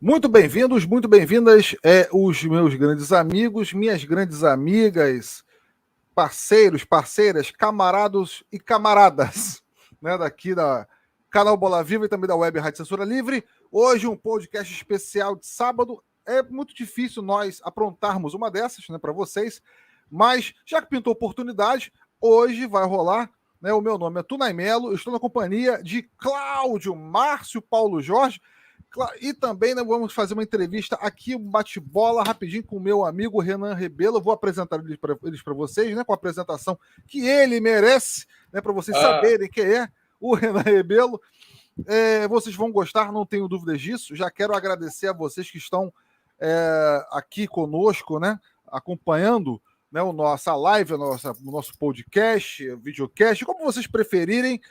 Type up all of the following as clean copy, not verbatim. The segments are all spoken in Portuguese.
Muito bem-vindos, muito bem-vindas, os meus grandes amigos, minhas grandes amigas, parceiros, parceiras, camarados e camaradas, né, daqui da canal Bola Viva e também da Web Rádio Censura Livre. Hoje um podcast especial de sábado. É muito difícil nós aprontarmos uma dessas, né, para vocês, mas já que pintou oportunidade, hoje vai rolar. Né, o meu nome é Tunay Melo, eu estou na companhia de Cláudio, Márcio, Paulo Jorge. E também, né, vamos fazer uma entrevista aqui, um bate-bola rapidinho com o meu amigo Renan Rebelo. Eu vou apresentar eles para vocês, né, com a apresentação que ele merece, né, para vocês saberem quem é o Renan Rebelo. Vocês vão gostar, não tenho dúvidas disso. Já quero agradecer a vocês que estão aqui conosco, né, acompanhando, né, nossa live, o nosso podcast, videocast, como vocês preferirem.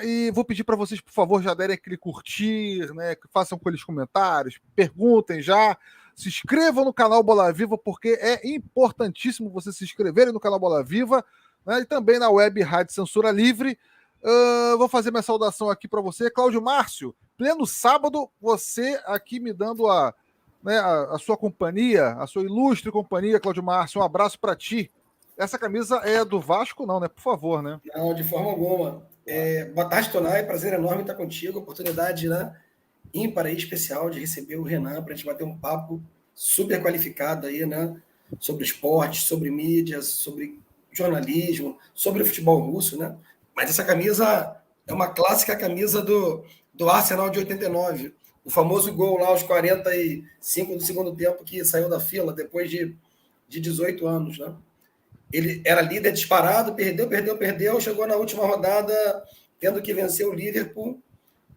E vou pedir para vocês, por favor, já derem aquele curtir, né? Façam aqueles comentários, perguntem já, se inscrevam no canal Bola Viva, porque é importantíssimo vocês se inscreverem no canal Bola Viva, né? E também na Web Rádio Censura Livre. Vou fazer minha saudação aqui para você, Cláudio Márcio. Pleno sábado, você aqui me dando a sua companhia, a sua ilustre companhia, Cláudio Márcio. Um abraço para ti. Essa camisa é do Vasco, não, né? Por favor, né? Não, de forma alguma. Boa tarde, Tonai. Prazer enorme estar contigo. Oportunidade, né, ímpar e especial de receber o Renan para a gente bater um papo super qualificado aí, né, sobre esporte, sobre mídias, sobre jornalismo, sobre o futebol russo, né? Mas essa camisa é uma clássica camisa do Arsenal de 89. O famoso gol lá aos 45 do segundo tempo que saiu da fila depois de 18 anos, né? Ele era líder disparado, perdeu, chegou na última rodada tendo que vencer o Liverpool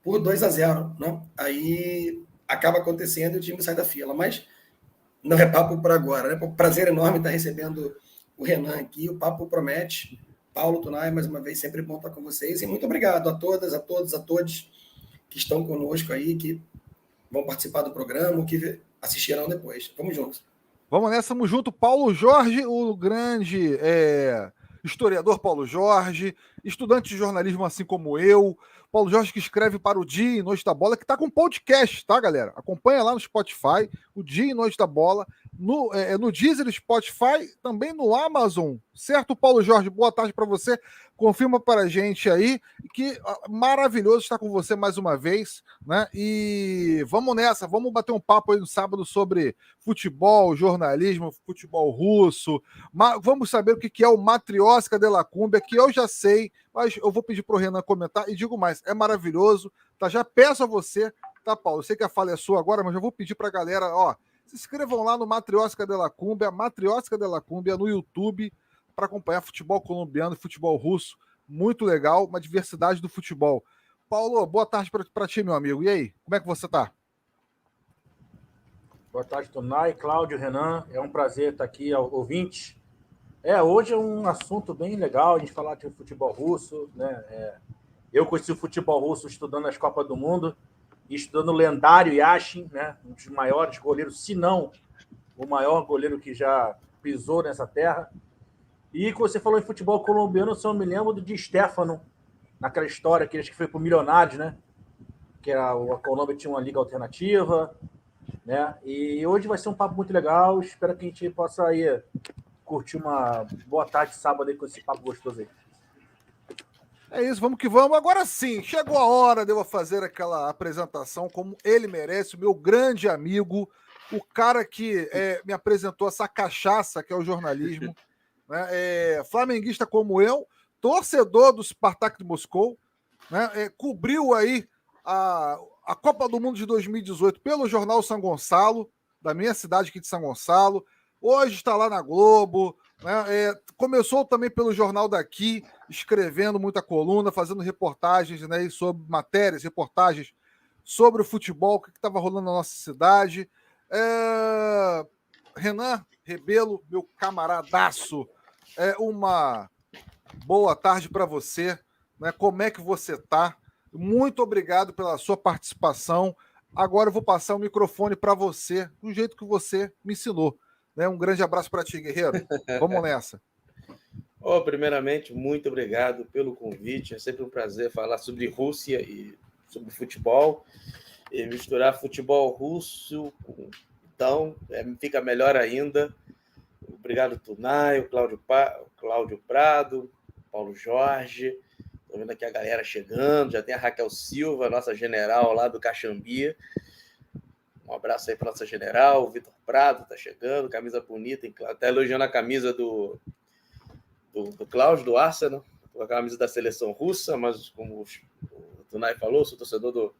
por 2-0, né? Aí acaba acontecendo e o time sai da fila, mas não é papo por agora, né? Prazer enorme estar recebendo o Renan aqui, o papo promete. Paulo, Tunay, mais uma vez, sempre bom estar com vocês, e muito obrigado a todas, a todos, a todos que estão conosco aí, que vão participar do programa, que assistirão depois. Vamos juntos. Vamos nessa, vamos junto. Paulo Jorge, o grande historiador Paulo Jorge, estudante de jornalismo assim como eu. Paulo Jorge que escreve para o Dia e Noite da Bola, que está com podcast, tá, galera? Acompanha lá no Spotify, o Dia e Noite da Bola, no Deezer, Spotify, também no Amazon. Certo, Paulo Jorge? Boa tarde para você. Confirma para a gente aí que maravilhoso estar com você mais uma vez, né? E vamos nessa, vamos bater um papo aí no sábado sobre futebol, jornalismo, futebol russo. Vamos saber o que é o Matrioska de la Cumbia, que eu já sei, mas eu vou pedir para o Renan comentar e digo mais, é maravilhoso, tá? Já peço a você, tá, Paulo? Eu sei que a fala é sua agora, mas já vou pedir para a galera, ó, se inscrevam lá no Matrioska de la Cumbia no YouTube, para acompanhar futebol colombiano e futebol russo. Muito legal, uma diversidade do futebol. Paulo, boa tarde para ti, meu amigo. E aí, como é que você tá? Boa tarde, Tonai, Cláudio, Renan. É um prazer estar aqui, ouvinte. Hoje é um assunto bem legal a gente falar de futebol russo, né? Eu conheci o futebol russo estudando as Copas do Mundo e estudando o lendário Yashin, né? Um dos maiores goleiros, se não o maior goleiro que já pisou nessa terra. E quando você falou em futebol colombiano, eu só me lembro do Di Stéfano, naquela história que acho que foi para o Milionários, né? Que a Colômbia tinha uma liga alternativa, né? E hoje vai ser um papo muito legal. Espero que a gente possa aí curtir uma boa tarde sábado aí com esse papo gostoso aí. É isso, vamos que vamos. Agora sim, chegou a hora de eu fazer aquela apresentação como ele merece, o meu grande amigo, o cara que me apresentou essa cachaça que é o jornalismo, né? Flamenguista como eu, torcedor do Spartak de Moscou, né? Cobriu aí a Copa do Mundo de 2018 pelo jornal São Gonçalo, da minha cidade aqui de São Gonçalo. Hoje está lá na Globo, né? Começou também pelo jornal daqui, escrevendo muita coluna, fazendo reportagens, né, sobre matérias, reportagens sobre o futebol, o que estava rolando na nossa cidade. Renan Rebelo, meu camaradaço, uma boa tarde para você, né? Como é que você está? Muito obrigado pela sua participação. Agora eu vou passar o microfone para você, do jeito que você me ensinou. Né? Um grande abraço para ti, guerreiro. Vamos nessa. Primeiramente, muito obrigado pelo convite. É sempre um prazer falar sobre Rússia e sobre futebol. E misturar futebol russo, então fica melhor ainda. Obrigado, Tunay, o Cláudio Prado, Paulo Jorge. Estou vendo aqui a galera chegando. Já tem a Raquel Silva, nossa general lá do Caxambi. Um abraço aí para nossa general. O Vitor Prado está chegando, camisa bonita. Até elogiando a camisa do Cláudio, do Arsenal, com a camisa da seleção russa, mas como o Tunay falou, sou torcedor do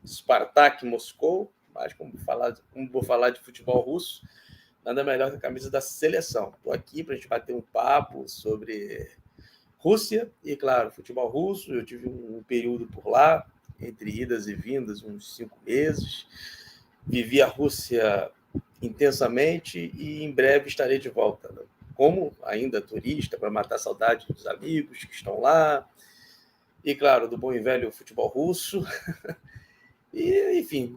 Spartak Moscou, mas como vou falar de futebol russo, nada melhor que a camisa da seleção. Estou aqui para a gente bater um papo sobre Rússia e, claro, futebol russo. Eu tive um período por lá, entre idas e vindas, uns 5 meses. Vivi a Rússia intensamente e em breve estarei de volta, né? Como ainda turista, para matar a saudade dos amigos que estão lá. E, claro, do bom e velho futebol russo. E, enfim,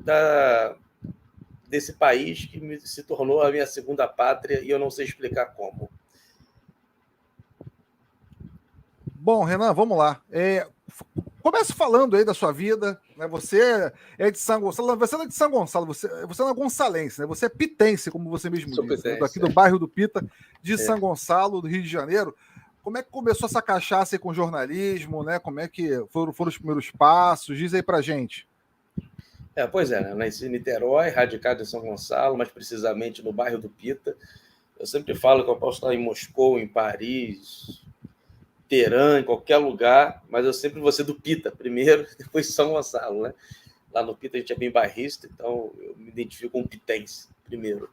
desse país que se tornou a minha segunda pátria e eu não sei explicar como. Bom, Renan, vamos lá. Comece falando aí da sua vida, né? Você é de São Gonçalo, você não é de São Gonçalo, você não é gonçalense, né? Você é pitense, como você mesmo disse, né? Daqui do bairro do Pita, de São Gonçalo, do Rio de Janeiro. Como é que começou essa cachaça aí com jornalismo, né? Como é que foram os primeiros passos? Diz aí pra gente. Pois é, né? Nasci em Niterói, radicado em São Gonçalo, mais precisamente no bairro do Pita. Eu sempre falo que eu posso estar em Moscou, em Paris, Teherã, em qualquer lugar, mas eu sempre vou ser do Pita primeiro, depois São Gonçalo, né? Lá no Pita a gente é bem bairrista, então eu me identifico como pitense primeiro.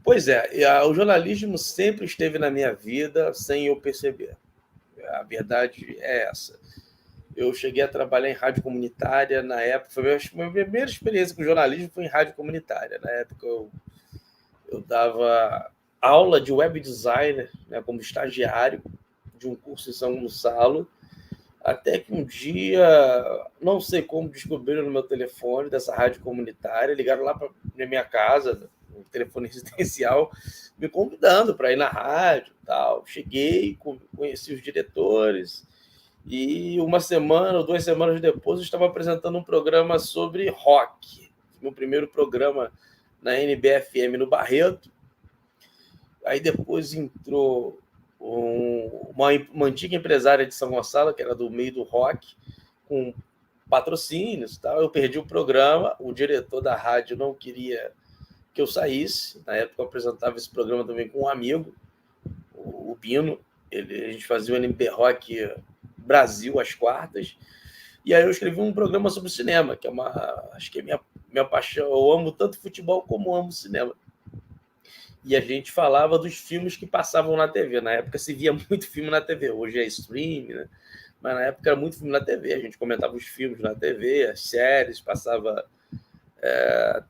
Pois é, o jornalismo sempre esteve na minha vida sem eu perceber. A verdade é essa. Eu cheguei a trabalhar em rádio comunitária na época, foi a minha primeira experiência com jornalismo foi em rádio comunitária. Na época eu dava aula de web designer, né, como estagiário de um curso em São Gonçalo, até que um dia, não sei como, descobriram no meu telefone dessa rádio comunitária, ligaram lá na minha casa, no telefone residencial, me convidando para ir na rádio e tal. Cheguei, conheci os diretores, e 1 semana ou 2 semanas depois eu estava apresentando um programa sobre rock, meu primeiro programa na NBFM no Barreto. Aí depois entrou uma antiga empresária de São Gonçalo, que era do meio do rock, com patrocínios e tal. Eu perdi o programa, o diretor da rádio não queria que eu saísse. Na época eu apresentava esse programa também com um amigo, o Bino. A gente fazia o NB Rock Brasil às quartas. E aí eu escrevi um programa sobre cinema, que acho que é minha paixão. Eu amo tanto futebol como amo cinema. E a gente falava dos filmes que passavam na TV. Na época se via muito filme na TV, hoje é streaming, né? Mas na época era muito filme na TV. A gente comentava os filmes na TV, as séries, passava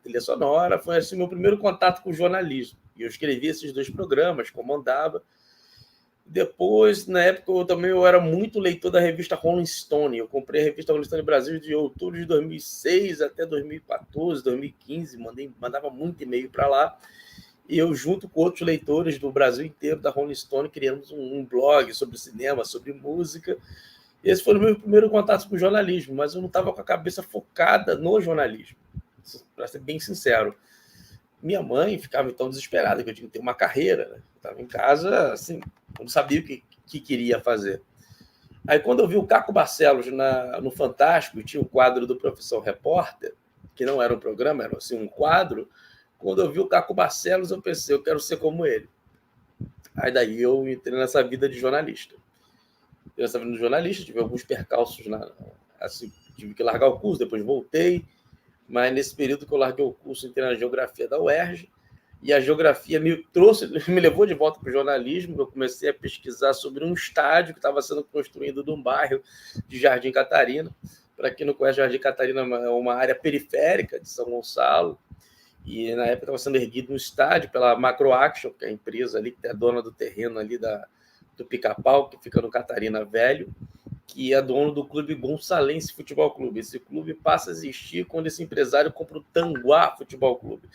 trilha sonora. Foi assim meu primeiro contato com o jornalismo. E eu escrevi esses 2 programas, comandava. Depois, na época, eu era muito leitor da revista Rolling Stone. Eu comprei a revista Rolling Stone Brasil de outubro de 2006 até 2014, 2015. Mandava muito e-mail para lá. E eu, junto com outros leitores do Brasil inteiro, da Rolling Stone, criamos um blog sobre cinema, sobre música. Esse foi o meu primeiro contato com o jornalismo, mas eu não estava com a cabeça focada no jornalismo, para ser bem sincero. Minha mãe ficava então desesperada, que eu tinha que ter uma carreira, né? Eu estava em casa, assim, eu não sabia o que queria fazer. Aí, quando eu vi o Caco Barcelos no Fantástico, e tinha o quadro do Profissão Repórter, que não era um programa, era assim, um quadro. Quando eu vi o Caco Barcelos, eu pensei, eu quero ser como ele. Aí daí eu entrei nessa vida de jornalista. Tive alguns percalços, assim, tive que largar o curso, depois voltei, mas nesse período que eu larguei o curso, entrei na geografia da UERJ, e a geografia me levou de volta para o jornalismo. Eu comecei a pesquisar sobre um estádio que estava sendo construído num bairro de Jardim Catarina. Para quem não conhece, Jardim Catarina é uma área periférica de São Gonçalo, e na época estava sendo erguido um estádio pela Macro Action, que é a empresa ali que é dona do terreno ali do Pica-Pau, que fica no Catarina Velho, que é dono do Clube Gonçalense Futebol Clube. Esse clube passa a existir quando esse empresário compra o Tanguá Futebol Clube.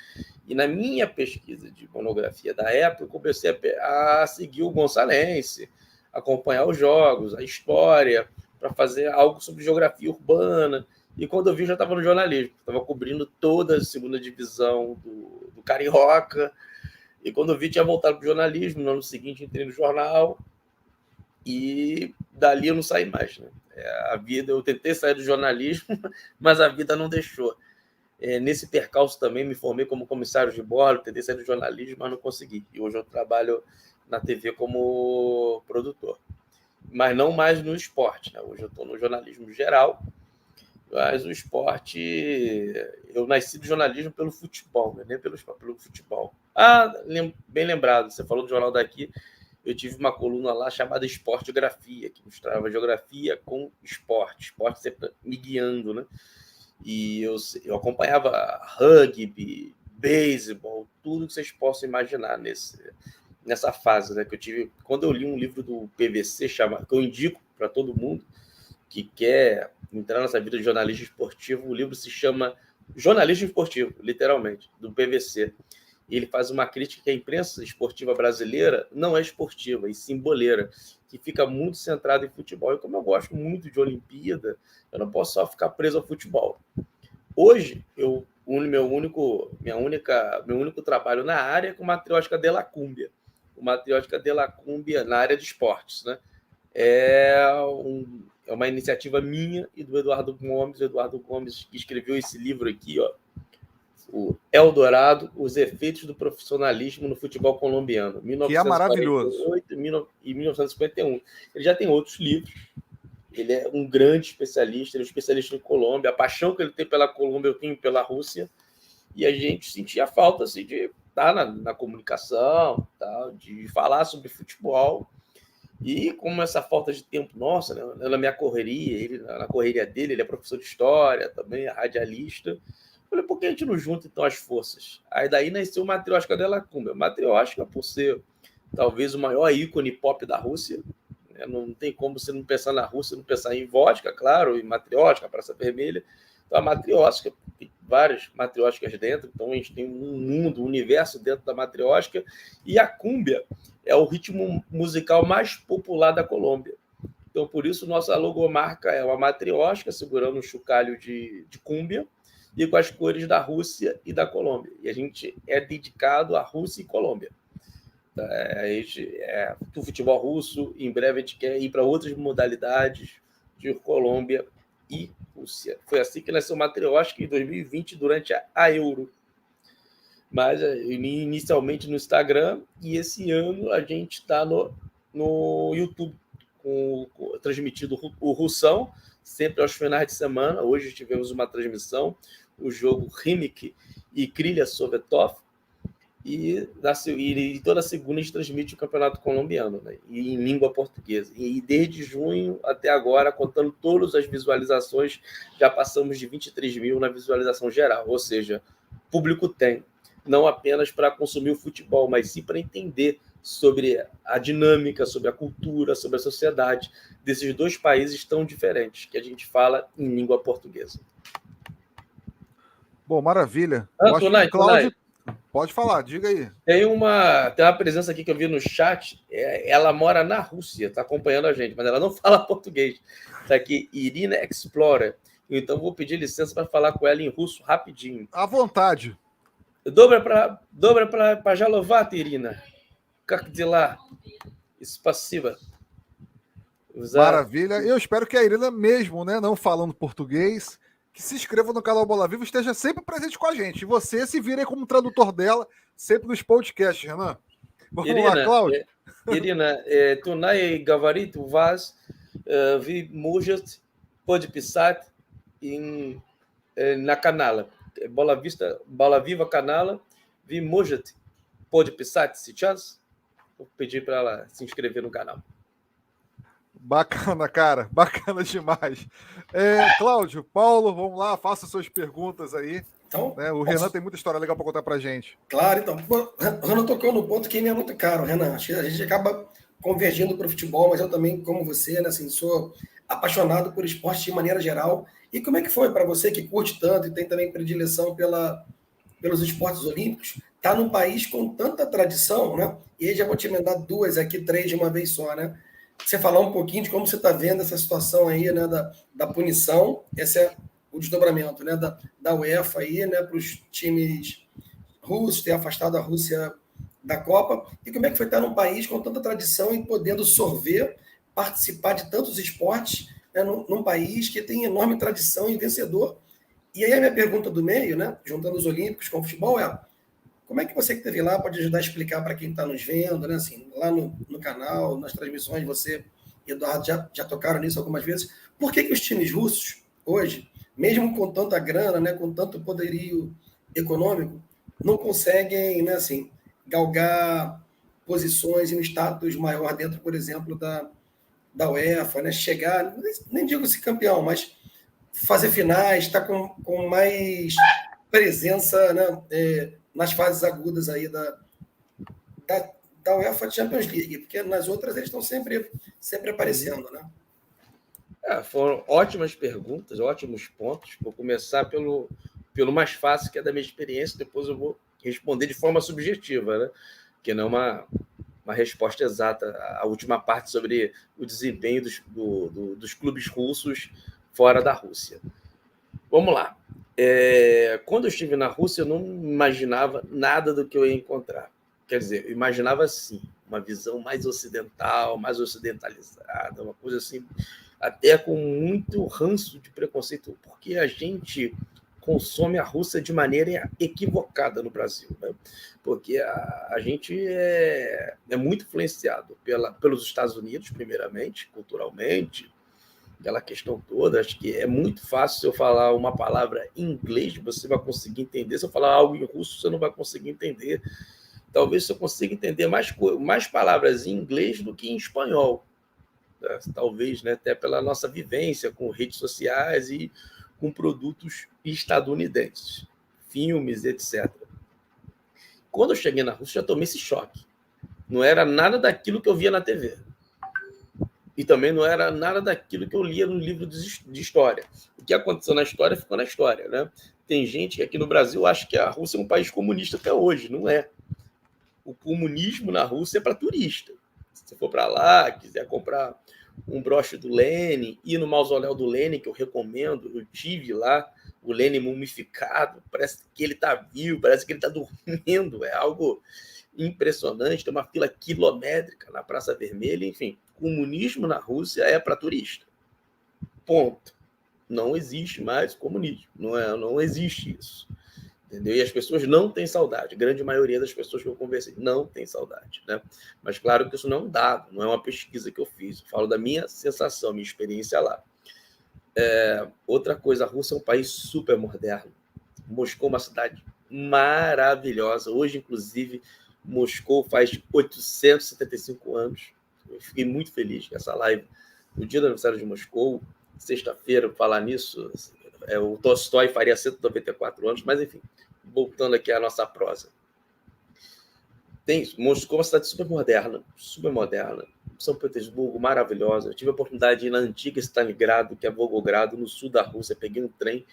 E na minha pesquisa de monografia da época, eu comecei a seguir o Gonçalense, acompanhar os jogos, a história, para fazer algo sobre geografia urbana. E quando eu vi, já estava no jornalismo. Estava cobrindo toda a segunda divisão do Carioca. E quando eu vi, tinha voltado para o jornalismo. No ano seguinte, entrei no jornal. E dali eu não saí mais. Né? A vida, eu tentei sair do jornalismo, mas a vida não deixou. Nesse percalço também me formei como comissário de bordo, tentei sair do jornalismo, mas não consegui. E hoje eu trabalho na TV como produtor. Mas não mais no esporte. Né? Hoje eu estou no jornalismo geral, mas o esporte... Eu nasci do jornalismo pelo futebol, né? Nem pelo futebol. Bem lembrado, você falou do Jornal Daqui, eu tive uma coluna lá chamada Esportografia, que mostrava geografia com esporte sempre me guiando, né? E eu acompanhava rugby, beisebol, tudo que vocês possam imaginar nessa fase, né? Que eu tive quando eu li um livro do PVC que eu indico para todo mundo que quer entrar nessa vida de jornalismo esportivo. O livro se chama Jornalismo Esportivo, literalmente, do PVC. E ele faz uma crítica que a imprensa esportiva brasileira não é esportiva, e sim boleira, que fica muito centrada em futebol. E como eu gosto muito de Olimpíada, eu não posso só ficar preso ao futebol. Hoje, meu único trabalho na área é com Matriótica de la Cúmbia. O Matriótica de la Cúmbia na área de esportes, né? É uma iniciativa minha e do Eduardo Gomes. O Eduardo Gomes que escreveu esse livro aqui, ó, o Eldorado, Os Efeitos do Profissionalismo no Futebol Colombiano, 1948 que é maravilhoso. E 1951. Ele já tem outros livros. Ele é um grande especialista, ele é um especialista em Colômbia. A paixão que ele tem pela Colômbia, eu tenho pela Rússia. E a gente sentia falta assim, de estar na comunicação, de falar sobre futebol. E como essa falta de tempo nossa, né, na minha correria, ele na correria dele, ele é professor de história, também é radialista. Eu falei, por que a gente não junta então as forças? Aí daí nasceu o Matriótica de la Cúmbia. Matriótica, por ser talvez o maior ícone pop da Rússia, né? Não tem como você não pensar na Rússia, não pensar em vodka, claro, em matriótica, Praça Vermelha. Então a matriótica, tem várias matrióticas dentro, então a gente tem um mundo, um universo dentro da matriótica, e a cúmbia é o ritmo musical mais popular da Colômbia. Então, por isso, nossa logomarca é uma matriótica segurando um chocalho de cúmbia e com as cores da Rússia e da Colômbia. E a gente é dedicado à Rússia e Colômbia. Do futebol russo, em breve a gente quer ir para outras modalidades de Colômbia e Rússia. Foi assim que nasceu o Matriótica em 2020, durante a Euro. Mas inicialmente no Instagram, e esse ano a gente está no YouTube, transmitido o Russão, sempre aos finais de semana. Hoje tivemos uma transmissão, o jogo Khimik e Krylia Sovetov, e toda segunda a gente transmite o Campeonato Colombiano, né? E em língua portuguesa. E desde junho até agora, contando todas as visualizações, já passamos de 23 mil na visualização geral. Ou seja, público tem, não apenas para consumir o futebol, mas sim para entender sobre a dinâmica, sobre a cultura, sobre a sociedade desses dois países tão diferentes, que a gente fala em língua portuguesa. Bom, maravilha. Cláudio, pode falar, diga aí. Tem uma presença aqui que eu vi no chat. Ela mora na Rússia, está acompanhando a gente, mas ela não fala português. Está aqui, Irina Explorer. Então vou pedir licença para falar com ela em russo rapidinho. À vontade. Доброе пожаловать, Irina. Как дела? Спасибо. Maravilha. Eu espero que a Irina, mesmo, né, não falando português, que se inscreva no canal Bola Viva e esteja sempre presente com a gente. E você se vire como tradutor dela, sempre nos podcasts, Renan. Vamos Irina, lá, Cláudio. Irina, tu не говорит у вас, вы можете подписать на канал. Bola Viva canal, вы можете подписать сейчас. Vou pedir para ela se inscrever no canal. Bacana, cara. Bacana demais. Cláudio, Paulo, vamos lá, faça suas perguntas aí. Então, né? O Renan tem muita história legal para contar para gente. Claro, então. O Renan tocou no ponto que me é muito caro, Renan. Acho que a gente acaba convergindo para o futebol, mas eu também, como você, né, assim, sou apaixonado por esporte de maneira geral. E como é que foi para você, que curte tanto e tem também predileção pelos esportes olímpicos, tá num país com tanta tradição, né? E aí já vou te emendar 3 de uma vez só, né? Você falar um pouquinho de como você está vendo essa situação aí, né, da punição. Essa é o desdobramento, né, da UEFA aí, né, para os times russos, ter afastado a Rússia da Copa, e como é que foi estar num país com tanta tradição e podendo sorver, participar de tantos esportes, né, num país que tem enorme tradição e vencedor. E aí a minha pergunta do meio, né, juntando os Olímpicos com o futebol, é como é que você que esteve lá pode ajudar a explicar para quem está nos vendo, né, assim, lá no canal, nas transmissões, você e Eduardo já tocaram nisso algumas vezes, por que os times russos, hoje, mesmo com tanta grana, né, com tanto poderio econômico, não conseguem, né, assim, galgar posições e um status maior dentro, por exemplo, da UEFA, né, chegar, nem digo ser campeão, mas fazer finais, estar com mais presença, né, nas fases agudas aí da UEFA Champions League, porque nas outras eles estão sempre aparecendo, né? Foram ótimas perguntas, ótimos pontos. Vou começar pelo mais fácil, que é da minha experiência, depois eu vou responder de forma subjetiva, né? Que não é uma resposta exata. A última parte sobre o desempenho dos clubes russos fora da Rússia. Vamos lá. Quando eu estive na Rússia, eu não imaginava nada do que eu ia encontrar. Quer dizer, eu imaginava, assim, uma visão mais ocidental, mais ocidentalizada, uma coisa assim, até com muito ranço de preconceito, porque a gente consome a Rússia de maneira equivocada no Brasil, né? Porque a gente é muito influenciado pelos Estados Unidos, primeiramente, culturalmente, aquela questão toda. Acho que é muito fácil se eu falar uma palavra em inglês, você vai conseguir entender. Se eu falar algo em russo, você não vai conseguir entender. Talvez eu consiga entender mais palavras em inglês do que em espanhol. Talvez, né, até pela nossa vivência com redes sociais e com produtos estadunidenses, filmes, etc. Quando eu cheguei na Rússia, já tomei esse choque. Não era nada daquilo que eu via na TV. E também não era nada daquilo que eu lia no livro de história. O que aconteceu na história ficou na história, né? Tem gente que aqui no Brasil acha que a Rússia é um país comunista até hoje. Não é. O comunismo na Rússia é para turista. Se você for para lá, quiser comprar um broche do Lenin, ir no mausoléu do Lenin, que eu recomendo, eu tive lá, o Lenin mumificado, parece que ele está vivo, parece que ele está dormindo, é algo impressionante, tem uma fila quilométrica na Praça Vermelha, enfim, comunismo na Rússia é para turista. Ponto. Não existe mais comunismo, não existe isso. Entendeu? E as pessoas não têm saudade. A grande maioria das pessoas que eu conversei não tem saudade, né? Mas claro que isso não é um dado, não é uma pesquisa que eu fiz. Eu falo da minha sensação, minha experiência lá. Outra coisa, a Rússia é um país super moderno. Moscou é uma cidade maravilhosa. Hoje, inclusive, Moscou faz 875 anos. Eu fiquei muito feliz com essa live no dia do aniversário de Moscou. Sexta-feira, falar nisso, o Tolstói faria 194 anos, mas enfim, voltando aqui à nossa prosa. Moscou é uma cidade super moderna. São Petersburgo, maravilhosa. Eu tive a oportunidade de ir na antiga Stalingrado, que é Volgogrado, no sul da Rússia. Peguei um trem,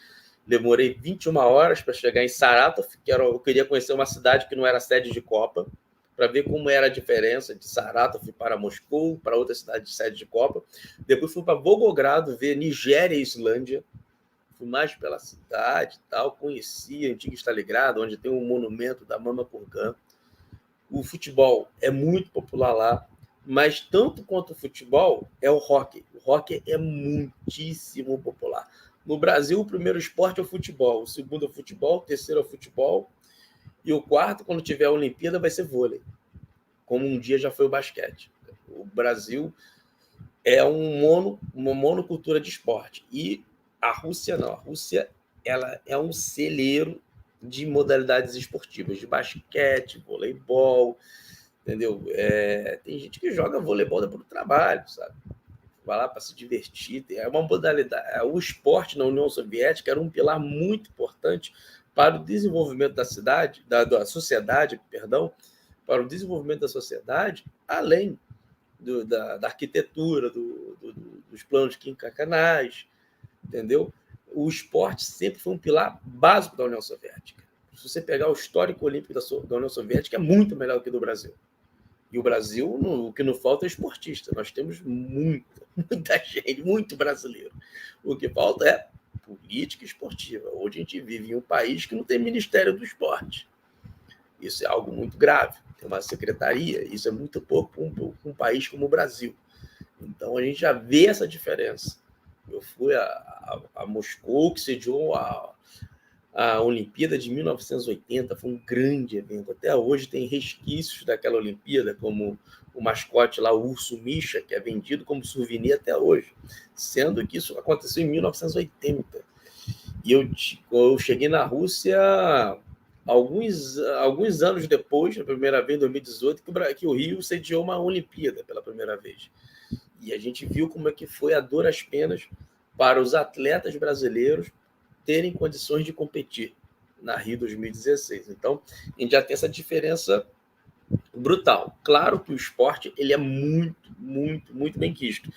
demorei 21 horas para chegar em Saratov, eu queria conhecer uma cidade que não era sede de Copa, para ver como era a diferença de Saratov para Moscou, para outra cidade de sede de Copa. Depois fui para Volgogrado, ver Nigéria e Islândia. Fui mais pela cidade e tal, conheci a antiga Stalingrado, onde tem um monumento da Mama Kurgan. O futebol é muito popular lá, mas tanto quanto o futebol é o hóquei. O hóquei é muitíssimo popular. No Brasil, o primeiro esporte é o futebol, o segundo é o futebol, o terceiro é o futebol, e o quarto, quando tiver a Olimpíada, vai ser vôlei, como um dia já foi o basquete. O Brasil é uma monocultura de esporte, e a Rússia não. A Rússia ela é um celeiro de modalidades esportivas, de basquete, voleibol, entendeu? Tem gente que joga voleibol depois do trabalho, sabe? Vai lá para se divertir. É uma modalidade. O esporte na União Soviética era um pilar muito importante para o desenvolvimento da sociedade, para o desenvolvimento da sociedade, além da arquitetura, dos planos quinquenais, entendeu? O esporte sempre foi um pilar básico da União Soviética. Se você pegar o histórico olímpico da União Soviética, é muito melhor do que do Brasil. E o Brasil, o que não falta é esportista. Nós temos muita gente, muito brasileiro. O que falta é política esportiva. Hoje a gente vive em um país que não tem Ministério do Esporte. Isso é algo muito grave. Tem uma secretaria, isso é muito pouco para um país como o Brasil. Então a gente já vê essa diferença. Eu fui a Moscou, que sediou a Olimpíada de 1980, foi um grande evento. Até hoje tem resquícios daquela Olimpíada, como o mascote lá, o urso Misha, que é vendido como souvenir até hoje, sendo que isso aconteceu em 1980. E eu cheguei na Rússia alguns anos depois, a primeira vez, em 2018, que o Rio sediou uma Olimpíada pela primeira vez. E a gente viu como é que foi a duras penas para os atletas brasileiros terem condições de competir na Rio 2016. Então, a gente já tem essa diferença brutal. Claro que o esporte ele é muito, muito, muito bem quisto.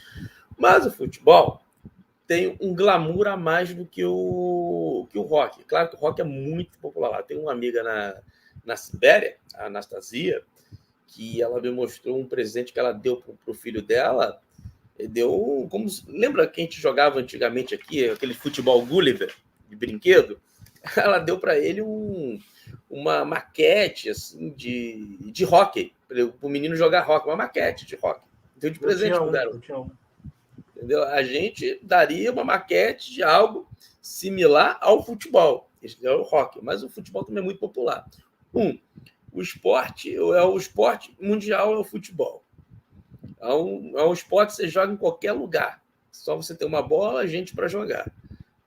Mas o futebol tem um glamour a mais do que o rock. Claro que o rock é muito popular lá. Tem uma amiga na Sibéria, a Anastasia, que ela me mostrou um presente que ela deu para o filho dela. Deu como lembra que a gente jogava antigamente aqui, aquele futebol Gulliver de brinquedo? Ela deu para ele uma maquete assim, de hóquei, para o menino jogar hóquei, uma maquete de hóquei. Deu de presente para o garoto. Entendeu? A gente daria uma maquete de algo similar ao futebol. Esse é o hóquei, mas o futebol também é muito popular. O esporte mundial é o futebol. É um esporte que você joga em qualquer lugar. Só você ter uma bola, gente para jogar.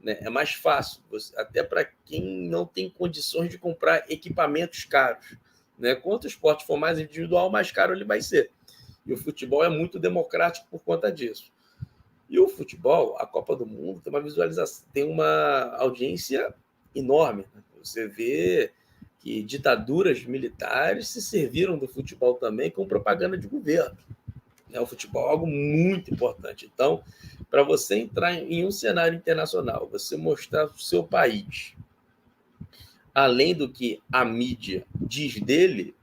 Né? É mais fácil, até para quem não tem condições de comprar equipamentos caros. Né? Quanto o esporte for mais individual, mais caro ele vai ser. E o futebol é muito democrático por conta disso. E o futebol, a Copa do Mundo, tem uma visualização, tem uma audiência enorme. Né? Você vê que ditaduras militares se serviram do futebol também com propaganda de governo. O futebol é algo muito importante. Então, para você entrar em um cenário internacional, você mostrar o seu país, além do que a mídia diz dele,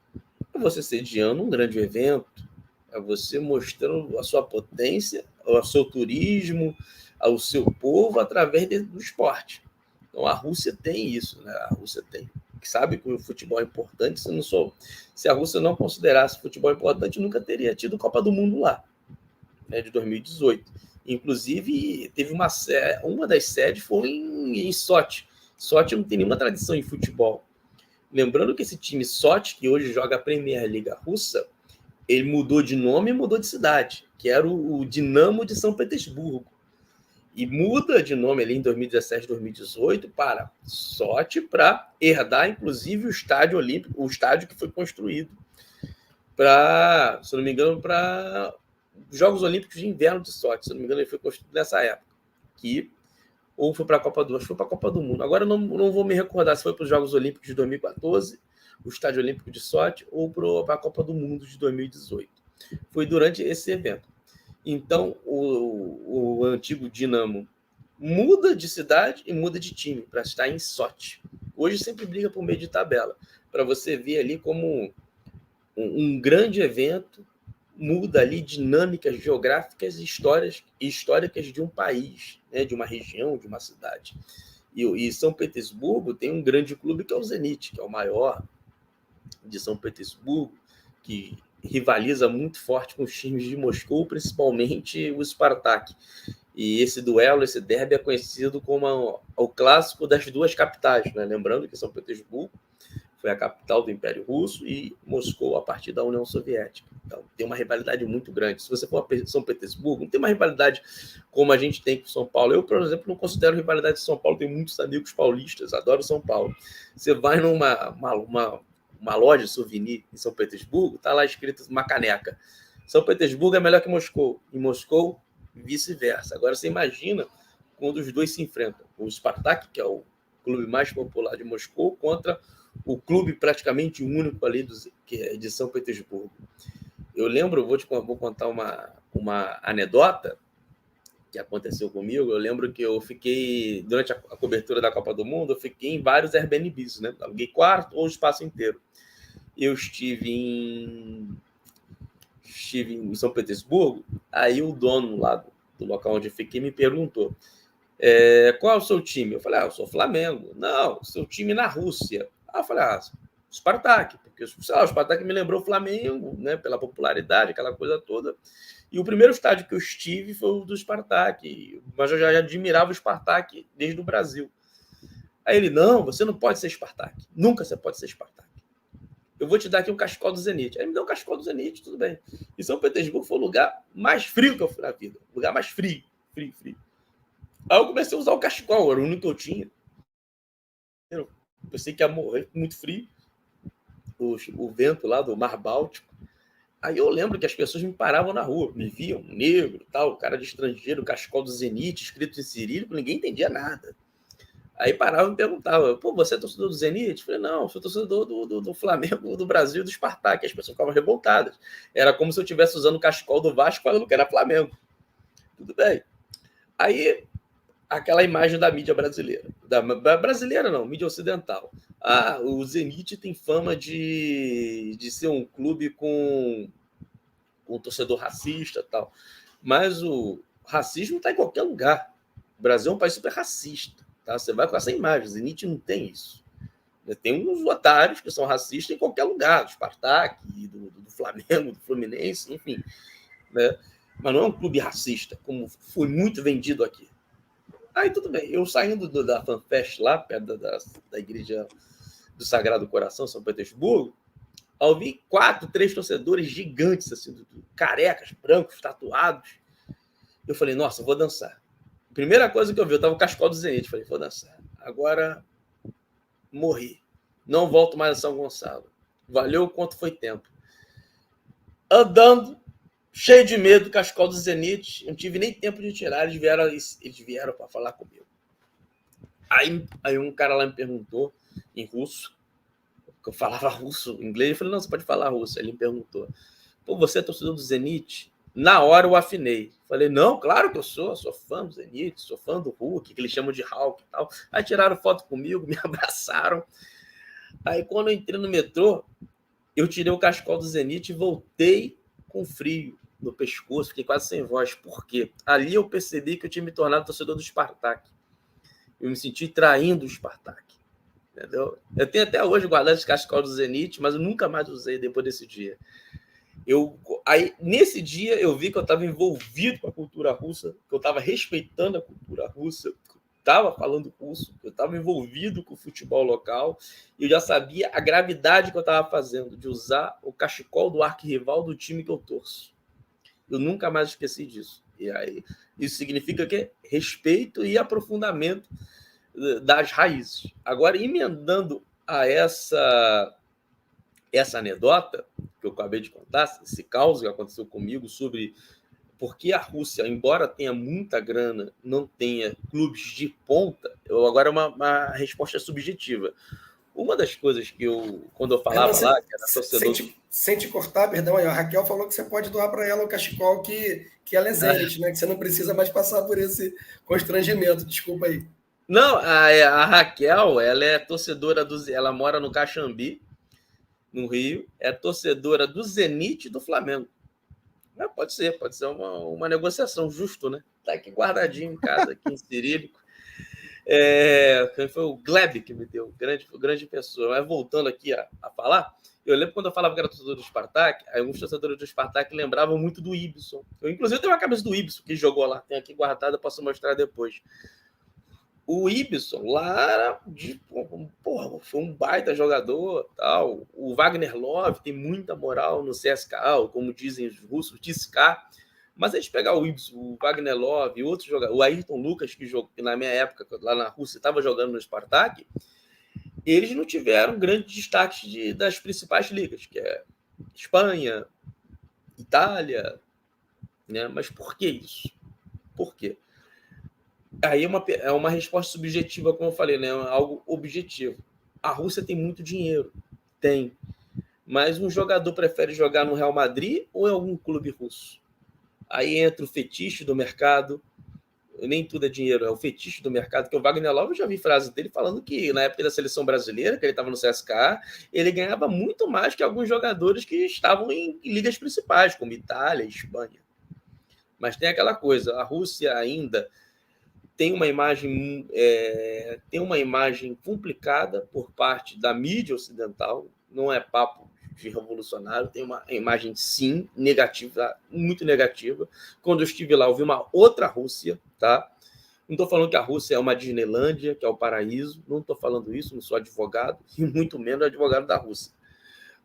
é você sediando um grande evento, é você mostrando a sua potência, o seu turismo, ao seu povo através do esporte. Então, a Rússia tem isso, né? A Rússia tem. Sabe que o futebol é importante. Se a Rússia não considerasse o futebol importante, nunca teria tido Copa do Mundo lá, né, de 2018. Inclusive, teve uma das sedes foi em Sochi. Sochi não tem nenhuma tradição em futebol. Lembrando que esse time Sochi, que hoje joga a Premier League russa, ele mudou de nome e mudou de cidade, que era o Dinamo de São Petersburgo. E muda de nome ali em 2017, 2018 para Sochi, para herdar, inclusive, o estádio olímpico, o estádio que foi construído para, se não me engano, para os Jogos Olímpicos de Inverno de Sochi. Se não me engano, ele foi construído nessa época. Ou foi para a Copa do Mundo? Foi para a Copa do Mundo. Agora eu não vou me recordar se foi para os Jogos Olímpicos de 2014, o Estádio Olímpico de Sochi, ou para a Copa do Mundo de 2018. Foi durante esse evento. Então, o antigo Dinamo muda de cidade e muda de time para estar em Sochi. Hoje sempre briga por meio de tabela, para você ver ali como um grande evento muda ali dinâmicas geográficas e históricas de um país, né, de uma região, de uma cidade. E São Petersburgo tem um grande clube que é o Zenit, que é o maior de São Petersburgo, que rivaliza muito forte com os times de Moscou, principalmente o Spartak. E esse duelo, esse derby é conhecido como o clássico das duas capitais, né? Lembrando que São Petersburgo foi a capital do Império Russo e Moscou a partir da União Soviética. Então, tem uma rivalidade muito grande. Se você for a São Petersburgo, não tem uma rivalidade como a gente tem com São Paulo. Eu, por exemplo, não considero rivalidade de São Paulo. Tenho muitos amigos paulistas, adoro São Paulo. Você vai numa loja de souvenir em São Petersburgo, está lá escrito uma caneca. São Petersburgo é melhor que Moscou. E Moscou, vice-versa. Agora, você imagina quando os dois se enfrentam. O Spartak, que é o clube mais popular de Moscou, contra o clube praticamente único ali de São Petersburgo. Eu lembro, vou contar uma anedota que aconteceu comigo. Eu lembro que eu fiquei, durante a cobertura da Copa do Mundo, eu fiquei em vários Airbnbs, né? Aluguei quarto ou o espaço inteiro. Eu estive em São Petersburgo, aí o dono lá do local onde eu fiquei me perguntou: Qual é o seu time? Eu falei, eu sou Flamengo. Não, seu time na Rússia. Eu falei, Spartak, porque sei lá, o Spartak me lembrou o Flamengo, né, pela popularidade, aquela coisa toda. E o primeiro estádio que eu estive foi o do Spartak, mas eu já admirava o Spartak desde o Brasil. Aí ele, não, você não pode ser Spartak. Nunca você pode ser Spartak. Eu vou te dar aqui um cachecol do Zenit. Aí ele me deu um cachecol do Zenit, tudo bem. E São Petersburgo foi o lugar mais frio que eu fui na vida. O lugar mais frio. Aí eu comecei a usar o cachecol, era o único que eu tinha. Eu pensei que ia morrer, muito frio. O vento lá do Mar Báltico. Aí eu lembro que as pessoas me paravam na rua, me viam, negro, tal, cara de estrangeiro, cachecol do Zenit, escrito em cirílico, ninguém entendia nada. Aí parava e me perguntava, você é torcedor do Zenit? Eu falei, não, sou torcedor do Flamengo, do Brasil, do Spartak. As pessoas ficavam revoltadas. Era como se eu estivesse usando o cachecol do Vasco falando que era Flamengo. Tudo bem. Aí, aquela imagem da mídia brasileira. Brasileira não, mídia ocidental. O Zenit tem fama de ser um clube com um torcedor racista e tal. Mas o racismo está em qualquer lugar. O Brasil é um país super racista. Tá? Você vai com essa imagem. O Zenit não tem isso. Tem uns otários que são racistas em qualquer lugar. Do Spartak, do Flamengo, do Fluminense, enfim. Né? Mas não é um clube racista, como foi muito vendido aqui. Aí tudo bem. Eu saindo da FanFest lá, perto da igreja do Sagrado Coração, São Petersburgo, eu vi 3 torcedores gigantes, assim, carecas, brancos, tatuados. Eu falei, nossa, vou dançar. Primeira coisa que eu vi, eu tava com o cachecol do Zenit. Falei, vou dançar. Agora, morri. Não volto mais a São Gonçalo. Valeu o quanto foi tempo. Andando, cheio de medo, cachecol do Zenit. Não tive nem tempo de tirar. Eles vieram para falar comigo. Aí um cara lá me perguntou, em russo, que eu falava russo, inglês. Eu falei, não, você pode falar russo. Aí ele me perguntou, você é torcedor do Zenit? Na hora eu afinei. Falei, não, claro que eu sou fã do Zenit, sou fã do Hulk, que eles chamam de Hulk e tal. Aí tiraram foto comigo, me abraçaram. Aí quando eu entrei no metrô, eu tirei o cachecol do Zenit e voltei com frio no pescoço, fiquei quase sem voz. Por quê? Ali eu percebi que eu tinha me tornado torcedor do Spartak. Eu me senti traindo o Spartak. Entendeu? Eu tenho até hoje guardado esse cachecol do Zenit, mas eu nunca mais usei depois desse dia. Aí, nesse dia, eu vi que eu estava envolvido com a cultura russa, que eu estava respeitando a cultura russa, que eu estava falando russo, que eu estava envolvido com o futebol local, e eu já sabia a gravidade que eu estava fazendo, de usar o cachecol do arquirrival do time que eu torço. Eu nunca mais esqueci disso. E aí, isso significa que respeito e aprofundamento das raízes. Agora, emendando a essa anedota que eu acabei de contar, esse caos que aconteceu comigo sobre por que a Rússia, embora tenha muita grana, não tenha clubes de ponta, agora é uma resposta subjetiva. Uma das coisas que quando eu falava lá, que era torcedor... Sem te cortar, perdão, a Raquel falou que você pode doar para ela o cachecol que ela é Zenit, né? Que você não precisa mais passar por esse constrangimento, desculpa aí. Não, a Raquel, ela é torcedora ela mora no Caxambi, no Rio, é torcedora do Zenit e do Flamengo. Pode ser uma negociação, justo, né? Tá aqui guardadinho em casa, aqui em cirílico. Foi o Gleb que me deu, grande pessoa. Mas voltando aqui a falar, eu lembro quando eu falava que era torcedor do Spartak, alguns torcedores do Spartak lembravam muito do Ibson. Eu, inclusive, tenho uma camisa do Ibson que jogou lá, tem aqui guardada, posso mostrar depois. O Ibson lá era foi um baita jogador, tal. O Wagner Love tem muita moral no CSKA, como dizem os russos, TSK. Mas a gente pegar o Ibson, o Wagner Love e outros jogadores, o Ayrton Lucas, que na minha época, lá na Rússia, estava jogando no Spartak, eles não tiveram grandes destaques das principais ligas, que é Espanha, Itália, né? Mas por que isso? Por quê? Aí é uma resposta subjetiva, como eu falei, né? Algo objetivo. A Rússia tem muito dinheiro, tem. Mas um jogador prefere jogar no Real Madrid ou em algum clube russo? Aí entra o fetiche do mercado. Nem tudo é dinheiro, é o fetiche do mercado, que o Wagner Love, eu já vi frases dele falando que na época da seleção brasileira, que ele estava no CSKA, ele ganhava muito mais que alguns jogadores que estavam em ligas principais, como Itália e Espanha. Mas tem aquela coisa, a Rússia ainda tem uma imagem complicada por parte da mídia ocidental, não é papo de revolucionário, tem uma imagem, sim, negativa, muito negativa. Quando eu estive lá, eu vi uma outra Rússia, tá? Não estou falando que a Rússia é uma Disneylândia, que é o paraíso, não estou falando isso, não sou advogado, e muito menos advogado da Rússia.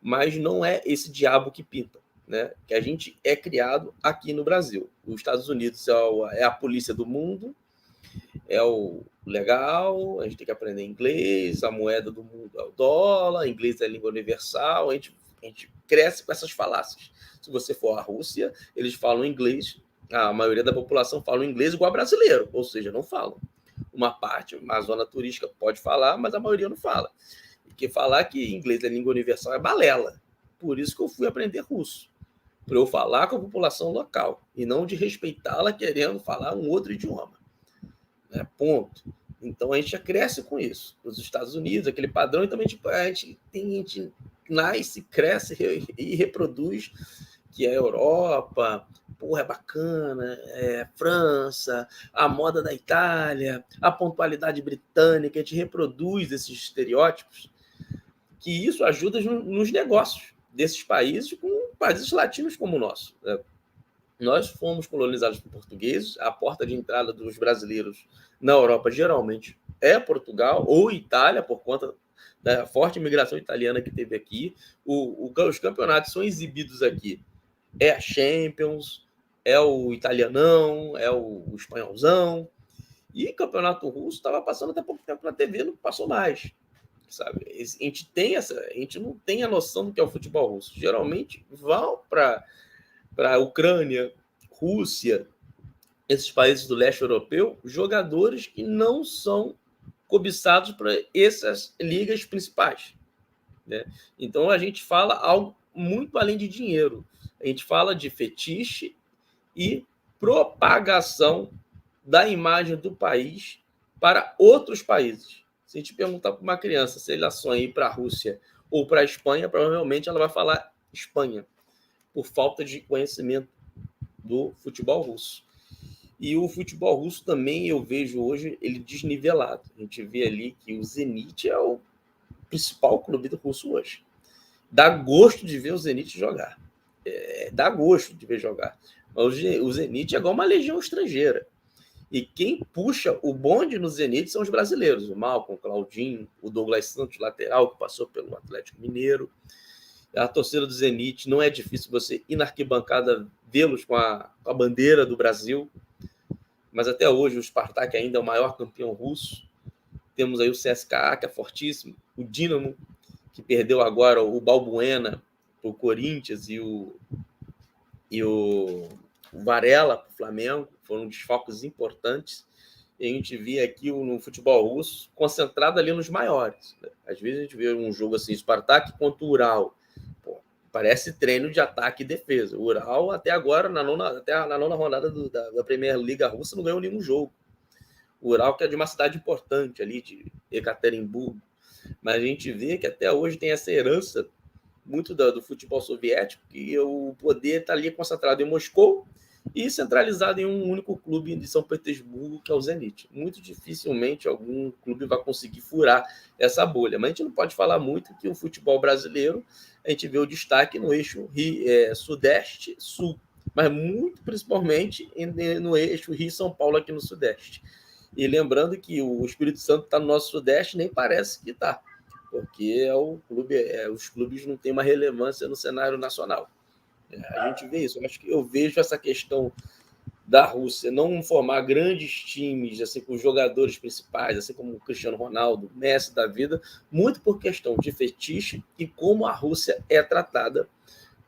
Mas não é esse diabo que pinta, né? Que a gente é criado aqui no Brasil. Os Estados Unidos é a polícia do mundo, é o legal, a gente tem que aprender inglês, a moeda do mundo é o dólar, inglês é a língua universal, a gente cresce com essas falácias. Se você for à Rússia, eles falam inglês, a maioria da população fala inglês igual brasileiro, ou seja, não falam. Uma parte, uma zona turística pode falar, mas a maioria não fala. Porque falar que inglês é língua universal é balela. Por isso que eu fui aprender russo, para eu falar com a população local, e não de respeitá-la querendo falar um outro idioma. Ponto. Então a gente já cresce com isso. Nos Estados Unidos, aquele padrão, e também a gente nasce, cresce e reproduz que a Europa, porra, é bacana, França, a moda da Itália, a pontualidade britânica, a gente reproduz esses estereótipos, que isso ajuda nos negócios desses países, com países latinos como o nosso, né? Nós fomos colonizados por portugueses, a porta de entrada dos brasileiros na Europa geralmente é Portugal ou Itália, por conta da forte imigração italiana que teve aqui. Os campeonatos são exibidos aqui. É a Champions, é o italianão, é o espanholzão. E o campeonato russo estava passando até pouco tempo na TV, não passou mais. Sabe? A gente não tem a noção do que é o futebol russo. Geralmente vão para a Ucrânia, Rússia, esses países do leste europeu, jogadores que não são cobiçados para essas ligas principais, né? Então a gente fala algo muito além de dinheiro. A gente fala de fetiche e propagação da imagem do país para outros países. Se a gente perguntar para uma criança se ela sonha ir para a Rússia ou para a Espanha, provavelmente ela vai falar Espanha, por falta de conhecimento do futebol russo. E o futebol russo também eu vejo hoje ele desnivelado. A gente vê ali que o Zenit é o principal clube do russo hoje. Dá gosto de ver o Zenit jogar. Dá gosto de ver jogar. Mas o Zenit é igual uma legião estrangeira. E quem puxa o bonde no Zenit são os brasileiros. O Malcom, o Claudinho, o Douglas Santos, lateral, que passou pelo Atlético Mineiro. A torcida do Zenit, não é difícil você ir na arquibancada vê-los com a bandeira do Brasil, mas até hoje o Spartak ainda é o maior campeão russo. Temos aí o CSKA, que é fortíssimo, o Dinamo, que perdeu agora o Balbuena para o Corinthians e o Varela para o Flamengo, foram desfalques importantes. E a gente vê aqui no futebol russo concentrado ali nos maiores, né? Às vezes a gente vê um jogo assim, Spartak contra o Ural. Parece treino de ataque e defesa. O Ural, até agora, na nona rodada da Premier Liga russa, não ganhou nenhum jogo. O Ural, que é de uma cidade importante ali, de Ekaterimburgo. Mas a gente vê que até hoje tem essa herança muito do futebol soviético, que o poder está ali concentrado em Moscou e centralizado em um único clube de São Petersburgo, que é o Zenit. Muito dificilmente algum clube vai conseguir furar essa bolha. Mas a gente não pode falar muito que o futebol brasileiro, a gente vê o destaque no eixo Sudeste-Sul, mas muito principalmente no eixo Rio-São Paulo aqui no Sudeste. E lembrando que o Espírito Santo está no nosso Sudeste, nem parece que está, porque os clubes não têm uma relevância no cenário nacional. A gente vê isso. Eu vejo essa questão da Rússia não formar grandes times, assim, com os jogadores principais, assim como o Cristiano Ronaldo, Messi da vida, muito por questão de fetiche e como a Rússia é tratada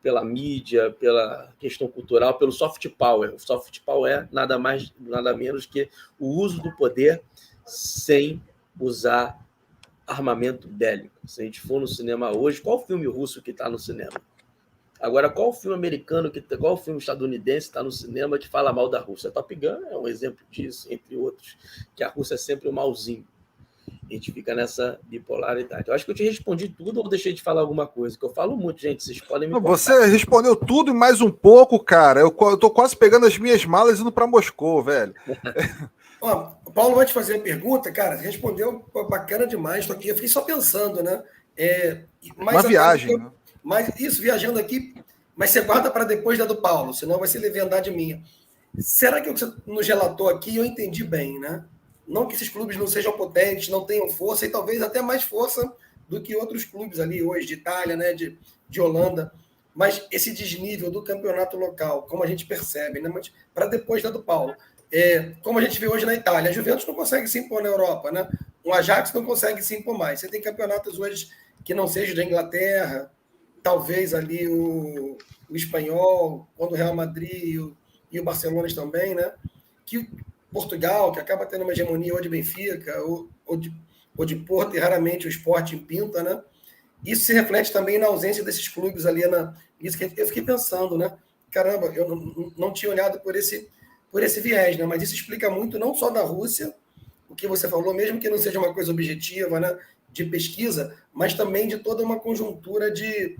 pela mídia, pela questão cultural, pelo soft power. O soft power é nada mais, nada menos que o uso do poder sem usar armamento bélico. Se a gente for no cinema hoje, qual filme russo que está no cinema? Agora, qual filme americano, qual filme estadunidense está no cinema que fala mal da Rússia? Top Gun é um exemplo disso, entre outros, que a Rússia é sempre o malzinho. A gente fica nessa bipolaridade. Eu acho que eu te respondi tudo ou deixei de falar alguma coisa? Que eu falo muito, gente, vocês podem me contar. Você respondeu tudo e mais um pouco, cara. Eu tô quase pegando as minhas malas e indo para Moscou, velho. Ó, Paulo, antes de fazer a pergunta, cara, respondeu bacana demais. Tô aqui, eu fiquei só pensando, né? Uma viagem. Né? Mas isso, viajando aqui, mas você guarda para depois da do Paulo, senão vai ser leviandade minha. Será que o que você nos relatou aqui eu entendi bem, né? Não que esses clubes não sejam potentes, não tenham força, e talvez até mais força do que outros clubes ali hoje, de Itália, né? De Holanda. Mas esse desnível do campeonato local, como a gente percebe, né? Para depois da do Paulo. Como a gente vê hoje na Itália, a Juventus não consegue se impor na Europa, né? O Ajax não consegue se impor mais. Você tem campeonatos hoje que não sejam da Inglaterra, talvez ali o Espanhol, quando o Real Madrid e o Barcelona também, né? Que Portugal, que acaba tendo uma hegemonia ou de Benfica, ou de Porto, e raramente o Sporting pinta, né? Isso se reflete também na ausência desses clubes ali, isso que eu fiquei pensando, né? Caramba, eu não tinha olhado por esse viés, né? Mas isso explica muito não só da Rússia, o que você falou, mesmo que não seja uma coisa objetiva, né? De pesquisa, mas também de toda uma conjuntura de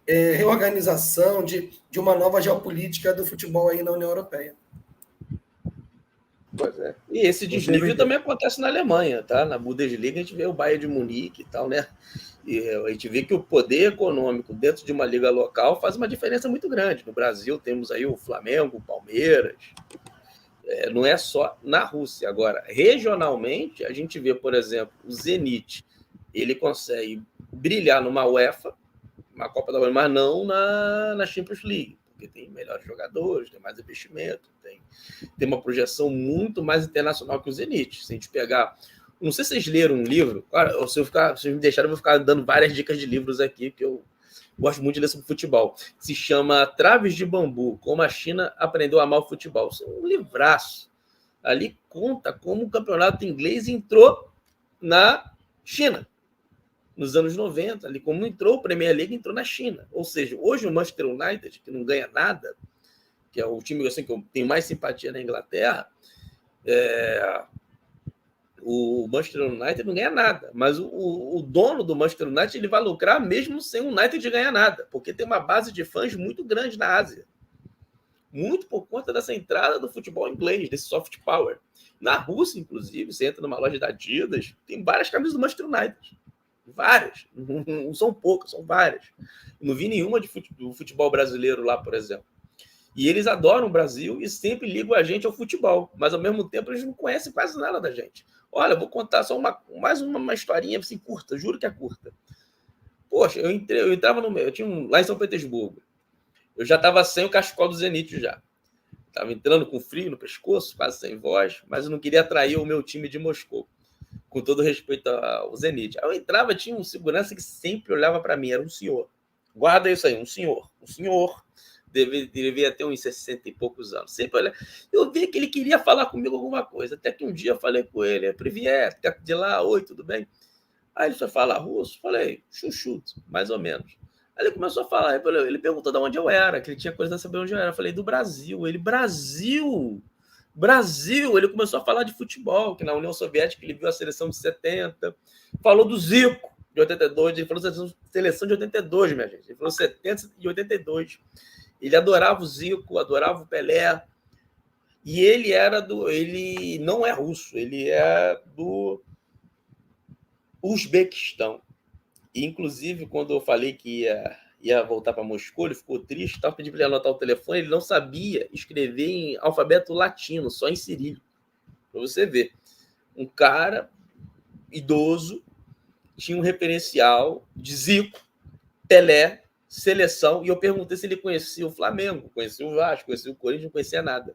reorganização, de uma nova geopolítica do futebol aí na União Europeia. Pois é. E esse desnível também acontece na Alemanha, tá? Na Bundesliga a gente vê o Bayern de Munique e tal, né? E a gente vê que o poder econômico dentro de uma liga local faz uma diferença muito grande. No Brasil temos aí o Flamengo, o Palmeiras. Não é só na Rússia. Agora, regionalmente, a gente vê, por exemplo, o Zenit. Ele consegue brilhar numa UEFA, uma Copa da UEFA, mas não na Champions League, porque tem melhores jogadores, tem mais investimento, tem uma projeção muito mais internacional que o Zenit. Se a gente pegar... Não sei se vocês leram um livro. Cara, se vocês me deixarem, eu vou ficar dando várias dicas de livros aqui, que eu gosto muito de ler sobre futebol. Se chama Traves de Bambu, Como a China Aprendeu a Amar o Futebol. Isso é um livraço. Ali conta como o campeonato inglês entrou na China, nos anos 90, ali como entrou o Premier League, entrou na China. Ou seja, hoje o Manchester United, que não ganha nada, que é o time assim, que eu tenho mais simpatia na Inglaterra, o Manchester United não ganha nada, mas o dono do Manchester United ele vai lucrar mesmo sem o United ganhar nada, porque tem uma base de fãs muito grande na Ásia. Muito por conta dessa entrada do futebol inglês, desse soft power. Na Rússia, inclusive, você entra numa loja da Adidas, tem várias camisas do Manchester United. Várias. Não são poucas, são várias. Não vi nenhuma do futebol brasileiro lá, por exemplo. E eles adoram o Brasil e sempre ligam a gente ao futebol, mas ao mesmo tempo eles não conhecem quase nada da gente. Olha, vou contar só mais uma historinha assim, curta, juro que é curta. Poxa, eu entrava no meio, eu tinha lá em São Petersburgo. Eu já estava sem o cachecol do Zenit já. Estava entrando com frio no pescoço, quase sem voz, mas eu não queria atrair o meu time de Moscou, com todo respeito ao Zenit. Aí eu entrava, tinha um segurança que sempre olhava para mim, era um senhor. Guarda isso aí, um senhor. Um senhor. Devia ter uns 60 e poucos anos. Sempre olha. Eu vi que ele queria falar comigo alguma coisa. Até que um dia eu falei com ele, Privier, de lá, oi, tudo bem? Aí ele foi falar russo. Falei, chuchuto, mais ou menos. Aí ele começou a falar. Ele perguntou de onde eu era, que ele tinha coisa a saber onde eu era. Eu falei, do Brasil. Ele, Brasil! Brasil! Ele começou a falar de futebol, que na União Soviética ele viu a seleção de 70. Falou do Zico, de 82. Ele falou da seleção de 82, minha gente. Ele falou 70 e 82. Ele adorava o Zico, adorava o Pelé. E ele não é russo, ele é do Uzbequistão. E, inclusive, quando eu falei que ia voltar para Moscou, ele ficou triste, estava pedindo para ele anotar o telefone, ele não sabia escrever em alfabeto latino, só em cirílico. Para você ver. Um cara idoso tinha um referencial de Zico, Pelé, seleção, e eu perguntei se ele conhecia o Flamengo, conhecia o Vasco, conhecia o Corinthians, não conhecia nada.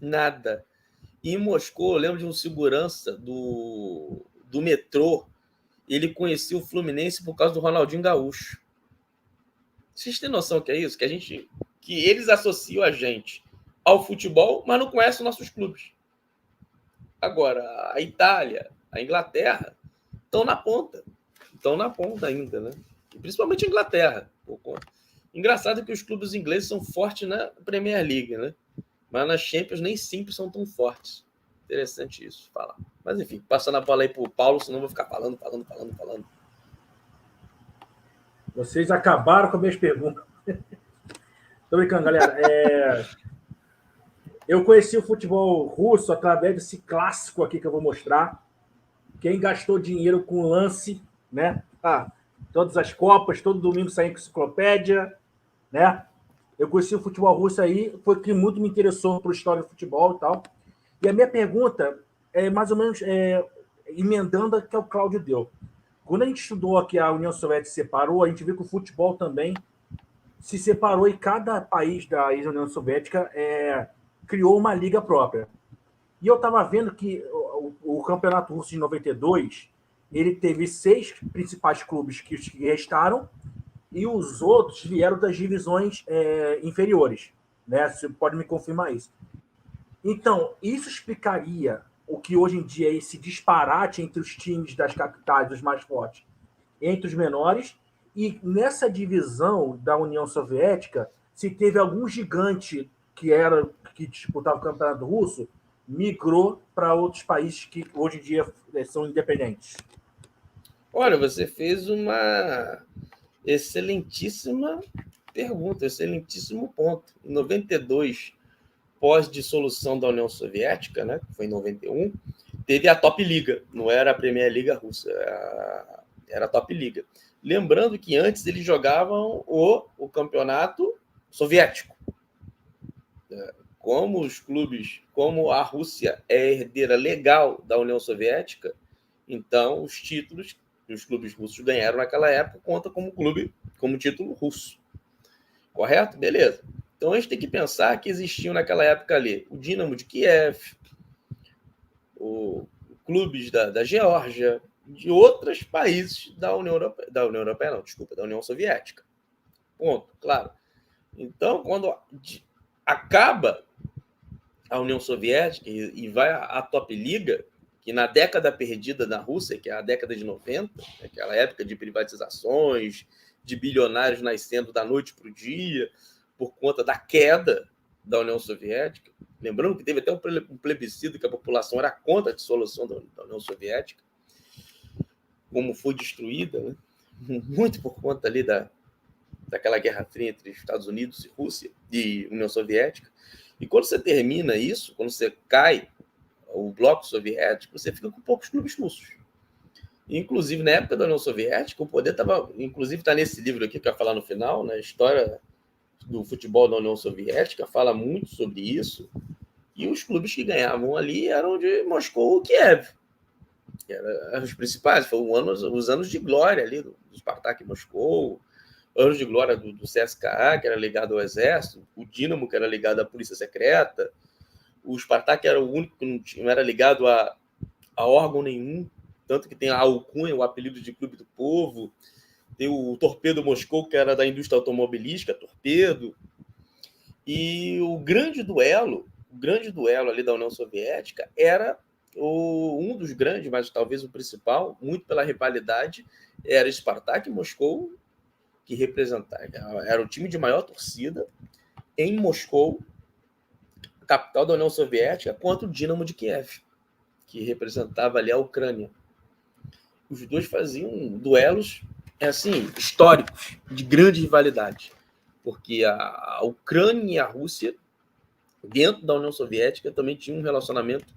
Nada. E em Moscou, eu lembro de um segurança do metrô, ele conhecia o Fluminense por causa do Ronaldinho Gaúcho. Vocês têm noção que é isso? Que eles associam a gente ao futebol, mas não conhecem os nossos clubes. Agora, a Itália, a Inglaterra, estão na ponta. Estão na ponta ainda, né? Principalmente a Inglaterra. Engraçado que os clubes ingleses são fortes na Premier League, né? Mas nas Champions nem sempre são tão fortes. Interessante isso, falar. Mas enfim, passando a bola aí pro Paulo, senão eu vou ficar falando. Vocês acabaram com as minhas perguntas. Tô brincando, galera. Eu conheci o futebol russo através desse clássico aqui que eu vou mostrar. Quem gastou dinheiro com lance, né? Todas as Copas, todo domingo sai enciclopédia, né? Eu conheci o futebol russo aí, foi que muito me interessou para a história do futebol e tal. E a minha pergunta é mais ou menos emendando a que o Cláudio deu. Quando a gente estudou que a União Soviética se separou, a gente viu que o futebol também se separou e cada país da ex-União Soviética criou uma liga própria. E eu estava vendo que o Campeonato Russo de 92 ele teve 6 principais clubes que restaram e os outros vieram das divisões inferiores. Né? Você pode me confirmar isso. Então, isso explicaria o que hoje em dia é esse disparate entre os times das capitais, os mais fortes, entre os menores, e nessa divisão da União Soviética, se teve algum gigante que disputava o Campeonato Russo, migrou para outros países que hoje em dia são independentes. Olha, você fez uma excelentíssima pergunta, excelentíssimo ponto. Em 92, pós-dissolução da União Soviética, né, que foi em 91, teve a Top Liga, não era a Premier Liga russa, era a Top Liga. Lembrando que antes eles jogavam o campeonato soviético. Como os clubes, como a Rússia é herdeira legal da União Soviética, então os títulos que os clubes russos ganharam naquela época conta como título russo. Correto? Beleza. Então a gente tem que pensar que existiam naquela época ali o Dinamo de Kiev, clubes da Geórgia, de outros países da União Soviética. Ponto, claro. Então, quando acaba a União Soviética e vai a Top Liga, que na década perdida na Rússia, que é a década de 90, aquela época de privatizações, de bilionários nascendo da noite para o dia, por conta da queda da União Soviética. Lembrando que teve até um plebiscito que a população era contra a dissolução da União Soviética, como foi destruída, né? Muito por conta ali daquela Guerra Fria entre Estados Unidos e Rússia e União Soviética. E quando você termina isso, quando você cai o bloco soviético, você fica com poucos clubes russos. Inclusive, na época da União Soviética, o poder estava... Inclusive, está nesse livro aqui que eu ia falar no final, né? História do futebol da União Soviética, fala muito sobre isso. E os clubes que ganhavam ali eram de Moscou ou Kiev. Eram os principais. Foram os anos de glória ali do Spartak Moscou, anos de glória do CSKA, que era ligado ao exército, o Dinamo, que era ligado à polícia secreta, o Spartak era o único que não era ligado a órgão nenhum, tanto que tem a alcunha, o apelido de Clube do Povo, tem o Torpedo Moscou, que era da indústria automobilística, Torpedo, e o grande duelo ali da União Soviética era um dos grandes, mas talvez o principal, muito pela rivalidade, era Spartak Moscou, que representava, era o time de maior torcida em Moscou, capital da União Soviética, contra o Dinamo de Kiev, que representava ali a Ucrânia. Os dois faziam duelos assim, históricos, de grande rivalidade, porque a Ucrânia e a Rússia, dentro da União Soviética, também tinham um relacionamento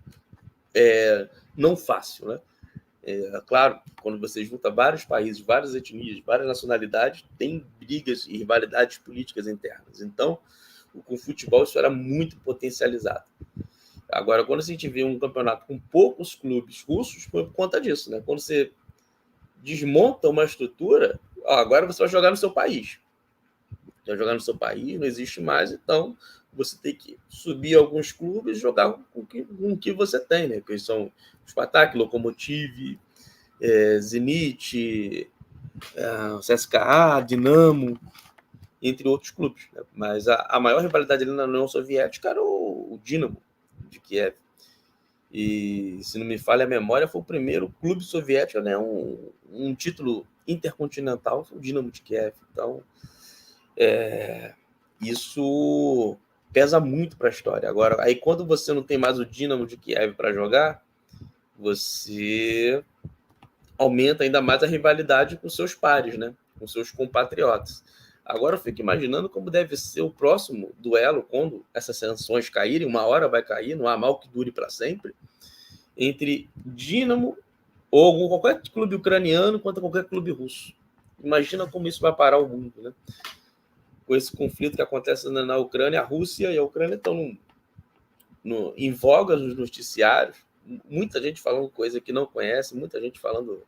não fácil, né? Claro, quando você junta vários países, várias etnias, várias nacionalidades, tem brigas e rivalidades políticas internas. Então, com o futebol, isso era muito potencializado. Agora, quando a gente vê um campeonato com poucos clubes russos, foi por conta disso, né? Quando você desmonta uma estrutura, agora você vai jogar no seu país. Vai jogar no seu país, não existe mais, então você tem que subir alguns clubes e jogar com o que você tem, né? Que são Spartak, Lokomotiv, Zenit, CSKA, Dinamo, entre outros clubes. Né? Mas a maior rivalidade ali na União Soviética era o Dinamo de Kiev. E, se não me falha a memória, foi o primeiro clube soviético a ganhar um título intercontinental, foi o Dinamo de Kiev. Então, isso pesa muito para a história. Agora, aí quando você não tem mais o Dinamo de Kiev para jogar, você aumenta ainda mais a rivalidade com seus pares, né? Com seus compatriotas. Agora eu fico imaginando como deve ser o próximo duelo quando essas sanções caírem, uma hora vai cair, não há mal que dure para sempre, entre Dínamo ou qualquer clube ucraniano contra qualquer clube russo. Imagina como isso vai parar o mundo, né? Com esse conflito que acontece na Ucrânia, a Rússia e a Ucrânia estão em voga nos noticiários, muita gente falando coisa que não conhece, muita gente falando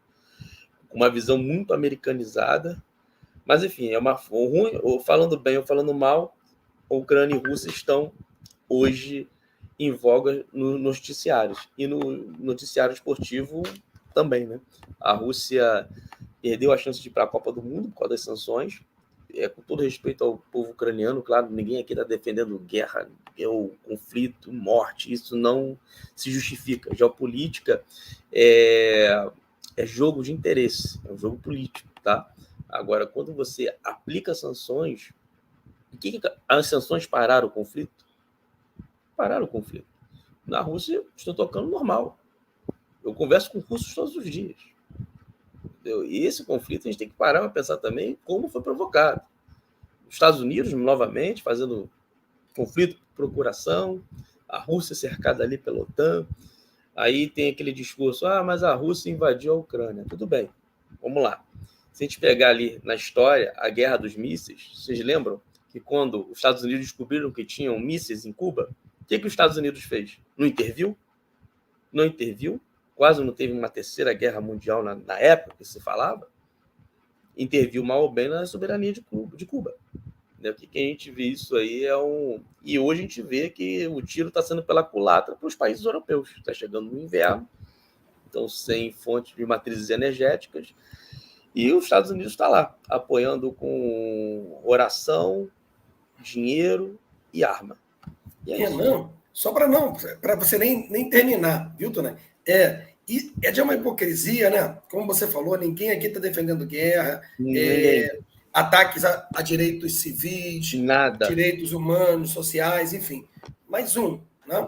com uma visão muito americanizada, mas enfim, ou falando bem ou falando mal, a Ucrânia e a Rússia estão hoje em voga nos noticiários, e no noticiário esportivo também, né? A Rússia perdeu a chance de ir para a Copa do Mundo por causa das sanções. Com todo respeito ao povo ucraniano, claro, ninguém aqui está defendendo guerra, ou conflito, morte, isso não se justifica. Geopolítica é jogo de interesse, é um jogo político, tá? Agora, quando você aplica sanções, as sanções pararam o conflito? Pararam o conflito. Na Rússia, estou tocando normal. Eu converso com russos todos os dias. Entendeu? E esse conflito a gente tem que parar para pensar também como foi provocado. Os Estados Unidos, novamente, fazendo conflito por procuração, a Rússia cercada ali pela OTAN. Aí tem aquele discurso, mas a Rússia invadiu a Ucrânia. Tudo bem, vamos lá. Se a gente pegar ali na história a Guerra dos Mísseis, vocês lembram que quando os Estados Unidos descobriram que tinham mísseis em Cuba, o que os Estados Unidos fez? Não interviu? Não interviu? Quase não teve uma terceira guerra mundial na época que se falava. Interviu mal ou bem na soberania de Cuba. O que a gente vê isso aí E hoje a gente vê que o tiro está sendo pela culatra para os países europeus. Está chegando no inverno, então sem fontes de matrizes energéticas, e os Estados Unidos está lá, apoiando com oração, dinheiro e arma. E Renan, só para você nem terminar, viu, Tonai? É de uma hipocrisia, né? Como você falou, ninguém aqui está defendendo guerra, ataques a direitos civis, nada, direitos humanos, sociais, enfim. Mais né?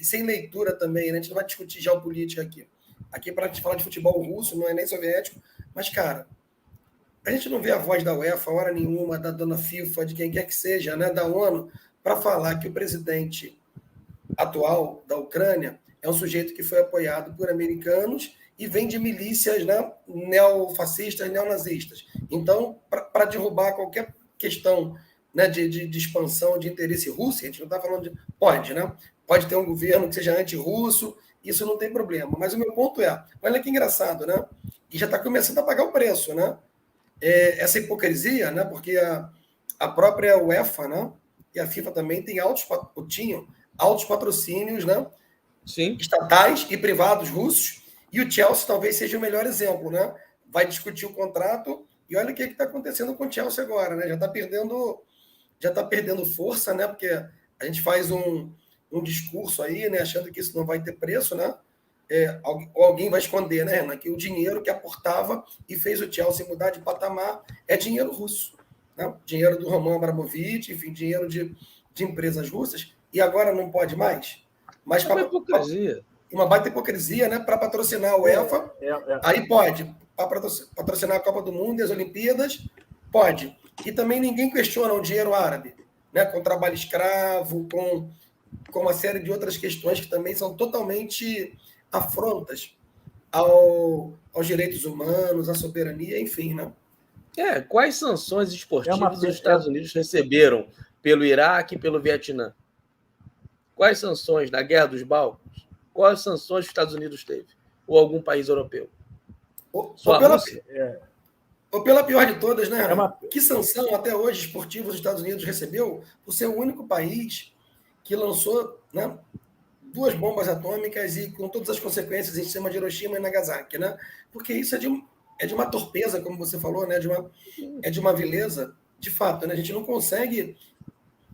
Sem leitura também, né? A gente não vai discutir geopolítica aqui. Aqui, para a gente falar de futebol russo, não é nem soviético, mas, cara, a gente não vê a voz da UEFA, hora nenhuma, da dona FIFA, de quem quer que seja, né? Da ONU, para falar que o presidente atual da Ucrânia é um sujeito que foi apoiado por americanos e vem de milícias, né, neofascistas, neonazistas. Então, para derrubar qualquer questão, né, de expansão de interesse russo, a gente não está falando de... Pode, né? Pode ter um governo que seja anti-russo, isso não tem problema. Mas o meu ponto é, olha que engraçado, né? E já está começando a pagar o preço, né? Essa hipocrisia, né? Porque a própria UEFA, né, e a FIFA também tinham altos patrocínios, né? Sim. Estatais e privados russos, e o Chelsea talvez seja o melhor exemplo, né? Vai discutir o contrato, e olha o que está acontecendo com o Chelsea agora, né? Já está perdendo força, né? Porque a gente faz um discurso aí, né? Achando que isso não vai ter preço, né? Alguém vai esconder, né, Renan? Que o dinheiro que aportava e fez o Chelsea mudar de patamar é dinheiro russo, né? Dinheiro do Roman Abramovich, enfim, dinheiro de empresas russas, e agora não pode mais? Mas uma hipocrisia. Uma baita hipocrisia, né? Para patrocinar a UEFA, aí pode. Para patrocinar a Copa do Mundo e as Olimpíadas, pode. E também ninguém questiona o dinheiro árabe, né? Com trabalho escravo, com uma série de outras questões que também são totalmente afrontas aos direitos humanos, à soberania, enfim, né? Quais sanções esportivas os Estados Unidos receberam pelo Iraque e pelo Vietnã? Quais sanções na Guerra dos Balcãs? Quais sanções os Estados Unidos teve? Ou algum país europeu? Ou pela pior de todas, né? Que sanção até hoje esportiva os Estados Unidos recebeu por ser o único país que lançou, né, 2 bombas atômicas e com todas as consequências em cima de Hiroshima e Nagasaki, né? Porque isso é de uma torpeza, como você falou, né? De uma vileza, de fato, né? A gente não consegue...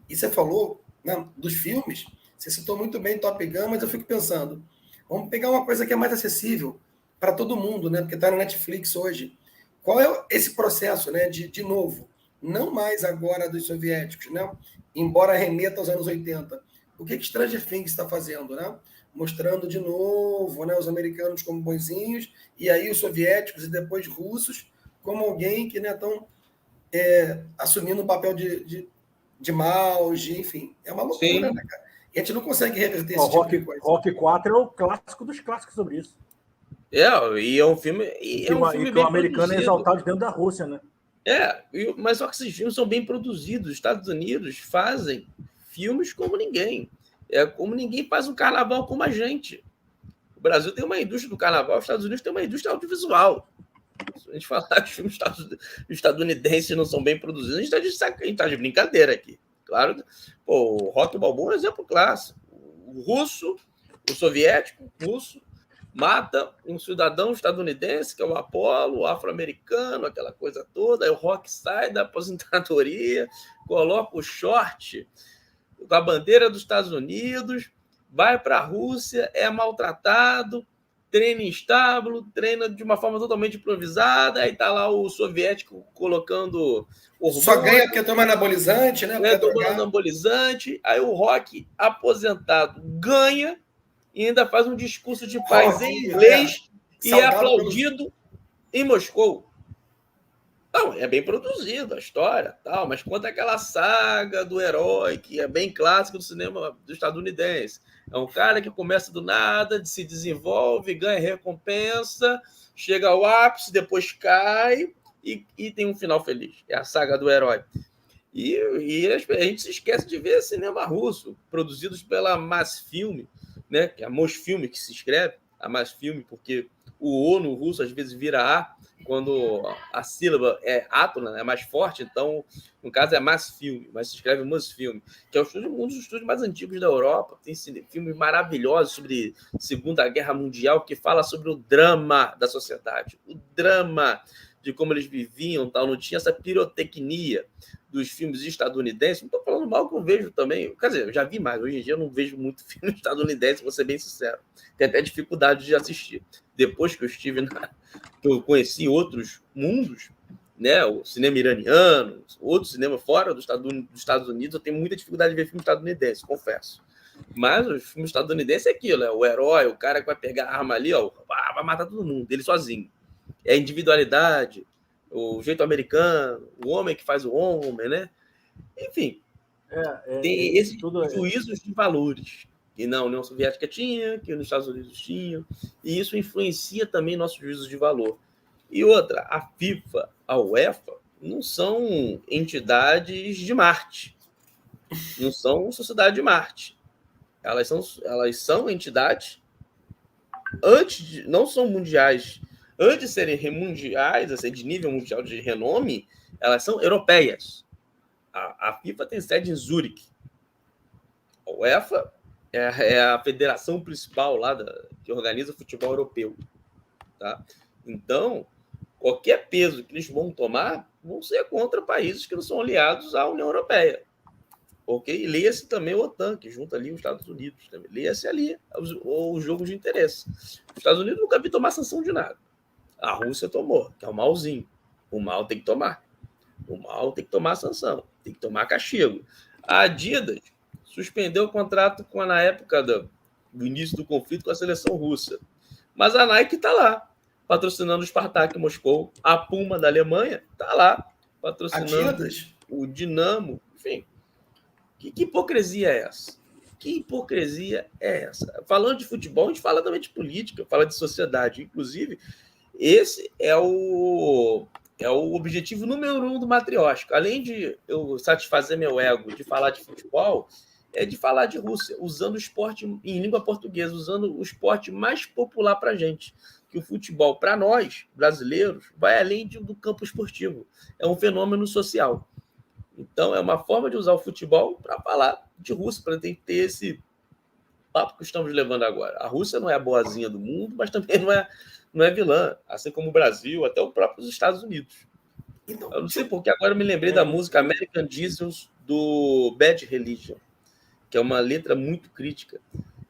E você falou, né, dos filmes, você citou muito bem Top Gun, mas eu fico pensando, vamos pegar uma coisa que é mais acessível para todo mundo, né? Porque está na Netflix hoje. Qual é esse processo, né? De novo, não mais agora dos soviéticos, né? Embora remeta aos anos 80. O que Stranger Things está fazendo, né? Mostrando de novo, né, os americanos como bonzinhos, e aí os soviéticos e depois russos como alguém que, né, estão assumindo um papel de mouse, enfim. É uma loucura, Sim. né, cara? E a gente não consegue reverter O esse tipo de coisa. Rock 4 é o clássico dos clássicos sobre isso. E é um filme. E é um filme que bem o americano é produzido. exaltado dentro da Rússia, né? Mas só que esses filmes são bem produzidos. Os Estados Unidos fazem filmes como ninguém. É como ninguém faz um carnaval como a gente. O Brasil tem uma indústria do carnaval, os Estados Unidos tem uma indústria audiovisual. Se a gente falar que os filmes estadunidenses não são bem produzidos, a gente está de brincadeira aqui. Claro, o Rock Balboa é um exemplo clássico. O soviético, o russo, mata um cidadão estadunidense, que é o Apollo, o afro-americano, aquela coisa toda. Aí o Rock sai da aposentadoria, coloca o short com a bandeira dos Estados Unidos, vai para a Rússia, é maltratado, treina em estábulo, treina de uma forma totalmente improvisada, aí tá lá o soviético colocando hormônio. Só ganha porque toma anabolizante, né? Tomando anabolizante, aí o Rock, aposentado, ganha e ainda faz um discurso de paz em inglês e é aplaudido em Moscou. Não, é bem produzido a história, tal, mas conta aquela saga do herói, que é bem clássico do cinema do estadunidense. É um cara que começa do nada, se desenvolve, ganha recompensa, chega ao ápice, depois cai e tem um final feliz. É a saga do herói. E a gente se esquece de ver cinema russo, produzidos pela Mosfilm, né? Que é a Mosfilm que se escreve, a Mosfilm, porque o O no russo às vezes vira A, quando a sílaba é átona, é mais forte, então, no caso, é Mosfilm, mas se escreve Mosfilm, que é um dos estúdios mais antigos da Europa. Tem filmes maravilhosos sobre Segunda Guerra Mundial, que fala sobre o drama da sociedade, o drama de como eles viviam, tal. Não tinha essa pirotecnia dos filmes estadunidenses. Não estou falando mal, que eu vejo também. Quer dizer, eu já vi mais. Hoje em dia eu não vejo muito filme estadunidense, vou ser bem sincero. Tenho até dificuldade de assistir. Depois que eu que eu conheci outros mundos, né, o cinema iraniano, outro cinema fora dos Estados Unidos, eu tenho muita dificuldade de ver filme estadunidense, confesso. Mas os filmes estadunidenses é aquilo, o herói, o cara que vai pegar a arma ali, vai matar todo mundo, ele sozinho. É a individualidade, o jeito americano, o homem que faz o homem, né? Enfim, tem esses juízos de valores que na União Soviética tinha, que nos Estados Unidos tinha, e isso influencia também nossos juízos de valor. E outra, a FIFA, a UEFA, não são entidades de Marte, não são sociedade de Marte. Elas são entidades não são mundiais. Antes de serem mundiais, assim, de nível mundial de renome, elas são europeias. A FIFA tem sede em Zurique. A UEFA é a federação principal lá que organiza o futebol europeu. Tá? Então, qualquer peso que eles vão tomar vão ser contra países que não são aliados à União Europeia. Ok? E leia-se também o OTAN, que junta ali os Estados Unidos. Leia-se ali o jogo de interesse. Os Estados Unidos nunca vi tomar sanção de nada. A Rússia tomou, que é o malzinho. O mal tem que tomar. O mal tem que tomar sanção, tem que tomar castigo. A Adidas suspendeu o contrato na época do início do conflito com a seleção russa. Mas a Nike está lá, patrocinando o Spartak Moscou. A Puma da Alemanha está lá, patrocinando Adidas? O Dinamo. Enfim, que hipocrisia é essa? Que hipocrisia é essa? Falando de futebol, a gente fala também de política, fala de sociedade. Inclusive, esse é o objetivo número 1 do Matriótico. Além de eu satisfazer meu ego de falar de futebol, é de falar de Rússia, usando o esporte em língua portuguesa, usando o esporte mais popular para a gente. Que o futebol, para nós, brasileiros, vai além do campo esportivo. É um fenômeno social. Então, é uma forma de usar o futebol para falar de Rússia, para ter esse papo que estamos levando agora. A Rússia não é a boazinha do mundo, mas também não é vilã, assim como o Brasil, até os próprios Estados Unidos. Então, eu não sei porque agora eu me lembrei da música American Diesels do Bad Religion, que é uma letra muito crítica.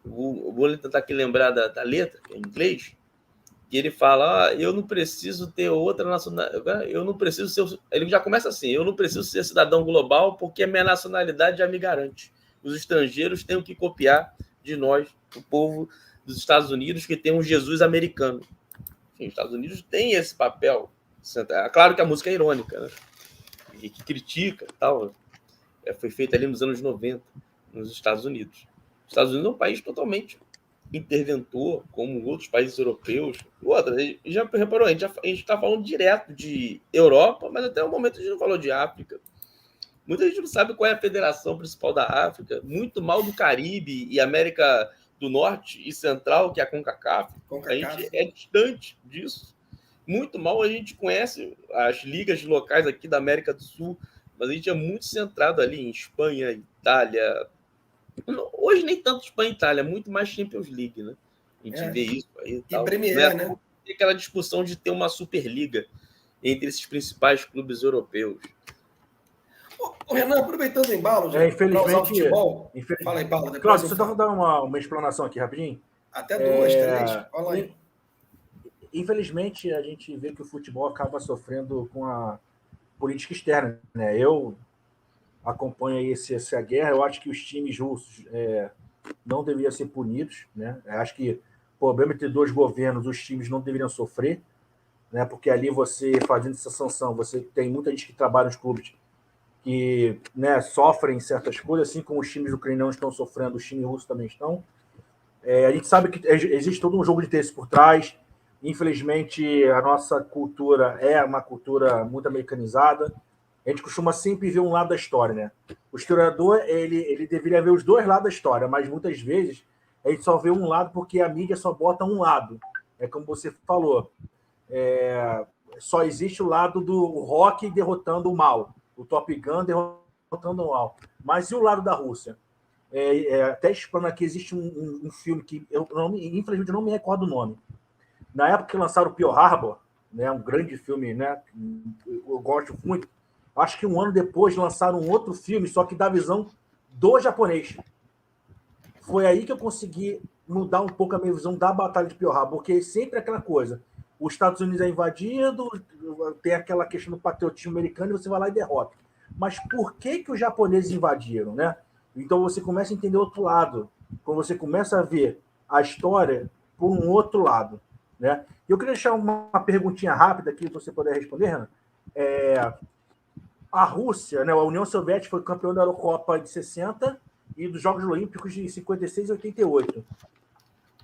Vou tentar aqui lembrar da letra, que é em inglês, que ele fala, eu não preciso ter outra nacionalidade, eu não preciso ser... Ele já começa assim, eu não preciso ser cidadão global porque a minha nacionalidade já me garante. Os estrangeiros têm que copiar de nós, o povo dos Estados Unidos, que tem um Jesus americano. Enfim, os Estados Unidos têm esse papel. É claro que a música é irônica, né? que critica e tal, foi feita ali nos anos 90, nos Estados Unidos. Os Estados Unidos é um país totalmente interventor, como outros países europeus. Outra, já reparou, a gente está falando direto de Europa, mas até o momento a gente não falou de África. Muita gente não sabe qual é a federação principal da África, muito mal do Caribe e América do Norte e Central, que é a CONCACAF. A gente é distante disso. Muito mal a gente conhece as ligas locais aqui da América do Sul, mas a gente é muito centrado ali em Espanha, Itália. Hoje nem tanto Espanha e Itália, muito mais Champions League, né? A gente vê isso aí. E Premier, né? Tem aquela discussão de ter uma Superliga entre esses principais clubes europeus. Ô, Renan, aproveitando o embalo, infelizmente, fala aí, Paulo. Cláudio, deixa eu dar uma explanação aqui rapidinho. Até 2, 3, fala aí. Infelizmente, a gente vê que o futebol acaba sofrendo com a política externa, né? Eu acompanho aí essa guerra, eu acho que os times russos não deveriam ser punidos, né? Eu acho que o problema de ter 2 governos, os times não deveriam sofrer, né? Porque ali você, fazendo essa sanção, você tem muita gente que trabalha nos clubes que, né, sofrem certas coisas, assim como os times ucranianos estão sofrendo, os times russos também estão. A gente sabe que existe todo um jogo de interesse por trás. Infelizmente, a nossa cultura é uma cultura muito americanizada. A gente costuma sempre ver um lado da história, né? O historiador, ele deveria ver os 2 lados da história, mas muitas vezes a gente só vê um lado porque a mídia só bota um lado. É como você falou, só existe o lado do rock derrotando o mal, o Top Gun derrotando o mal. Mas e o lado da Rússia? Até explano aqui, existe um filme que, infelizmente, eu não me recordo o nome. Na época que lançaram o Pearl Harbor, né, um grande filme, né, eu gosto muito, acho que um ano depois lançaram um outro filme, só que da visão do japonês. Foi aí que eu consegui mudar um pouco a minha visão da Batalha de Pearl Harbor, porque sempre aquela coisa, os Estados Unidos é invadido, tem aquela questão do patriotismo americano e você vai lá e derrota. Mas por que os japoneses invadiram, né? Então você começa a entender outro lado, quando você começa a ver a história por um outro lado, né? Eu queria deixar uma perguntinha rápida aqui, para você poder responder, Renan. A Rússia, né, a União Soviética foi campeã da Eurocopa de 60 e dos Jogos Olímpicos de 56 e 88.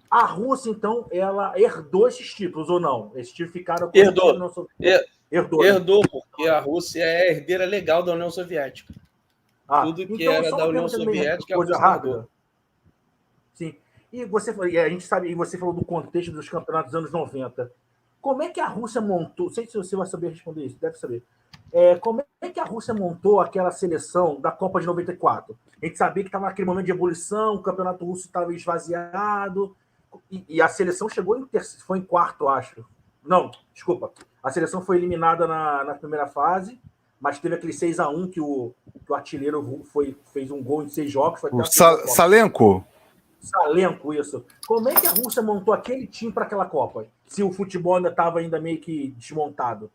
A Rússia, então, ela herdou esses títulos ou não? Esses títulos ficaram com a União Soviética? Herdou, porque a Rússia é a herdeira legal da União Soviética. Tudo que então, era da União Soviética, coisa rápida. Sim. E a gente sabe, e você falou do contexto dos campeonatos dos anos 90. Como é que a Rússia montou? Não sei se você vai saber responder isso, deve saber. Como é que a Rússia montou aquela seleção da Copa de 94? A gente sabia que estava naquele momento de ebulição, o campeonato russo estava esvaziado, e a seleção chegou foi em quarto, acho. Não, desculpa. A seleção foi eliminada na primeira fase, mas teve aquele 6-1 que o artilheiro fez um gol em 6 jogos. Foi o Salenko. Salenko, isso. Como é que a Rússia montou aquele time para aquela Copa? Se o futebol ainda estava meio que desmontado?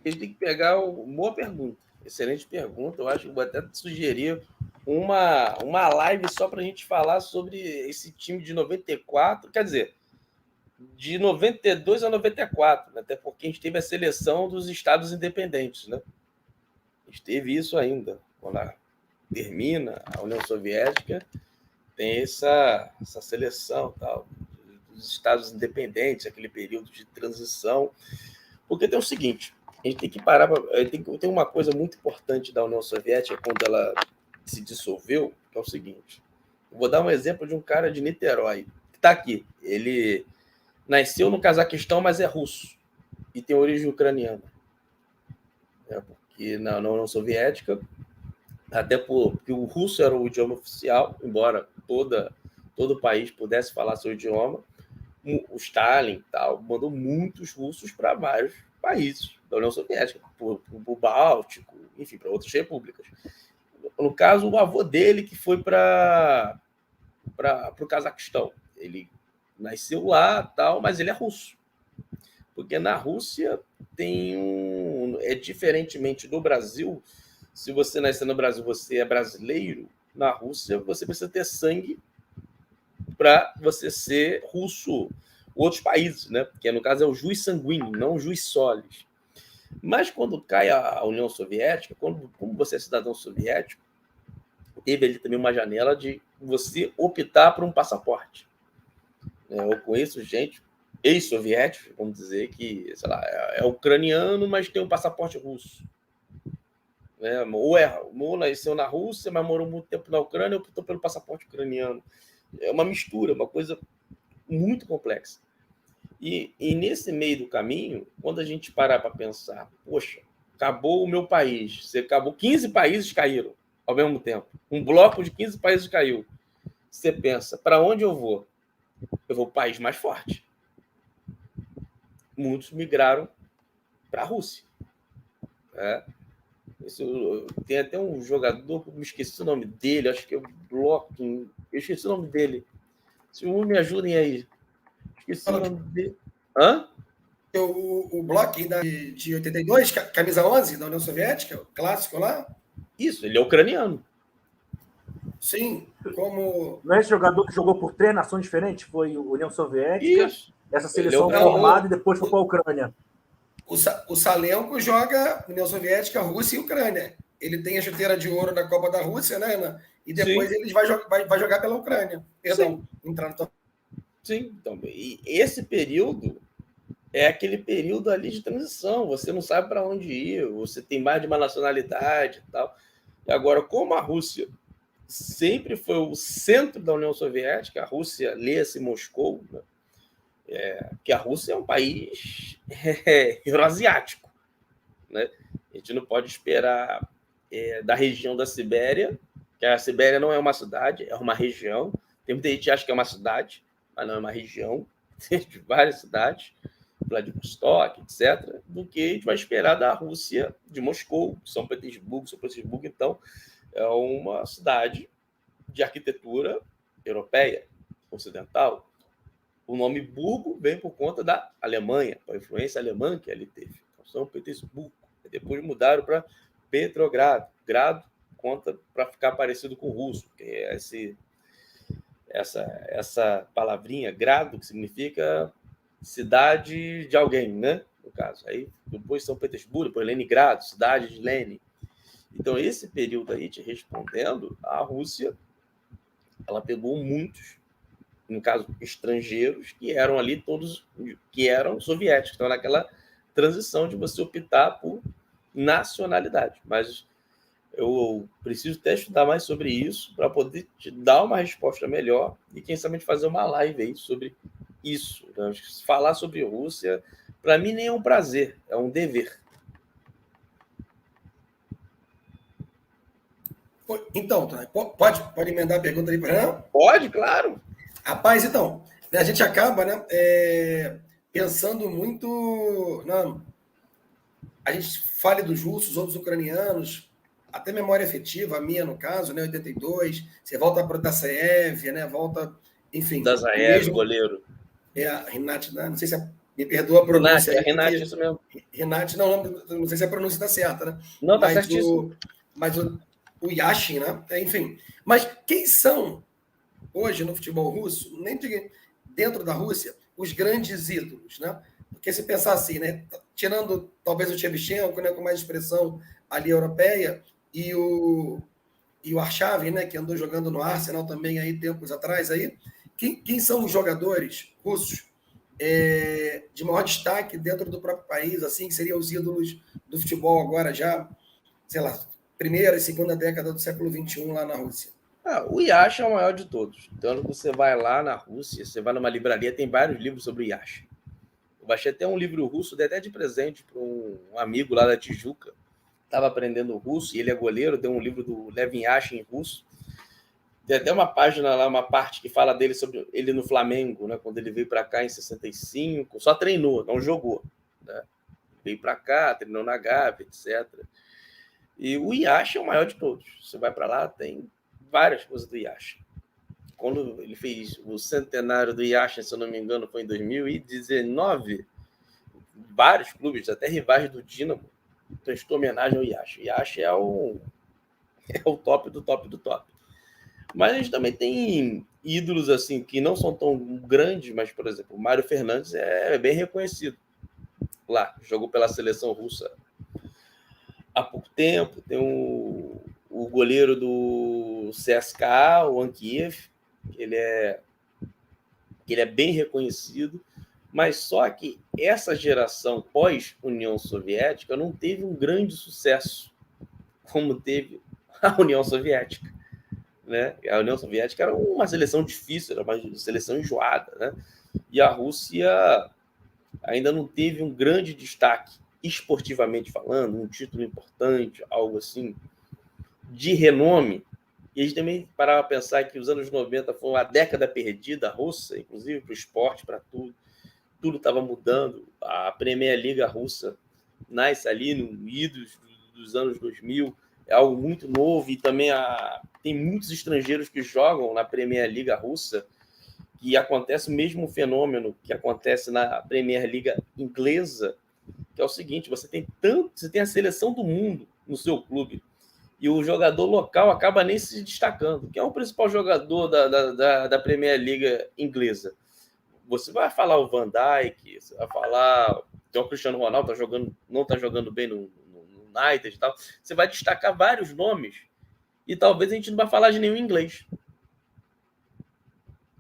Ele tem que pegar boa pergunta. Excelente pergunta. Eu acho que vou até sugerir uma live só para a gente falar sobre esse time de 94. Quer dizer, de 92 a 94, né? Até porque a gente teve a seleção dos estados independentes, né? A gente teve isso ainda. Quando termina a União Soviética, tem essa seleção tal, dos estados independentes, aquele período de transição. Porque tem o seguinte, a gente tem que parar. Tem uma coisa muito importante da União Soviética quando ela se dissolveu, que é o seguinte. Eu vou dar um exemplo de um cara de Niterói, que está aqui. Ele nasceu no Cazaquistão, mas é russo e tem origem ucraniana. Porque na União Soviética, até porque o russo era o idioma oficial, embora todo o país pudesse falar seu idioma, o Stalin tal, mandou muitos russos para vários países da União Soviética, para o Báltico, enfim, para outras repúblicas. No caso, o avô dele que foi para o Cazaquistão. Ele nasceu lá, tal, mas ele é russo. Porque na Rússia diferentemente do Brasil, se você nascer no Brasil, você é brasileiro, na Rússia você precisa ter sangue para você ser russo. Outros países, né? Que no caso é o jus sanguíneo, não o jus solis. Mas quando cai a União Soviética, como você é cidadão soviético, teve ali também uma janela de você optar por um passaporte. Eu conheço gente, ex-soviéticos, vamos dizer, que, sei lá, é ucraniano, mas tem um passaporte russo. Ou nasceu na Rússia, mas morou muito tempo na Ucrânia e optou pelo passaporte ucraniano. É uma mistura, uma coisa muito complexa. E nesse meio do caminho, quando a gente parar para pensar, poxa, acabou o meu país, você acabou, 15 países caíram ao mesmo tempo. Um bloco de 15 países caiu. Você pensa, para onde eu vou? Eu vou para o país mais forte. Muitos migraram para a Rússia. Tem até um jogador, me esqueci o nome dele, acho que é o Blocking, eu esqueci o nome dele. Se me ajudem aí. Esqueci o nome dele. Hã? O Bloch de 82, camisa 11 da União Soviética, o clássico lá? Isso, ele é ucraniano. Sim, como... Não é esse jogador que jogou por 3 nações diferentes? Foi a União Soviética, Isso. essa seleção Ele é formada e depois foi para a Ucrânia. O Salenko joga União Soviética, Rússia e Ucrânia. Ele tem a chuteira de ouro da Copa da Rússia, né, Ana? E depois Sim. ele vai jogar pela Ucrânia. Perdão, entrando. Sim, então, e esse período é aquele período ali de transição. Você não sabe para onde ir, você tem mais de uma nacionalidade e tal. E agora, como a Rússia sempre foi o centro da União Soviética, a Rússia, lê-se Moscou, né? Que a Rússia é um país euroasiático, né? A gente não pode esperar da região da Sibéria, que a Sibéria não é uma cidade, é uma região. Tem muita gente que acha que é uma cidade, mas não é uma região, de várias cidades, Vladivostok, etc., do que a gente vai esperar da Rússia, de Moscou, São Petersburgo. Então, é uma cidade de arquitetura europeia, ocidental. O nome Burgo vem por conta da Alemanha, a influência alemã que ali teve. Então, São Petersburgo. Depois mudaram para Petrogrado. Grado conta para ficar parecido com o russo, que é essa palavrinha, grado, que significa cidade de alguém, né? No caso. Aí, depois São Petersburgo, depois Leningrado, cidade de Lenin. Então, esse período aí, te respondendo, a Rússia, ela pegou muitos, no caso, estrangeiros, que eram ali todos, que eram soviéticos. Então, naquela transição de você optar por nacionalidade. Mas eu preciso até estudar mais sobre isso para poder te dar uma resposta melhor e, quem sabe, fazer uma live aí sobre isso. Né? Falar sobre Rússia, para mim, nem é um prazer, é um dever. Então, pode emendar a pergunta ali para Renan? Pode, claro. Rapaz, então, a gente acaba, né, pensando muito... Não, a gente fala dos russos, outros ucranianos, até memória afetiva, a minha no caso, né, 82, você volta para o Dassaev, né, volta, enfim... Dassaev, goleiro. Renate, não sei se me perdoa a pronúncia. Renate, isso mesmo. Renate, não sei se a pronúncia está certa, né? Não, está certíssimo. Mas o Yashin, né? Enfim. Mas quem são, hoje, no futebol russo, nem dentro da Rússia, os grandes ídolos, né? Porque se pensar assim, né? Tirando talvez o Shevchenko, né, com mais expressão ali europeia, e o Arshavin, né, que andou jogando no Arsenal também aí tempos atrás, aí, quem são os jogadores russos de maior destaque dentro do próprio país, assim, que seriam os ídolos do futebol agora já, sei lá, primeira e segunda década do século XXI lá na Rússia? O Yashin é o maior de todos. Então, você vai lá na Rússia, você vai numa livraria, tem vários livros sobre o Yashin. Eu baixei até um livro russo, dei até de presente para um amigo lá da Tijuca. Estava aprendendo russo, e ele é goleiro, deu um livro do Levin Yashin em russo. Tem até uma página lá, uma parte que fala dele sobre ele no Flamengo, né? Quando ele veio para cá em 65, só treinou, não jogou. Né? Veio para cá, treinou na Gávea, etc. E o Yashin é o maior de todos. Você vai para lá, tem várias coisas do Yashin. Quando ele fez o centenário do Yashin, se eu não me engano, foi em 2019, vários clubes, até rivais do Dínamo, prestou homenagem ao Yashin. O Yashin é o top do top do top. Mas a gente também tem ídolos assim que não são tão grandes, mas, por exemplo, o Mário Fernandes é bem reconhecido lá, jogou pela seleção russa há pouco tempo. Tem o goleiro do CSKA, o Ankiev, ele é bem reconhecido, mas só que essa geração pós-União Soviética não teve um grande sucesso como teve a União Soviética, né? A União Soviética era uma seleção difícil, era uma seleção enjoada, né? E a Rússia ainda não teve um grande destaque, esportivamente falando, um título importante, algo assim, de renome. E a gente também parava a pensar que os anos 90 foi uma década perdida, a russa, inclusive para o esporte, para tudo. Tudo estava mudando. A Premier Liga russa nasce ali no idos dos anos 2000, é algo muito novo, e também tem muitos estrangeiros que jogam na Premier Liga russa, que acontece o mesmo fenômeno que acontece na Premier Liga inglesa, que é o seguinte: você tem a seleção do mundo no seu clube, e o jogador local acaba nem se destacando. Quem é o principal jogador da Premier Liga inglesa? Você vai falar o Van Dijk, você vai falar o Cristiano Ronaldo não está jogando bem no United e tal. Você vai destacar vários nomes e talvez a gente não vai falar de nenhum inglês.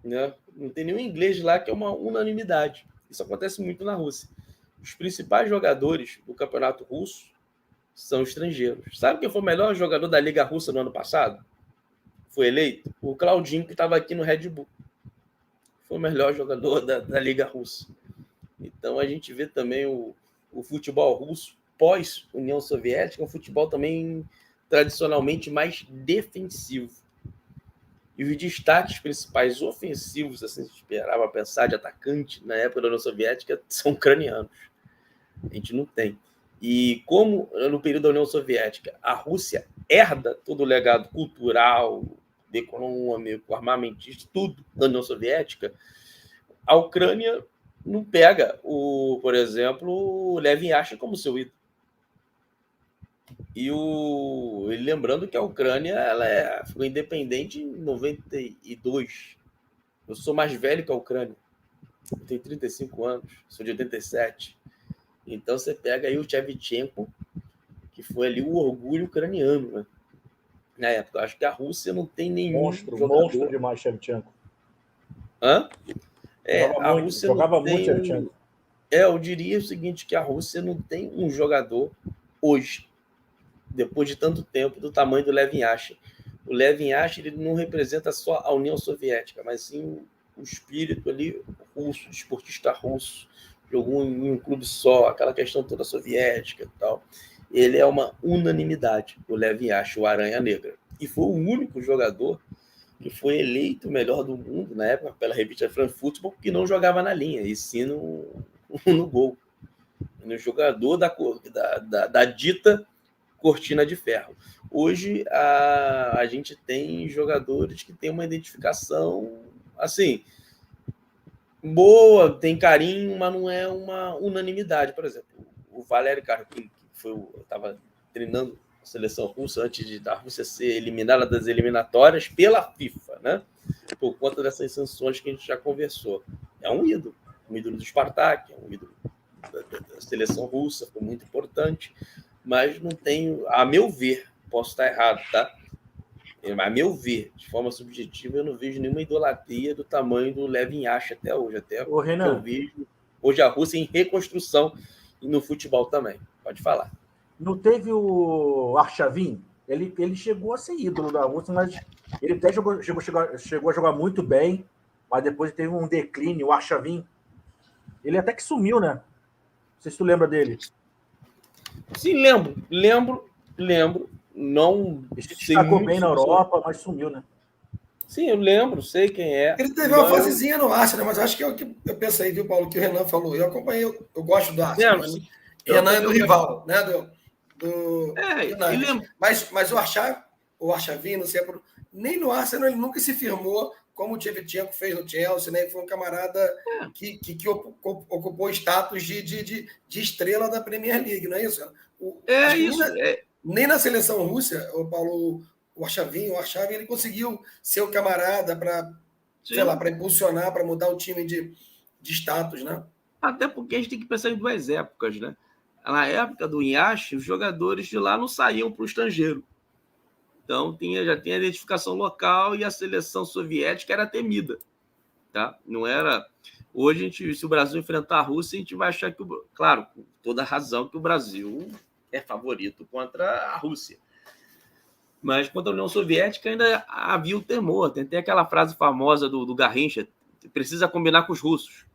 Né? Não tem nenhum inglês lá, que é uma unanimidade. Isso acontece muito na Rússia. Os principais jogadores do campeonato russo são estrangeiros. Sabe quem foi o melhor jogador da Liga Russa no ano passado? Foi eleito o Claudinho, que estava aqui no Red Bull. Foi o melhor jogador da Liga Russa. Então a gente vê também o futebol russo pós-União Soviética, um futebol também tradicionalmente mais defensivo. E os destaques principais ofensivos, assim, se esperava pensar de atacante na época da União Soviética, são ucranianos. A gente não tem. E como no período da União Soviética a Rússia herda todo o legado cultural, econômico, armamentista, tudo da União Soviética, a Ucrânia não pega, por exemplo, o Lev Yashin como seu ídolo. E lembrando que a Ucrânia ficou independente em 92. Eu sou mais velho que a Ucrânia. Eu tenho 35 anos, sou de 87. Então você pega aí o Shevchenko, que foi ali o orgulho ucraniano, né? Na época. Eu acho que a Rússia não tem nenhum monstro demais, Shevchenko. Hã? Jogava muito Shevchenko. Eu diria o seguinte, que a Rússia não tem um jogador hoje, depois de tanto tempo, do tamanho do Lev Yashin. O Lev Yashin, ele não representa só a União Soviética, mas sim o espírito ali russo, esportista russo. Jogou em um clube só, aquela questão toda soviética e tal. Ele é uma unanimidade, o Lev Yashin, o Aranha Negra. E foi o único jogador que foi eleito o melhor do mundo, na época, pela revista France Football, que não jogava na linha, e sim no gol. No jogador da dita cortina de ferro. Hoje, a gente tem jogadores que têm uma identificação, assim, boa, tem carinho, mas não é uma unanimidade. Por exemplo, o Valery Karpin, que estava treinando a seleção russa antes da Rússia ser eliminada das eliminatórias pela FIFA, né? Por conta dessas sanções que a gente já conversou. É um ídolo do Spartak, é um ídolo da seleção russa, foi muito importante, mas não tenho, a meu ver, posso estar errado, tá? A meu ver, de forma subjetiva, eu não vejo nenhuma idolatria do tamanho do Lev Yashin até hoje. Até eu vejo hoje a Rússia em reconstrução e no futebol também. Pode falar. Não teve o Arshavin? Ele chegou a ser ídolo da Rússia, mas ele até chegou a jogar muito bem, mas depois teve um declínio. O Arshavin, ele até que sumiu, né? Não sei se tu lembra dele. Sim, lembro. Não ele se destacou bem na Europa, mas sumiu, né? Sim, eu lembro, sei quem é. Ele teve uma fasezinha no Arsenal, mas acho que é o que eu pensei, viu, Paulo, que o Renan falou. Eu acompanhei, eu gosto do Arsenal. Renan é do rival, né? Mas o Arshavin, não sei, nem no Arsenal ele nunca se firmou como o Shevchenko fez no Chelsea, né? Ele foi um camarada que ocupou status de estrela da Premier League, não é isso? Nem na seleção russa, o Paulo, o Arshavin, ele conseguiu ser o camarada para, sei lá, para impulsionar, para mudar o time de status, né? Até porque a gente tem que pensar em duas épocas, né? Na época do Inhache, os jogadores de lá não saíam para o estrangeiro. Então, já tinha a identificação local e a seleção soviética era temida. Tá? Não era... Hoje, se o Brasil enfrentar a Rússia, a gente vai achar que, claro, com toda razão, que o Brasil é favorito contra a Rússia. Mas contra a União Soviética ainda havia o temor. Tem aquela frase famosa do Garrincha, precisa combinar com os russos.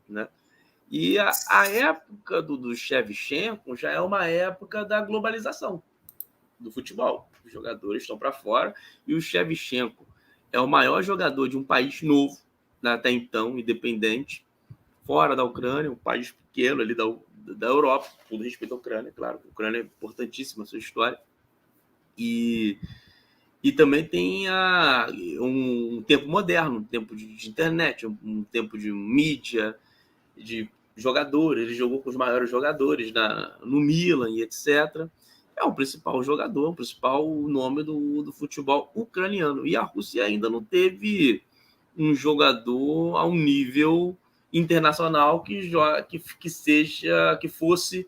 Né? E a época do Shevchenko já é uma época da globalização do futebol. Os jogadores estão para fora e o Shevchenko é o maior jogador de um país novo, até então, independente, fora da Ucrânia, um país pequeno ali da Europa, com respeito à Ucrânia, claro. A Ucrânia é importantíssima a sua história. E também tem um tempo moderno, um tempo de internet, um tempo de mídia, de jogadores. Ele jogou com os maiores jogadores no Milan e etc. É o principal jogador, o principal nome do futebol ucraniano. E a Rússia ainda não teve um jogador a um nível internacional que fosse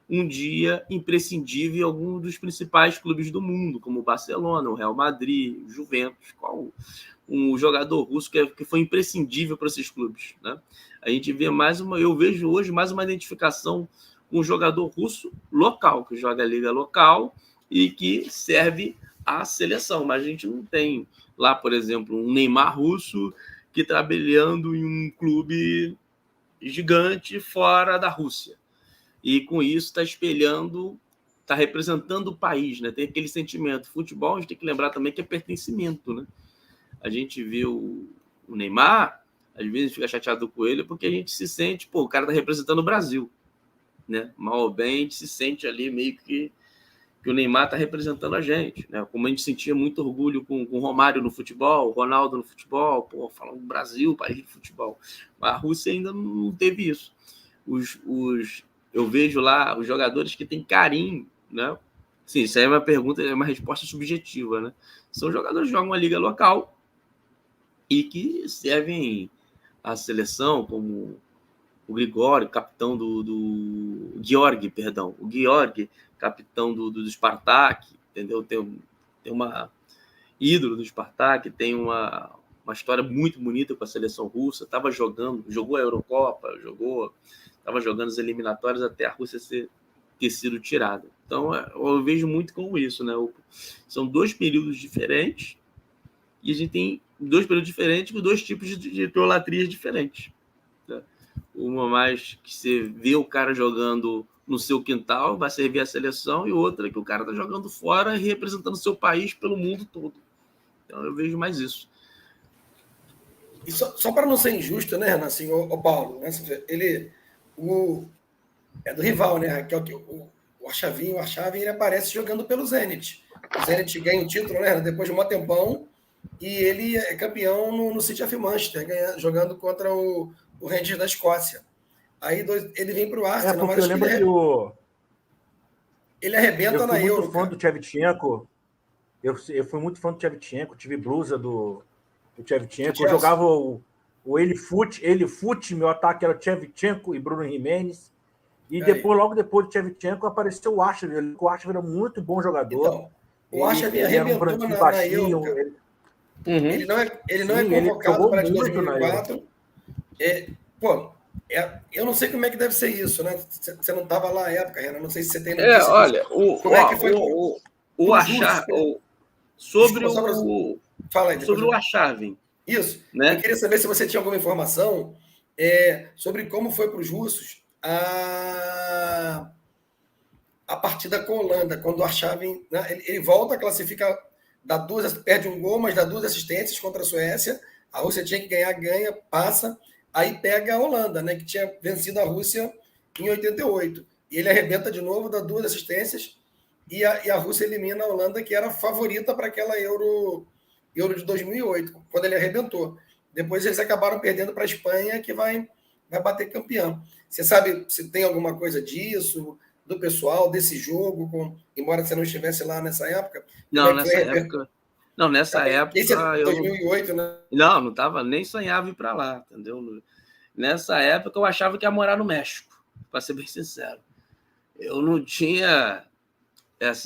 um dia imprescindível em algum dos principais clubes do mundo, como o Barcelona, o Real Madrid, o Juventus. Qual um jogador russo que foi imprescindível para esses clubes, né? A gente vê eu vejo hoje mais uma identificação com um jogador russo local, que joga a liga local e que serve à seleção. Mas a gente não tem lá, por exemplo, um Neymar russo que está brilhando em um clube gigante fora da Rússia. E com isso está representando o país, né? Tem aquele sentimento. Futebol, a gente tem que lembrar também que é pertencimento, né? A gente vê o Neymar, às vezes fica chateado com ele, porque a gente se sente, o cara está representando o Brasil, né? Mal ou bem, a gente se sente ali meio que o Neymar está representando a gente, né? Como a gente sentia muito orgulho com o Romário no futebol, o Ronaldo no futebol, falando do Brasil, país de futebol. Mas a Rússia ainda não teve isso. Eu vejo lá os jogadores que têm carinho, né? Sim, isso aí é uma pergunta, é uma resposta subjetiva, né? São jogadores que jogam uma liga local e que servem à seleção, como o Grigori, capitão do Georgi, perdão. O Georgi, capitão do Spartak, entendeu? Tem uma ídolo do Spartak, tem uma história muito bonita com a seleção russa. Jogou a Eurocopa, estava jogando as eliminatórias até a Rússia ter sido tirada. Então, eu vejo muito como isso, né? São dois períodos diferentes e a gente tem dois períodos diferentes com dois tipos de idolatrias diferentes. Né? Uma mais que você vê o cara jogando no seu quintal, vai servir a seleção, e outra que o cara está jogando fora e representando o seu país pelo mundo todo. Então, eu vejo mais isso. E só para não ser injusto, né, Renan? Assim, o Paulo, né, ele é do rival, né? Que é o Arshavin. O Arshavin, ele aparece jogando pelo Zenit. O Zenit ganha o título, né? Depois de um tempão, e ele é campeão no City of Manchester, jogando contra o Rangers da Escócia. Aí ele vem para o Arsenal, mas eu lembro que ele arrebenta na Euro. Eu fui muito fã do Shevchenko. Eu fui muito fã do Shevchenko, tive blusa do Shevchenko. Eu jogava o Elifut, meu ataque era o Shevchenko e Bruno Jimenez. E logo depois do Shevchenko, apareceu o Arshavin. O Arshavin era muito bom jogador. Então, o Arshavin arrebentou na Euro. Ele não é convocado para 2004. Eu não sei como é que deve ser isso, né? Você não estava lá na época, Renan. Não sei se você tem notícia. Olha, como é que foi o Arshavin. Sobre o Arshavin. Isso. Né? Eu queria saber se você tinha alguma informação sobre como foi para os russos a partida com a Holanda, quando o Arshavin, né, ele volta, classifica, perde um gol, mas dá 2 assistências contra a Suécia. A Rússia tinha que ganha, passa, aí pega a Holanda, né, que tinha vencido a Rússia em 88. E ele arrebenta de novo, dá 2 assistências, e a Rússia elimina a Holanda, que era favorita para aquela Euro de 2008, quando ele arrebentou. Depois eles acabaram perdendo para a Espanha, que vai bater campeão. Você sabe se tem alguma coisa disso, do pessoal, desse jogo, embora você não estivesse lá nessa época? Não, nessa época... Esse é 2008, né? Não estava, nem sonhava ir para lá, entendeu? nessa época eu achava que ia morar no México, para ser bem sincero. Eu não tinha...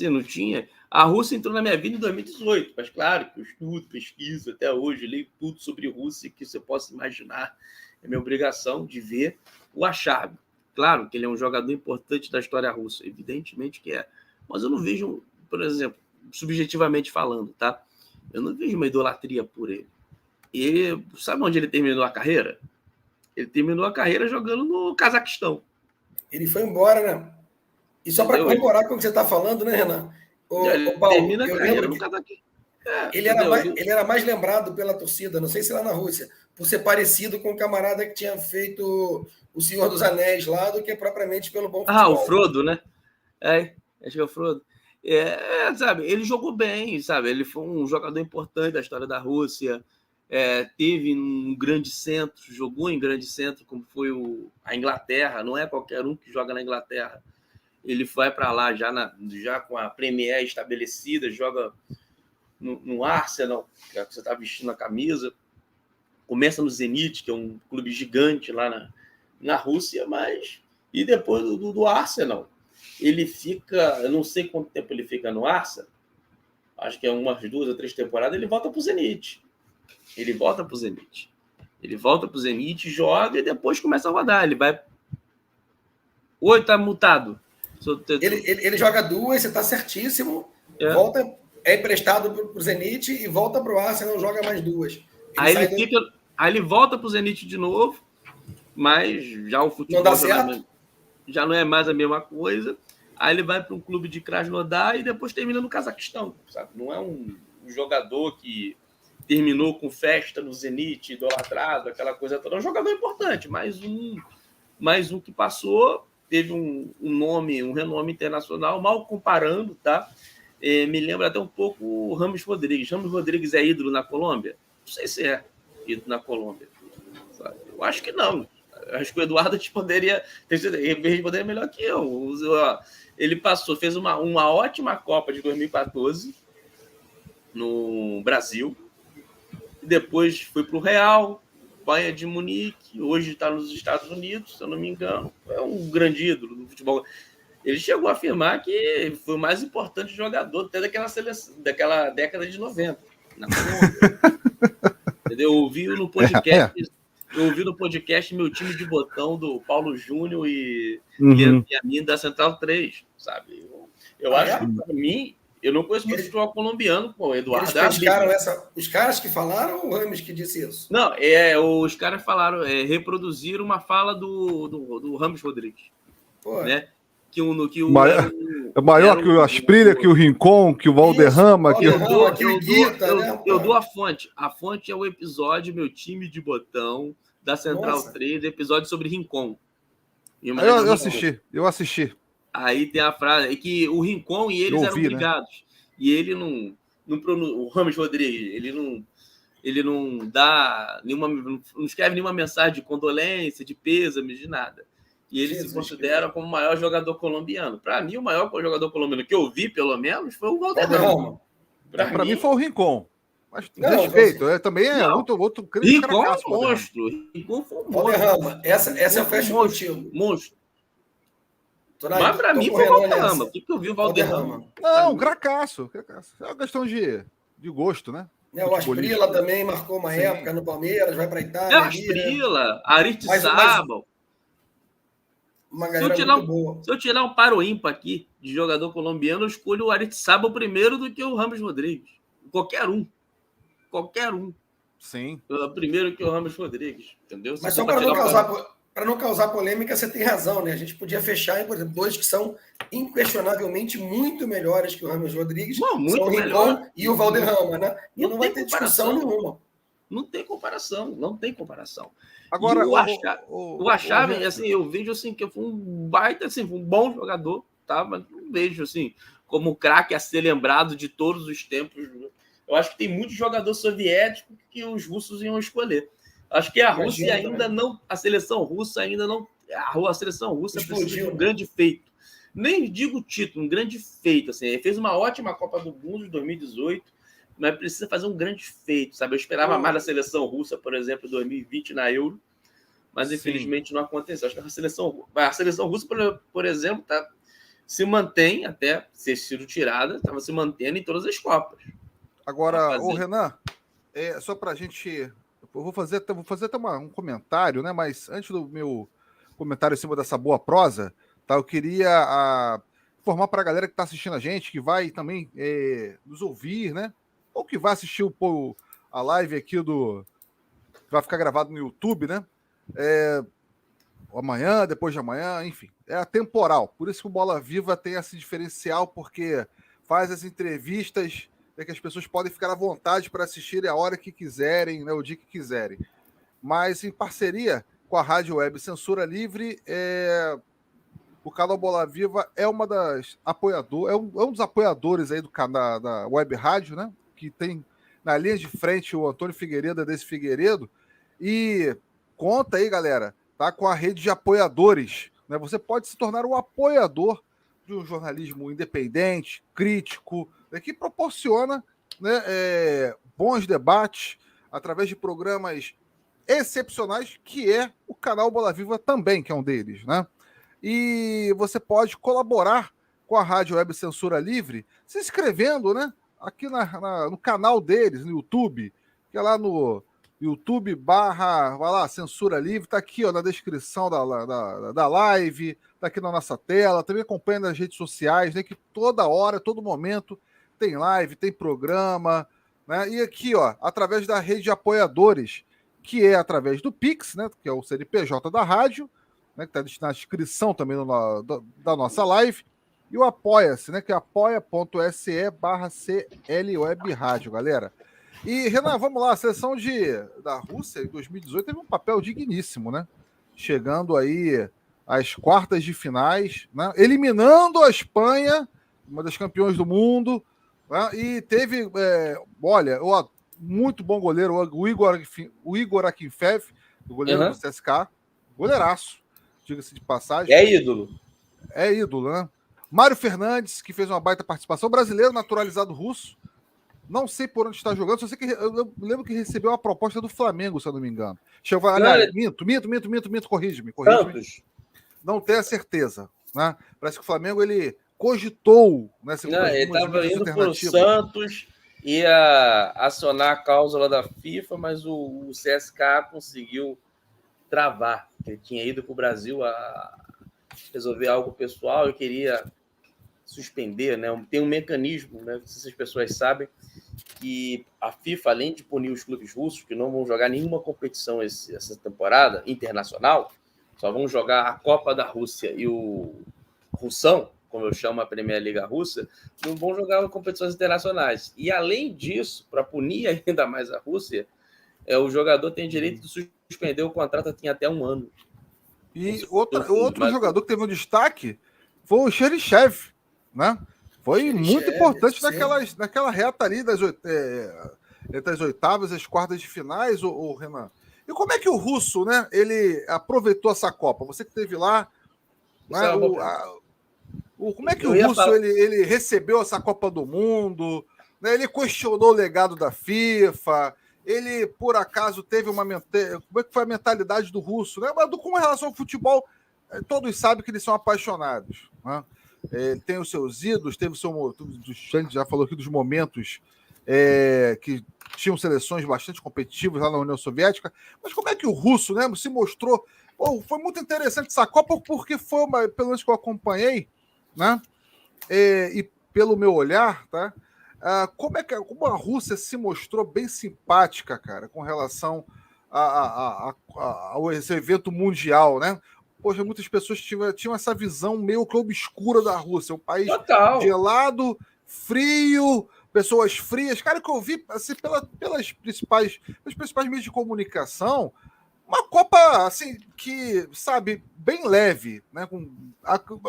não tinha... A Rússia entrou na minha vida em 2018, mas claro que eu estudo, pesquiso até hoje, leio tudo sobre Rússia que você possa imaginar. É minha obrigação de ver o Acharbi. Claro que ele é um jogador importante da história russa, evidentemente que é. Mas eu não vejo, por exemplo, subjetivamente falando, tá? Eu não vejo uma idolatria por ele. E sabe onde ele terminou a carreira? Ele terminou a carreira jogando no Cazaquistão. Ele foi embora, né? E só para corroborar com o que você está falando, né, Renan? Ele Paulo, termina a carreira no Cazaquistão. Ele era mais lembrado pela torcida, não sei se lá na Rússia, por ser parecido com o camarada que tinha feito o Senhor dos Anéis lá, do que propriamente pelo bom futebol. O Frodo, né? Acho que é o Frodo. Sabe, ele jogou bem, sabe? Ele foi um jogador importante da história da Rússia. Teve um grande centro, jogou em grande centro, como foi a Inglaterra. Não é qualquer um que joga na Inglaterra. Ele vai para lá já com a Premier estabelecida, joga no Arsenal, que é que você está vestindo a camisa. Começa no Zenit, que é um clube gigante lá na Rússia, e depois do Arsenal, ele fica, eu não sei quanto tempo ele fica no Arsenal, acho que é umas 2 ou 3 temporadas, ele volta para o Zenit. Ele volta para o Zenit, joga e depois começa a rodar. Ele vai... Oi, tá mutado. Ele joga 2, você está certíssimo, volta, é emprestado para o Zenit e volta para o Arsenal, joga mais 2. Aí ele volta para o Zenit de novo, mas já o futebol não dá certo. Já não é mais a mesma coisa. Aí ele vai para um clube de Krasnodar e depois termina no Cazaquistão, sabe? Não é um jogador que terminou com festa no Zenit, idolatrado, aquela coisa toda. É um jogador importante, mais um que passou, teve um renome internacional, mal comparando, tá? Me lembra até um pouco o Rames Rodrigues. Rames Rodrigues é ídolo na Colômbia? Não sei se é ídolo na Colômbia. Sabe? Eu acho que não. Eu acho que o Eduardo responderia melhor que eu. Ele fez uma ótima Copa de 2014 no Brasil. E depois foi para o Real, Bayern de Munique. Hoje está nos Estados Unidos, se eu não me engano. É um grande ídolo do futebol. Ele chegou a afirmar que foi o mais importante jogador até daquela década de 90. Entendeu? Eu ouvi no podcast Meu Time de Botão do Paulo Júnior e a minha da Central 3, sabe? Eu acho que, para mim, eu não conheço muito futebol colombiano, pô, Eduardo. Os caras que falaram ou o Rames que disse isso? Não, os caras falaram, reproduziram uma fala do Rames Rodrigues. Pô. Né? Maior que o Asprilla, que o Rincon, que o Valderrama. Eu dou a fonte. A fonte é o episódio Meu Time de Botão, da Central 3, episódio sobre Rincon. Eu assisti. Aí tem a frase que o Rincon e eles eram brigados. Né? E ele não o Rames Rodrigues, ele não dá não escreve nenhuma mensagem de condolência, de pêsame, de nada. E ele se considera como o maior jogador colombiano. Para mim, o maior jogador colombiano que eu vi, pelo menos, foi o Valderrama. Para mim foi o Rincon. Mas respeito, também é outro Rincon é um monstro. Rincon foi um monstro. Valderrama, essa eu fecho contigo. Monstro. Mas para mim foi o Valderrama. O que eu vi o Valderrama? Não, cracaço. É uma questão de gosto, né? O Asprilla também marcou uma época no Palmeiras, vai para a Itália. Asprilla, Aristizábal. Se eu tirar um paro ímpar aqui de jogador colombiano, eu escolho o Aristizábal primeiro do que o Rames Rodrigues. Qualquer um. Sim. Primeiro que o Rames Rodrigues, entendeu? Mas só para não causar polêmica, você tem razão, né? A gente podia fechar em, por exemplo, 2 que são inquestionavelmente muito melhores que o Rames Rodrigues, são o Rincon e o Valderrama, né? E não vai ter discussão nenhuma. Não tem comparação. Agora, o Acharbi, assim, eu vejo assim, que foi um baita, assim, um bom jogador, tá? Mas não vejo assim, como craque a ser lembrado de todos os tempos. Eu acho que tem muito jogador soviético que os russos iam escolher. Acho que a Rússia ainda não, a seleção russa ainda não, a seleção russa precisa de um grande feito. Nem digo título, um grande feito. Assim, ele fez uma ótima Copa do Mundo de 2018, mas precisa fazer um grande feito, sabe? Eu esperava mais da seleção russa, por exemplo, em 2020 na Euro, mas infelizmente não aconteceu. Acho que a seleção russa, por exemplo, se mantém, até ser sido tirada, estava se mantendo em todas as Copas. Agora, ô Renan, só para a gente... Eu vou fazer até um comentário, né? Mas antes do meu comentário em cima dessa boa prosa, tá? Eu queria informar para a galera que está assistindo a gente, que vai também nos ouvir, né? Ou que vai assistir a live aqui vai ficar gravado no YouTube, né? Amanhã, depois de amanhã, enfim. É atemporal. Por isso que o Bola Viva tem esse diferencial, porque faz as entrevistas que as pessoas podem ficar à vontade para assistirem a hora que quiserem, né, o dia que quiserem. Mas em parceria com a Rádio Web Censura Livre, o canal Bola Viva é uma das apoiadores, um dos apoiadores aí da Web Rádio, né? Que tem na linha de frente o Antônio Figueiredo, desse Figueiredo, e conta aí, galera, tá, com a rede de apoiadores, né? Você pode se tornar um apoiador de um jornalismo independente, crítico, né, que proporciona, né, bons debates através de programas excepcionais, que é o canal Bola Viva também, que é um deles, né? E você pode colaborar com a Rádio Web Censura Livre se inscrevendo, né, aqui no canal deles, no YouTube, que é lá no YouTube vai lá, Censura Livre, tá aqui, ó, na descrição da live, tá aqui na nossa tela, também acompanha nas redes sociais, né, que toda hora, todo momento tem live, tem programa, né, e aqui, ó, através da rede de apoiadores, que é através do Pix, né, que é o CNPJ da rádio, né, que está na descrição também da nossa live, e o Apoia-se, né, que é apoia.se/CLWebRádio, galera. E, Renan, vamos lá, a seleção da Rússia em 2018 teve um papel digníssimo, né? Chegando aí às quartas de finais, né? Eliminando a Espanha, uma das campeões do mundo, né? E teve, muito bom goleiro, o Igor Akinfev, o goleiro do CSKA, goleiraço, diga-se de passagem. É ídolo. É ídolo, né? Mário Fernandes, que fez uma baita participação, brasileiro naturalizado russo. Não sei por onde está jogando, só sei que eu lembro que recebeu uma proposta do Flamengo, se eu não me engano. Chegou a falar, minto, corrige-me. Tantos. Não tenho a certeza, né? Parece que o Flamengo, ele cogitou, né? Ele estava indo para o Santos, ia acionar a cláusula da FIFA, mas o CSKA conseguiu travar. Ele tinha ido para o Brasil a resolver algo pessoal e queria suspender, né? Tem um mecanismo, né? Não sei se as pessoas sabem, que a FIFA, além de punir os clubes russos, que não vão jogar nenhuma competição essa temporada internacional, só vão jogar a Copa da Rússia e o Russão, como eu chamo a Primeira Liga Russa, não vão jogar competições internacionais. E, além disso, para punir ainda mais a Rússia, o jogador tem direito de suspender o contrato até um ano. E outro jogador que teve um destaque foi o Cheryshev, né? Foi muito importante naquela reta ali entre as oitavas e as quartas de finais, o Renan. E como é que o russo, né, ele aproveitou essa Copa? Você que esteve lá, né, como é que o russo ele recebeu essa Copa do Mundo? Né, ele questionou o legado da FIFA. Ele, por acaso, teve como é que foi a mentalidade do russo? Né? Mas com relação ao futebol, todos sabem que eles são apaixonados. Né? Tem os seus ídolos, teve o seu... A gente já falou aqui dos momentos que tinham seleções bastante competitivas lá na União Soviética. Mas como é que o russo, né, se mostrou... foi muito interessante essa Copa, porque foi pelo menos que eu acompanhei, né? E pelo meu olhar, tá? Como a Rússia se mostrou bem simpática, cara, com relação a esse evento mundial, né? Poxa, muitas pessoas tinham essa visão meio que obscura da Rússia, um país gelado, frio, pessoas frias. Cara, que eu vi assim, pelos principais meios de comunicação, uma Copa, assim, que, sabe, bem leve, né?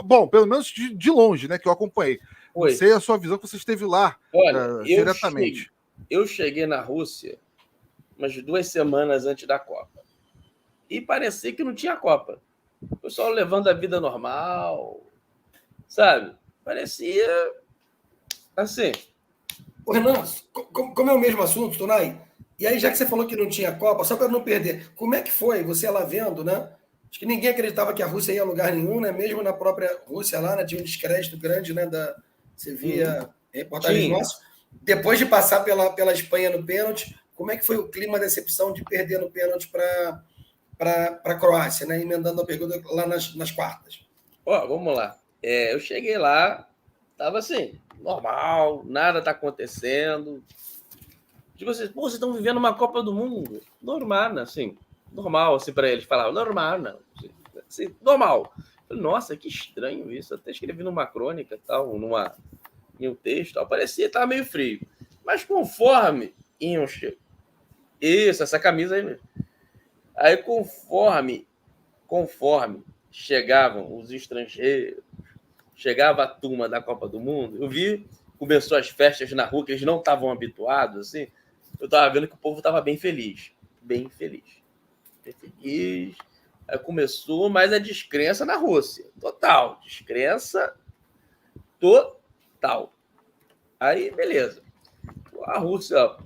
Bom, pelo menos de longe, né? Que eu acompanhei. Não sei a sua visão, que você esteve lá. Olha, diretamente. Eu cheguei na Rússia umas 2 semanas antes da Copa. E parecia que não tinha Copa. O pessoal levando a vida normal, sabe? Parecia assim. Ô, Renan, como é o mesmo assunto, Tonai, E aí, já que você falou que não tinha Copa, só para não perder, como é que foi você lá vendo, né? Acho que ninguém acreditava que a Rússia ia a lugar nenhum, né? Mesmo na própria Rússia lá, né? Tinha um descrédito grande, né? Você via reportagens nossas. Depois de passar pela Espanha no pênalti, como é que foi o clima, a decepção de perder no pênalti para a Croácia, né? Emendando a pergunta lá nas quartas. Vamos lá. Eu cheguei lá, tava assim, normal, nada tá acontecendo. Tipo assim, vocês estão vivendo uma Copa do Mundo. Normal, assim. Normal, assim, para eles. Falavam, normal, não. Assim, normal. Falei, nossa, que estranho isso. Até escrevi numa crônica, tal, em um texto, tal. Parecia que tava meio frio. Mas conforme iam chegando... Isso, essa camisa aí mesmo. Aí conforme chegavam os estrangeiros, chegava a turma da Copa do Mundo, eu vi, começou as festas na rua, que eles não estavam habituados, assim, eu estava vendo que o povo estava bem feliz. Bem feliz. Aí começou, mas a descrença na Rússia. Total. Descrença total. Aí, beleza. A Rússia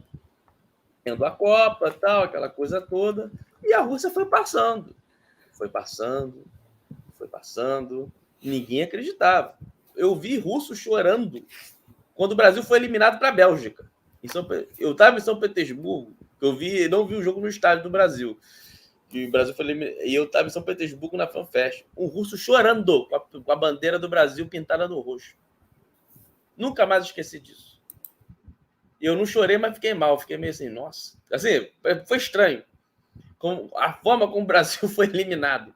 tendo a Copa, tal, aquela coisa toda. E a Rússia foi passando. Foi passando. Ninguém acreditava. Eu vi russo chorando quando o Brasil foi eliminado para a Bélgica. Eu estava em São Petersburgo, não vi o jogo no estádio do Brasil. E o Brasil foi eliminado, e eu estava em São Petersburgo na FanFest. Um russo chorando com a bandeira do Brasil pintada no rosto. Nunca mais esqueci disso. Eu não chorei, mas fiquei mal. Fiquei meio assim, nossa. Assim, foi estranho. A forma como o Brasil foi eliminado.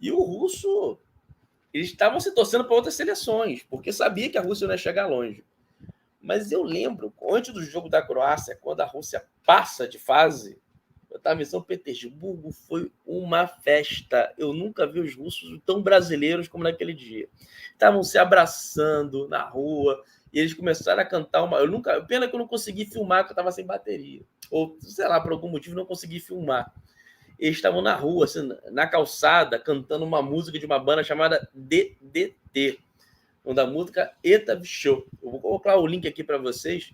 E o russo... Eles estavam se torcendo para outras seleções, porque sabia que a Rússia não ia chegar longe. Mas eu lembro, antes do jogo da Croácia, quando a Rússia passa de fase, eu estava em São Petersburgo, foi uma festa. Eu nunca vi os russos tão brasileiros como naquele dia. Estavam se abraçando na rua, e eles começaram a cantar uma... Pena que eu não consegui filmar, porque eu estava sem bateria. Ou, sei lá, por algum motivo, não consegui filmar. Eles estavam na rua, assim, na calçada, cantando uma música de uma banda chamada DDT. Da música Eta Bicho. Eu vou colocar o link aqui para vocês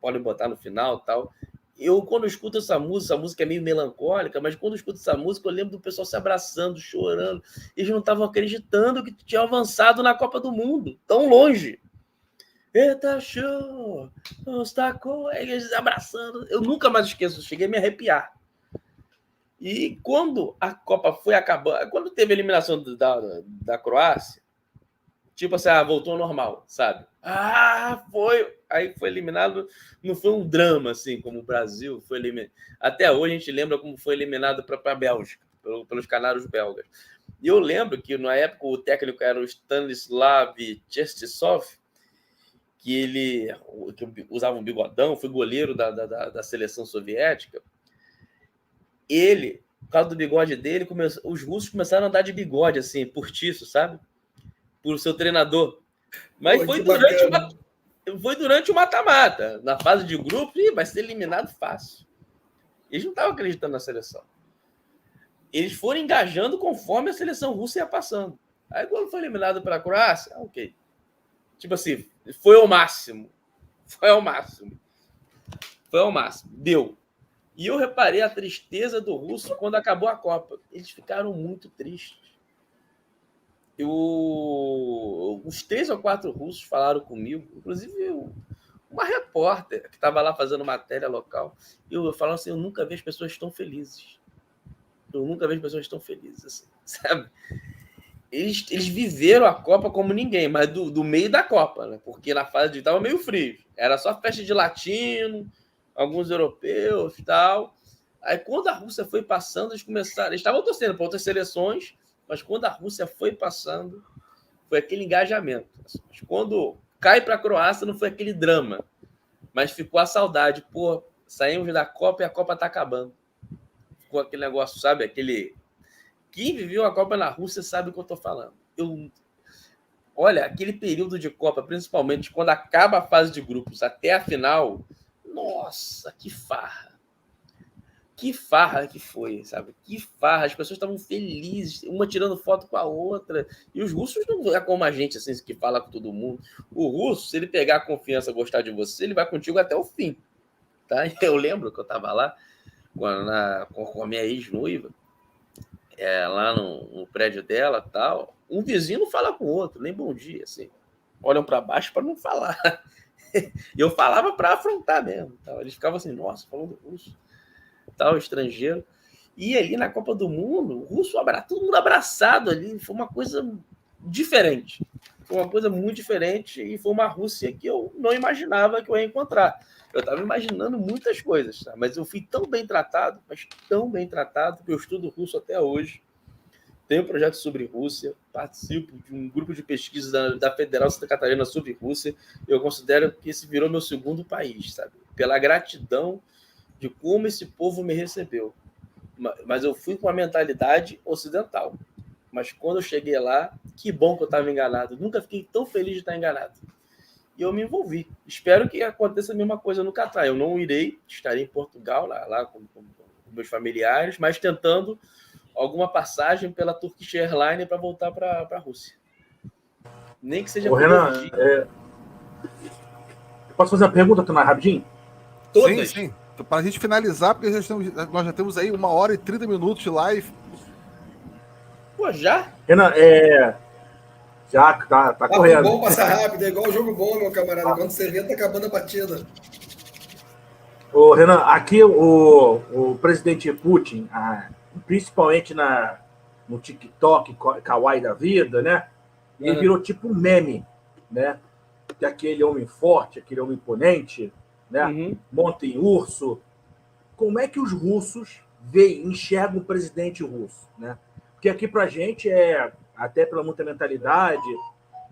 podem botar no final e tal. Eu, quando eu escuto essa música é meio melancólica, mas quando eu escuto essa música, eu lembro do pessoal se abraçando, chorando. Eles não estavam acreditando que tinham avançado na Copa do Mundo, tão longe. Eta show! Eles abraçando. Eu nunca mais esqueço, cheguei a me arrepiar. E quando a Copa foi acabando, quando teve a eliminação da Croácia, tipo assim, voltou ao normal, sabe? Foi. Aí foi eliminado, não foi um drama, assim, como o Brasil foi eliminado. Até hoje a gente lembra como foi eliminado para a Bélgica, pelos canários belgas. E eu lembro que, na época, o técnico era o Stanislav Cherchesov, que usava um bigodão, foi goleiro da seleção soviética. Ele, por causa do bigode dele, os russos começaram a andar de bigode, assim, postiço, sabe? Por seu treinador. Mas foi durante o mata-mata. Na fase de grupo, vai ser eliminado fácil. Eles não estavam acreditando na seleção. Eles foram engajando conforme a seleção russa ia passando. Aí, quando foi eliminado pela Croácia, ok. Tipo assim, foi ao máximo. Deu. E eu reparei a tristeza do russo quando acabou a Copa. Eles ficaram muito tristes. Uns 3 ou 4 russos falaram comigo, inclusive uma repórter que estava lá fazendo matéria local. E eu falando assim, eu nunca vi as pessoas tão felizes. Assim, sabe? Eles viveram a Copa como ninguém, mas do meio da Copa, né? Porque na fase de estava meio frio. Era só festa de latino, alguns europeus e tal. Aí, quando a Rússia foi passando, eles estavam torcendo para outras seleções, mas quando a Rússia foi passando, foi aquele engajamento. Mas quando cai para a Croácia, não foi aquele drama, mas ficou a saudade. Pô, saímos da Copa e a Copa está acabando. Ficou aquele negócio, sabe? Quem viveu a Copa na Rússia sabe o que eu estou falando. Olha, aquele período de Copa, principalmente quando acaba a fase de grupos até a final, nossa, que farra. Que farra que foi, sabe? Que farra. As pessoas estavam felizes, uma tirando foto com a outra. E os russos não é como a gente, assim, que fala com todo mundo. O russo, se ele pegar a confiança, gostar de você, ele vai contigo até o fim. Tá? Eu lembro que eu estava lá com a minha ex-noiva, lá no prédio dela, tal. Um vizinho não fala com o outro, nem bom dia, assim. Olham para baixo para não falar. E eu falava para afrontar mesmo. Tal. Eles ficavam assim, nossa, falando russo, tal, estrangeiro. E ali na Copa do Mundo, o russo, todo mundo abraçado ali, foi uma coisa diferente. Foi uma coisa muito diferente e foi uma Rússia que eu não imaginava que eu ia encontrar. Eu estava imaginando muitas coisas, tá? Mas eu fui tão bem tratado, que eu estudo russo até hoje. Tenho um projeto sobre Rússia, participo de um grupo de pesquisa da Federal Santa Catarina sobre Rússia. Eu considero que esse virou meu segundo país, sabe? Pela gratidão de como esse povo me recebeu. Mas eu fui com a mentalidade ocidental. Mas quando eu cheguei lá, que bom que eu estava enganado. Nunca fiquei tão feliz de estar enganado. E eu me envolvi. Espero que aconteça a mesma coisa no Catar. Eu não irei, estarei em Portugal, lá com meus familiares, mas tentando alguma passagem pela Turkish Airlines para voltar para a Rússia. Nem que seja Ô, Renan, posso fazer uma pergunta também rapidinho? Todas. Sim. Para a gente finalizar, porque nós já temos aí 1h30 de live. Pô, já? Renan, já tá correndo. Bom passar rápido, é igual o jogo bom, meu camarada. Quando você vê, tá acabando a partida. Ô, Renan, aqui o presidente Putin, principalmente no TikTok, Kawaii da vida, né? Ele virou tipo um meme, né? Que aquele homem forte, aquele homem imponente, né? Monta em urso. Como é que os russos enxergam o presidente russo, né? Porque aqui pra gente até pela muita mentalidade,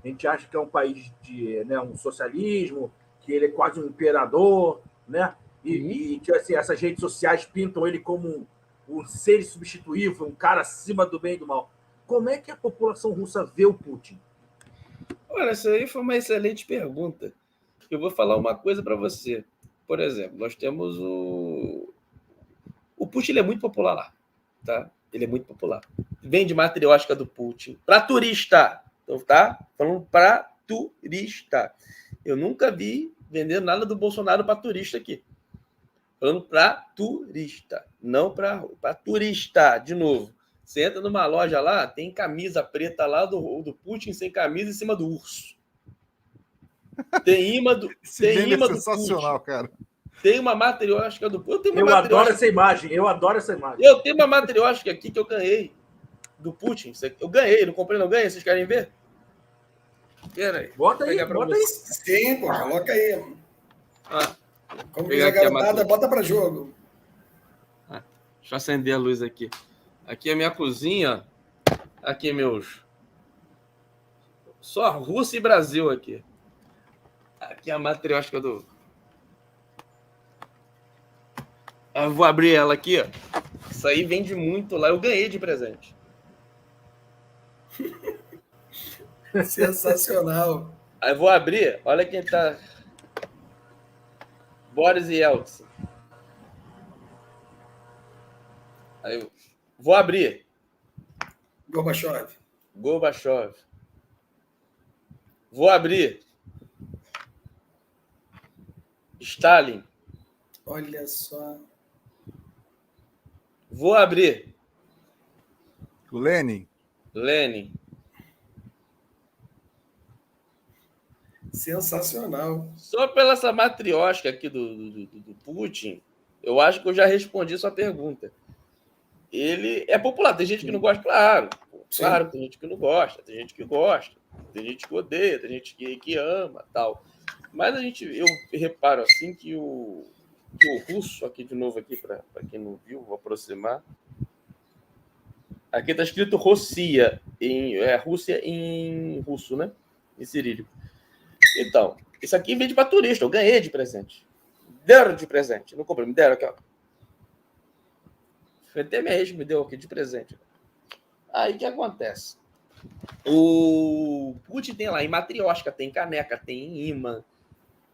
a gente acha que é um país de, né, um socialismo, que ele é quase um imperador, né? E assim, essas redes sociais pintam ele como um ser substituível, um cara acima do bem e do mal. Como é que a população russa vê o Putin? Olha, essa aí foi uma excelente pergunta. Eu vou falar uma coisa para você. Por exemplo, nós temos o Putin, ele é muito popular lá, tá? Ele é muito popular. Vende matriótica do Putin para turista, então, tá? Falando para turista. Eu nunca vi vendendo nada do Bolsonaro para turista aqui. Falando para turista, não para turista, de novo. Você entra numa loja lá, tem camisa preta lá do Putin sem camisa em cima do urso. Tem imã do sensacional, Putin. cara. Tem uma matriótica do Putin. Eu adoro essa imagem, Eu tenho uma matriótica aqui que eu ganhei do Putin. Eu ganhei, não comprei, não ganhei. Vocês querem ver? Pera aí. Bota aí. Sim, pô, coloca aí. Como diz a aqui garotada, bota para jogo. Deixa eu acender a luz aqui. Aqui é a minha cozinha. Aqui meus... Só Rússia e Brasil aqui. Aqui é a matriótica do... Eu vou abrir ela aqui, ó. Isso aí vende muito lá. Eu ganhei de presente. Sensacional. Aí eu vou abrir. Olha quem tá... Boris Yeltsin. Aí eu vou abrir. Gorbachev. Vou abrir. Stalin. Olha só. Vou abrir. Lenin. Sensacional. Só pela essa matriótica aqui do Putin, eu acho que eu já respondi sua pergunta. Ele é popular. Tem gente que não gosta, claro. Claro, tem gente que não gosta, tem gente que gosta, tem gente que odeia, tem gente que ama, tal. Mas eu reparo assim que o russo, aqui de novo aqui para quem não viu, vou aproximar. Aqui está escrito Rússia em russo, né? Em cirílico. Então, isso aqui vende para turista. Eu ganhei de presente. Deram de presente. Não comprei, me deram aqui, ó. Até mesmo me deu aqui de presente. Aí o que acontece? O Putin tem lá em matriótica, tem caneca, tem imã,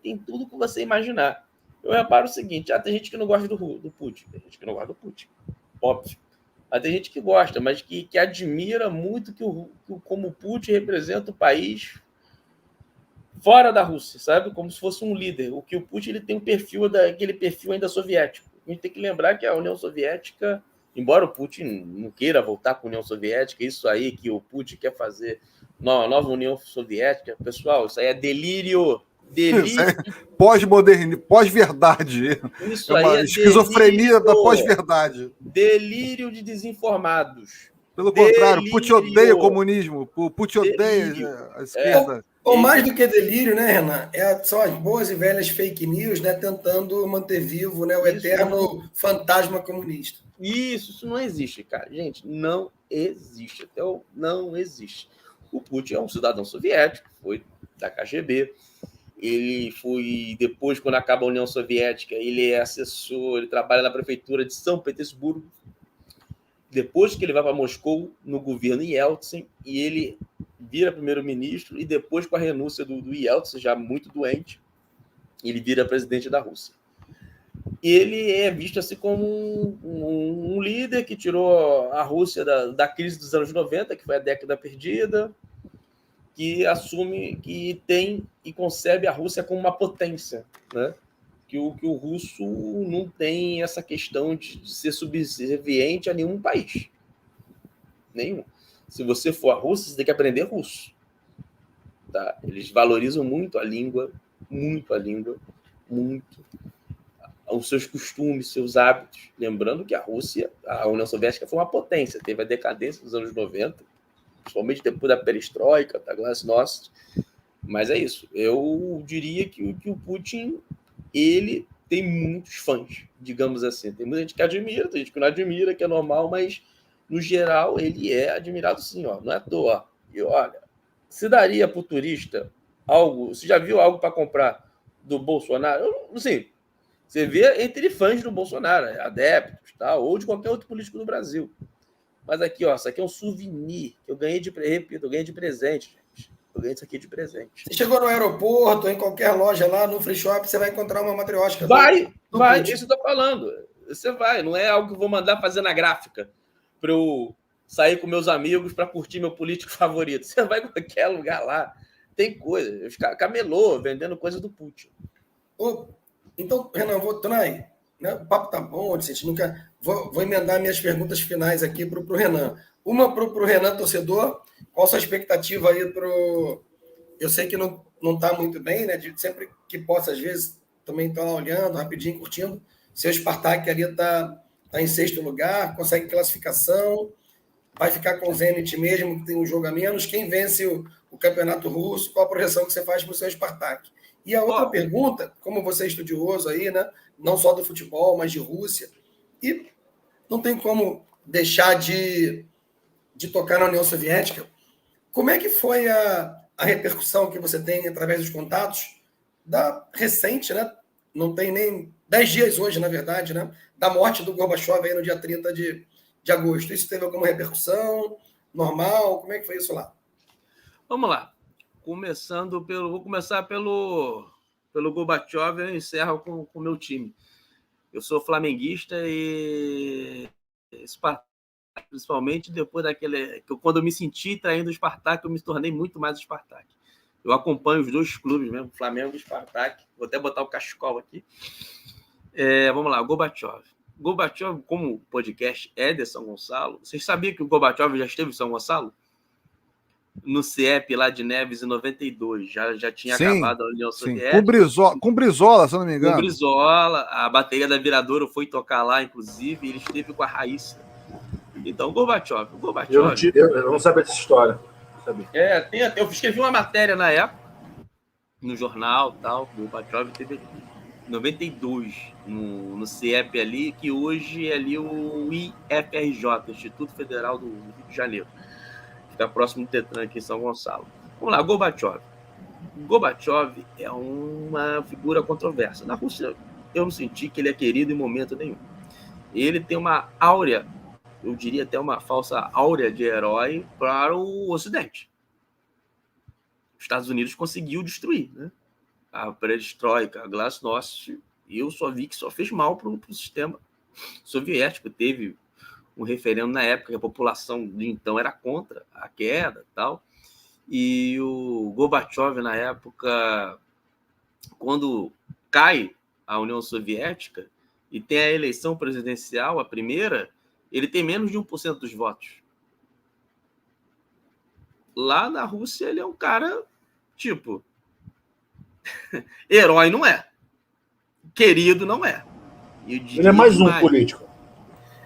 tem tudo que você imaginar. Eu reparo o seguinte: tem gente que não gosta do Putin, tem gente que não gosta do Putin, óbvio. Mas tem gente que gosta, mas que admira muito como o Putin representa o país fora da Rússia, sabe? Como se fosse um líder. O que o Putin ele tem um perfil, aquele perfil ainda soviético. A gente tem que lembrar que a União Soviética, embora o Putin não queira voltar para a União Soviética, isso aí que o Putin quer fazer, nova União Soviética, pessoal, isso aí é delírio. Pós-verdade. Isso uma aí é esquizofrenia da pós-verdade. Delírio de desinformados. Pelo contrário, Putin odeia o comunismo, Putin odeia a esquerda. Ou mais do que delírio, né, Renan? São as boas e velhas fake news, né, tentando manter vivo, né, o eterno fantasma comunista. Isso não existe, cara. Gente, não existe. Não existe. O Putin é um cidadão soviético, foi da KGB. Ele foi, depois, quando acaba a União Soviética, ele é assessor, ele trabalha na prefeitura de São Petersburgo. Depois que ele vai para Moscou, no governo Yeltsin, e ele vira primeiro-ministro, e depois, com a renúncia do Yeltsin, já muito doente, ele vira presidente da Rússia. Ele é visto assim como um líder que tirou a Rússia da crise dos anos 90, que foi a década perdida, que assume, que tem e concebe a Rússia como uma potência, né? Que o russo não tem essa questão de ser subserviente a nenhum país. Nenhum. Se você for à Rússia, você tem que aprender russo. Tá? Eles valorizam muito a língua, muito. Os seus costumes, seus hábitos. Lembrando que a Rússia, a União Soviética foi uma potência, teve a decadência dos anos 90, principalmente depois da perestroika, da glasnost. Mas é isso. Eu diria que o Putin, ele tem muitos fãs, digamos assim. Tem muita gente que admira, tem gente que não admira, que é normal, mas, no geral, ele é admirado sim, ó. Não é à toa. E olha, se daria para o turista algo... Você já viu algo para comprar do Bolsonaro? Assim, você vê entre fãs do Bolsonaro, adeptos, tá? Ou de qualquer outro político do Brasil. Mas aqui, ó, isso aqui é um souvenir que eu ganhei de presente, gente. Eu ganhei isso aqui de presente. Você chegou no aeroporto, em qualquer loja lá, no free shop, você vai encontrar uma matriosca. Vai, isso que eu tô falando. Você vai, não é algo que eu vou mandar fazer na gráfica para eu sair com meus amigos para curtir meu político favorito. Você vai em qualquer lugar lá, tem coisa. Camelô, vendendo coisa do Putin. Então, Renan, Tonai, né? O papo tá bom, gente nunca... Vou emendar minhas perguntas finais aqui para o Renan. Uma para o Renan, torcedor. Qual a sua expectativa aí para o... Eu sei que não está muito bem, né? Sempre que possa, às vezes, também estou lá olhando, rapidinho, curtindo. Seu Spartak ali está em sexto lugar, consegue classificação, vai ficar com o Zenit mesmo, que tem um jogo a menos. Quem vence o campeonato russo? Qual a projeção que você faz para o seu Spartak? E a outra pergunta, como você é estudioso aí, né? Não só do futebol, mas de Rússia, e não tem como deixar de tocar na União Soviética. Como é que foi a repercussão que você tem através dos contatos da recente, né? Não tem nem 10 dias hoje, na verdade, né? Da morte do Gorbachev aí no dia 30 de agosto. Isso teve alguma repercussão? Normal? Como é que foi isso lá? Vamos lá. Vou começar pelo Gorbachev, eu encerro com o meu time. Eu sou flamenguista e Spartak, principalmente depois quando eu me senti traindo o Spartak, eu me tornei muito mais o Spartak. Eu acompanho os dois clubes mesmo, Flamengo e Spartak. Vou até botar o cachecol aqui. Vamos lá, Gorbachev. Gorbachev, como o podcast é de São Gonçalo, vocês sabiam que o Gorbachev já esteve em São Gonçalo? No CIEP lá de Neves em 92, já tinha acabado a União Soviética. Com Brizola, se eu não me engano. Com Brizola, a bateria da Viradouro foi tocar lá, inclusive, e ele esteve com a Raíssa. Então, Gorbachev. Eu não sabia dessa história. Eu escrevi uma matéria na época, no jornal tal. O Gorbachev teve em 92, no CIEP ali, que hoje é ali o IFRJ, Instituto Federal do Rio de Janeiro. Fica próximo do Detran aqui em São Gonçalo. Vamos lá, Gorbachev. Gorbachev é uma figura controversa. Na Rússia, eu não senti que ele é querido em momento nenhum. Ele tem uma áurea, eu diria até uma falsa áurea de herói para o Ocidente. Os Estados Unidos conseguiu destruir, né? A perestroika, a glasnost, e eu só vi que só fez mal para o sistema soviético. Teve um referendo na época que a população de então era contra a queda e tal. E o Gorbachev, na época, quando cai a União Soviética e tem a eleição presidencial, a primeira, ele tem menos de 1% dos votos. Lá na Rússia, ele é um cara, tipo, herói não é. Querido não é. Ele é mais um político.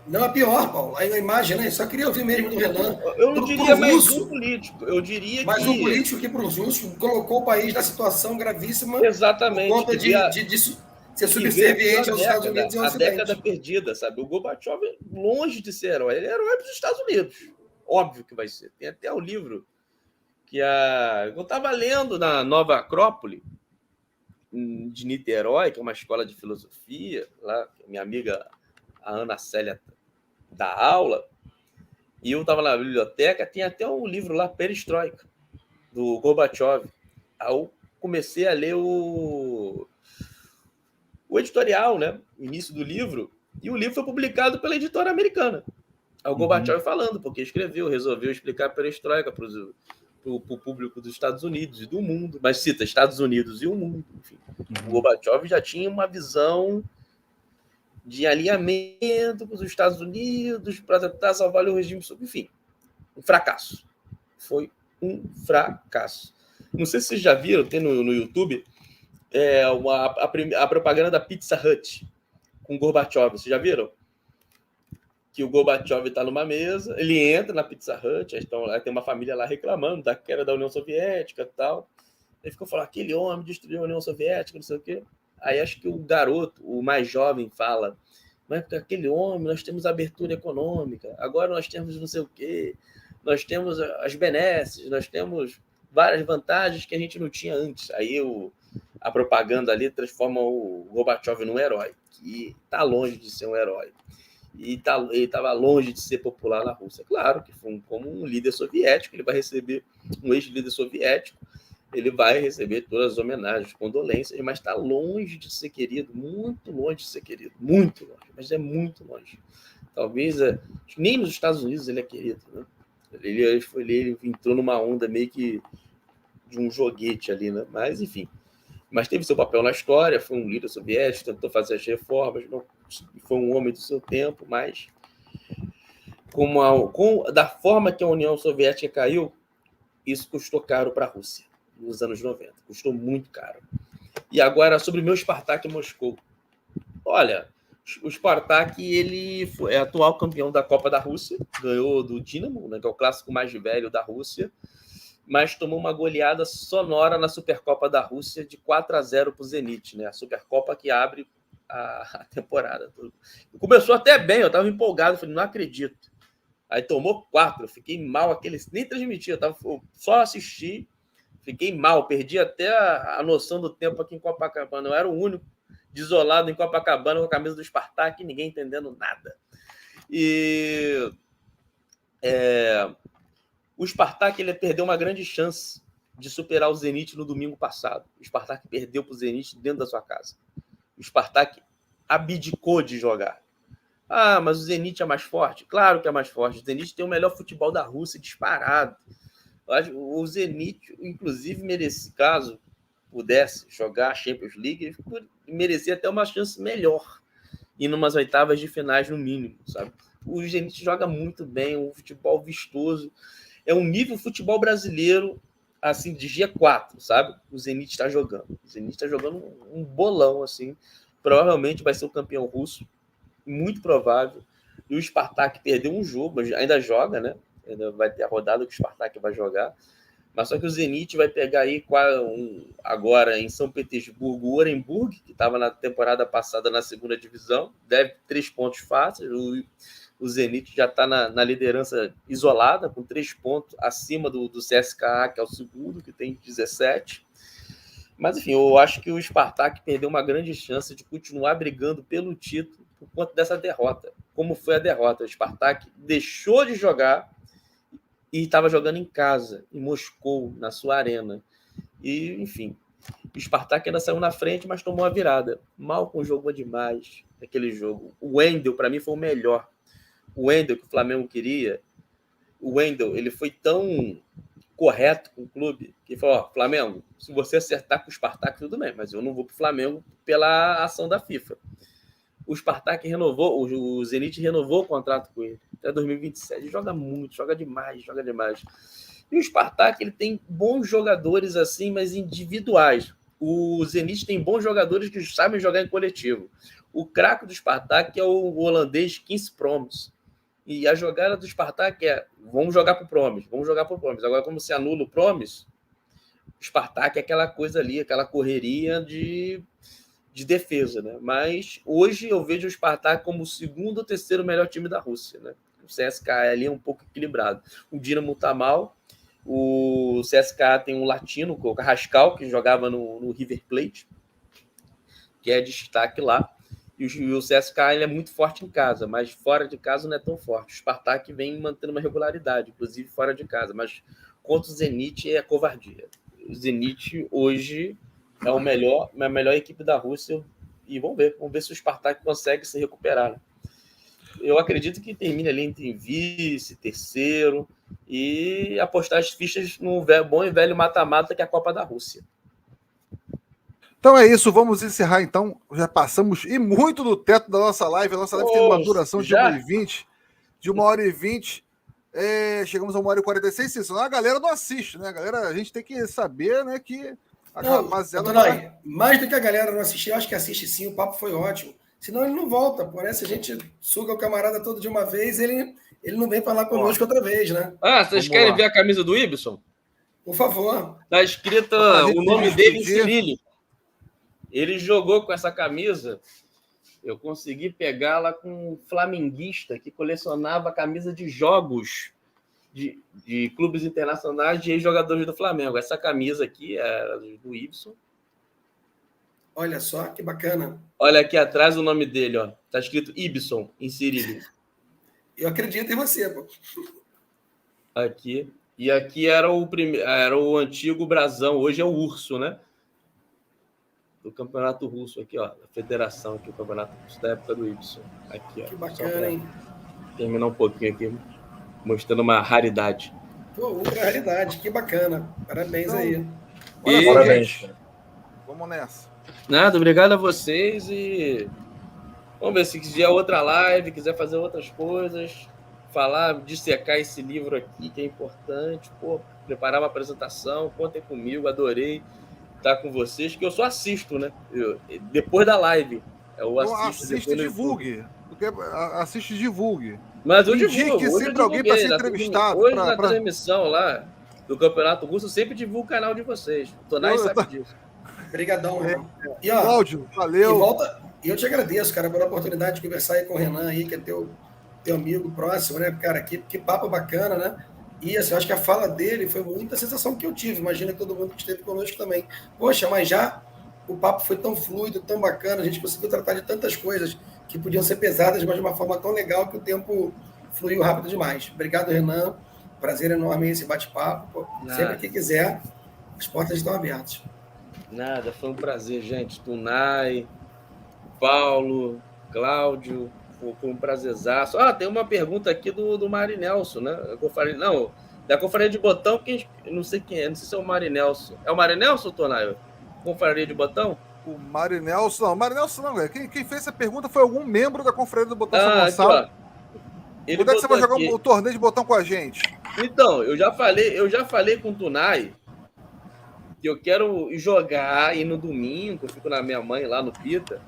Não, é pior, Paulo. A imagem, né? Só queria ouvir mesmo do Renan. Eu não diria mais um político. Eu diria mais que... um político que, para os russos, colocou o país na situação gravíssima. Exatamente. Por conta de ser subserviente aos Estados Unidos e ao Ocidente. A década perdida, sabe? O Gorbachev, longe de ser herói, ele é herói para os Estados Unidos. Óbvio que vai ser. Tem até o livro que eu estava lendo na Nova Acrópole, de Niterói, que é uma escola de filosofia, lá, minha amiga a Ana Célia dá aula, e eu estava na biblioteca, tem até um livro lá, Perestroika, do Gorbachev. Aí eu comecei a ler o editorial, né? O início do livro, e o livro foi publicado pela editora americana. Aí o Gorbachev falando, porque resolveu explicar a Perestroika para o público dos Estados Unidos e do mundo, mas cita Estados Unidos e o mundo, enfim. O Gorbachev já tinha uma visão de alinhamento com os Estados Unidos para tentar salvar o regime, enfim, um fracasso. Foi um fracasso. Não sei se vocês já viram, tem no YouTube, a propaganda da Pizza Hut com o Gorbachev. Vocês já viram? Que o Gorbachev está numa mesa, ele entra na Pizza Hut, então tem uma família lá reclamando que era da União Soviética e tal. Ele ficou falando, aquele homem destruiu a União Soviética, não sei o quê. Aí acho que o garoto, o mais jovem, fala, mas aquele homem, nós temos abertura econômica, agora nós temos não sei o quê, nós temos as benesses, nós temos várias vantagens que a gente não tinha antes. Aí a propaganda ali transforma o Gorbachev num herói, que está longe de ser um herói. E ele estava longe de ser popular na Rússia. Claro que como um líder soviético, ele vai receber, um ex-líder soviético, ele vai receber todas as homenagens, condolências, mas está longe de ser querido, muito longe de ser querido, muito longe, mas é muito longe. Talvez nem nos Estados Unidos ele é querido, né? Ele entrou numa onda meio que de um joguete ali, né? Mas enfim, mas teve seu papel na história, foi um líder soviético, tentou fazer as reformas, foi um homem do seu tempo, mas da forma que a União Soviética caiu, isso custou caro para a Rússia nos anos 90, custou muito caro. E agora, sobre o meu Spartak Moscou. Olha, o Spartak, ele é atual campeão da Copa da Rússia, ganhou do Dinamo, né, que é o clássico mais velho da Rússia, mas tomou uma goleada sonora na Supercopa da Rússia de 4-0 para o Zenit, né? A Supercopa que abre a temporada. Começou até bem, eu estava empolgado, falei, não acredito. Aí tomou 4, fiquei mal, nem transmiti, eu só assisti, fiquei mal, perdi até a noção do tempo aqui em Copacabana. Eu era o único desolado em Copacabana com a camisa do Spartak, ninguém entendendo nada. E o Spartak ele perdeu uma grande chance de superar o Zenit no domingo passado. O Spartak perdeu para o Zenit dentro da sua casa. O Spartak abdicou de jogar. Ah, mas o Zenit é mais forte? Claro que é mais forte. O Zenit tem o melhor futebol da Rússia disparado. O Zenit, inclusive, caso pudesse jogar a Champions League, merecia até uma chance melhor. E numas oitavas de finais, no mínimo, sabe? O Zenit joga muito bem, um futebol vistoso. É um nível futebol brasileiro, assim, de G4, sabe? O Zenit está jogando. O Zenit está jogando um bolão, assim. Provavelmente vai ser o campeão russo. Muito provável. E o Spartak perdeu um jogo, mas ainda joga, né? Ainda vai ter a rodada que o Spartak vai jogar. Mas só que o Zenit vai pegar aí agora em São Petersburgo o Orenburg, que estava na temporada passada na segunda divisão. Deve 3 pontos fáceis. O Zenit já está na liderança isolada, com 3 pontos acima do CSKA, que é o segundo, que tem 17. Mas, enfim, eu acho que o Spartak perdeu uma grande chance de continuar brigando pelo título por conta dessa derrota. Como foi a derrota? O Spartak deixou de jogar e estava jogando em casa, em Moscou, na sua arena. E, enfim, o Spartak ainda saiu na frente, mas tomou a virada. Malcom jogou demais naquele jogo. O Wendel, para mim, foi o melhor. O Wendel, que o Flamengo queria, o Wendel, ele foi tão correto com o clube, que falou, ó, Flamengo, se você acertar com o Spartak, tudo bem, mas eu não vou pro Flamengo pela ação da FIFA. O Spartak renovou, o Zenit renovou o contrato com ele até 2027. Ele joga muito, joga demais. E o Spartak, ele tem bons jogadores assim, mas individuais. O Zenit tem bons jogadores que sabem jogar em coletivo. O craque do Spartak é o holandês Kins Promes. E a jogada do Spartak é, vamos jogar pro Promes. Agora, como se anula o Promes, o Spartak é aquela coisa ali, aquela correria de defesa, né? Mas hoje eu vejo o Spartak como o segundo ou terceiro melhor time da Rússia, né? O CSKA ali é um pouco equilibrado. O Dinamo tá mal, o CSKA tem um latino, o Carrascal, que jogava no River Plate, que é destaque lá, e o CSKA ele é muito forte em casa, mas fora de casa não é tão forte. O Spartak vem mantendo uma regularidade, inclusive fora de casa, mas contra o Zenit é covardia. O Zenit hoje é a melhor equipe da Rússia e vamos ver se o Spartak consegue se recuperar. Né? Eu acredito que termine ali entre vice, terceiro e apostar as fichas no bom e velho mata-mata que é a Copa da Rússia. Então é isso, vamos encerrar então. Já passamos e muito do teto da nossa live. A nossa live tem uma duração de 1h20. De 1h20. Chegamos a 1h46. Senão a galera não assiste, né? A gente tem que saber, né, que rapaziada. Mais do que a galera não assistir, eu acho que assiste sim, o papo foi ótimo. Senão ele não volta, parece a gente suga o camarada todo de uma vez, ele não vem falar conosco outra vez, né? Vocês querem ver a camisa do Ibson? Por favor. Tá escrito o nome dele em cirílico. Ele jogou com essa camisa, eu consegui pegá-la com um flamenguista que colecionava camisa de jogos de clubes internacionais de ex-jogadores do Flamengo. Essa camisa aqui é do Ibson. Olha só, que bacana. Olha aqui atrás o nome dele, ó. Tá escrito Ibson, em cirílico. Eu acredito em você, pô. Aqui. E aqui era o antigo brasão, hoje é o urso, né? Do Campeonato Russo, aqui, ó. Da federação, aqui, o Campeonato Russo da época do Ibson. Aqui, ó. Que bacana, hein? Terminar um pouquinho aqui, mostrando uma raridade. Pô, outra raridade, que bacana. Parabéns aí. Parabéns. Vamos nessa. Nada, obrigado a vocês e vamos ver se quiser outra live, quiser fazer outras coisas, falar, dissecar esse livro aqui que é importante, pô, preparar uma apresentação, contem comigo, adorei estar com vocês, que eu só assisto, né? Depois da live. Eu assiste e divulgue. Assiste e divulgue. Mas eu divulgo. Indique sempre alguém para ser entrevistado. Hoje na transmissão lá do Campeonato Russo, eu sempre divulgo o canal de vocês. O Tonai sabe disso. Obrigadão, Renan. E, Cláudio, valeu. E eu te agradeço, cara, pela oportunidade de conversar aí com o Renan aí, que é teu amigo próximo, né? Cara, que papo bacana, né? E assim, eu acho que a fala dele foi muita sensação que eu tive. Imagina que todo mundo que esteve conosco também. Poxa, mas já o papo foi tão fluido, tão bacana, a gente conseguiu tratar de tantas coisas que podiam ser pesadas, mas de uma forma tão legal que o tempo fluiu rápido demais. Obrigado, Renan. Prazer enorme esse bate-papo. Sempre que quiser, as portas estão abertas. Nada, foi um prazer, gente. Tunai, Paulo, Cláudio, foi um prazerzaço. Tem uma pergunta aqui do Mari Nelson, né? Da Confraria de Botão, não sei quem é, não sei se é o Mari Nelson. É o Mari Nelson, Tunai? Confraria de Botão? O Mari Nelson não, velho. Quem fez essa pergunta foi algum membro da Confraria do Botão São Gonçalo. Quando é que você vai jogar o torneio de botão com a gente? Então, eu já falei com o Tunai que eu quero jogar aí no domingo, eu fico na minha mãe lá no Pita.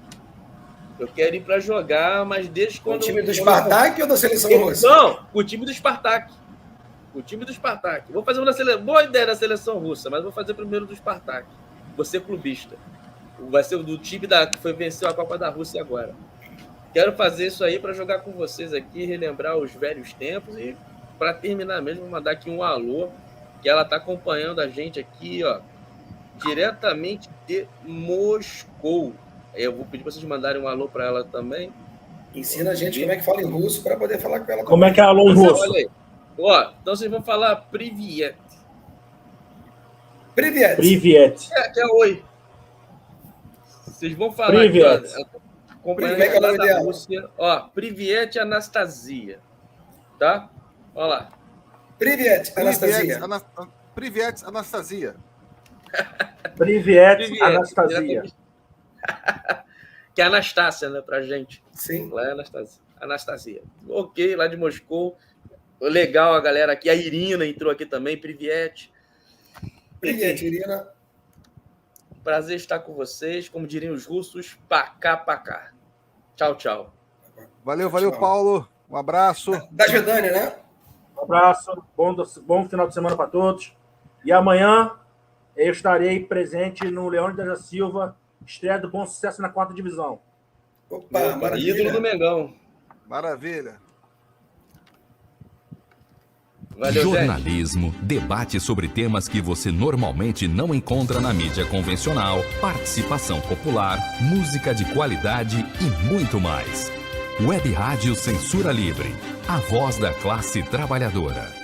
Eu quero ir para jogar, mas desde quando... O time do Spartak ou da seleção russa? Não, o time do Spartak. Vou fazer boa ideia da seleção russa, mas vou fazer primeiro do Spartak. Vou ser clubista. Vai ser do time que foi vencer a Copa da Rússia agora. Quero fazer isso aí para jogar com vocês aqui, relembrar os velhos tempos e para terminar mesmo, vou mandar aqui um alô, que ela está acompanhando a gente aqui, ó, diretamente de Moscou. Eu vou pedir para vocês mandarem um alô para ela também. Ensina a gente como é que fala em russo para poder falar com ela. Como é que é alô em russo? Olha aí. Ó, então vocês vão falar Privyet. Privyet. Que é oi. Vocês vão falar Privyet. Como é que é o nome dela? Rússia. Ó, Privyet Anastasia. Tá? Olha lá. Privyet, Anastasia. Priviete Anastasia. Priviete Anastasia. Que é a Anastácia, né, pra gente. Sim. Lá é Anastasia. Ok, lá de Moscou. Legal a galera aqui. A Irina entrou aqui também, Priviete. Priviete, Irina. Prazer estar com vocês. Como diriam os russos, pacá, pacá. Tchau, tchau. Valeu, Paulo. Um abraço. Da Vedânia, né? Um abraço, bom final de semana para todos. E amanhã eu estarei presente no Leônidas da Silva, estreia do Bom Sucesso na 4ª divisão. Opa, maravilha. Ídolo do Mengão. Maravilha. Valeu, jornalismo, debate sobre temas que você normalmente não encontra na mídia convencional, participação popular, música de qualidade e muito mais. Web Rádio Censura Livre, a voz da classe trabalhadora.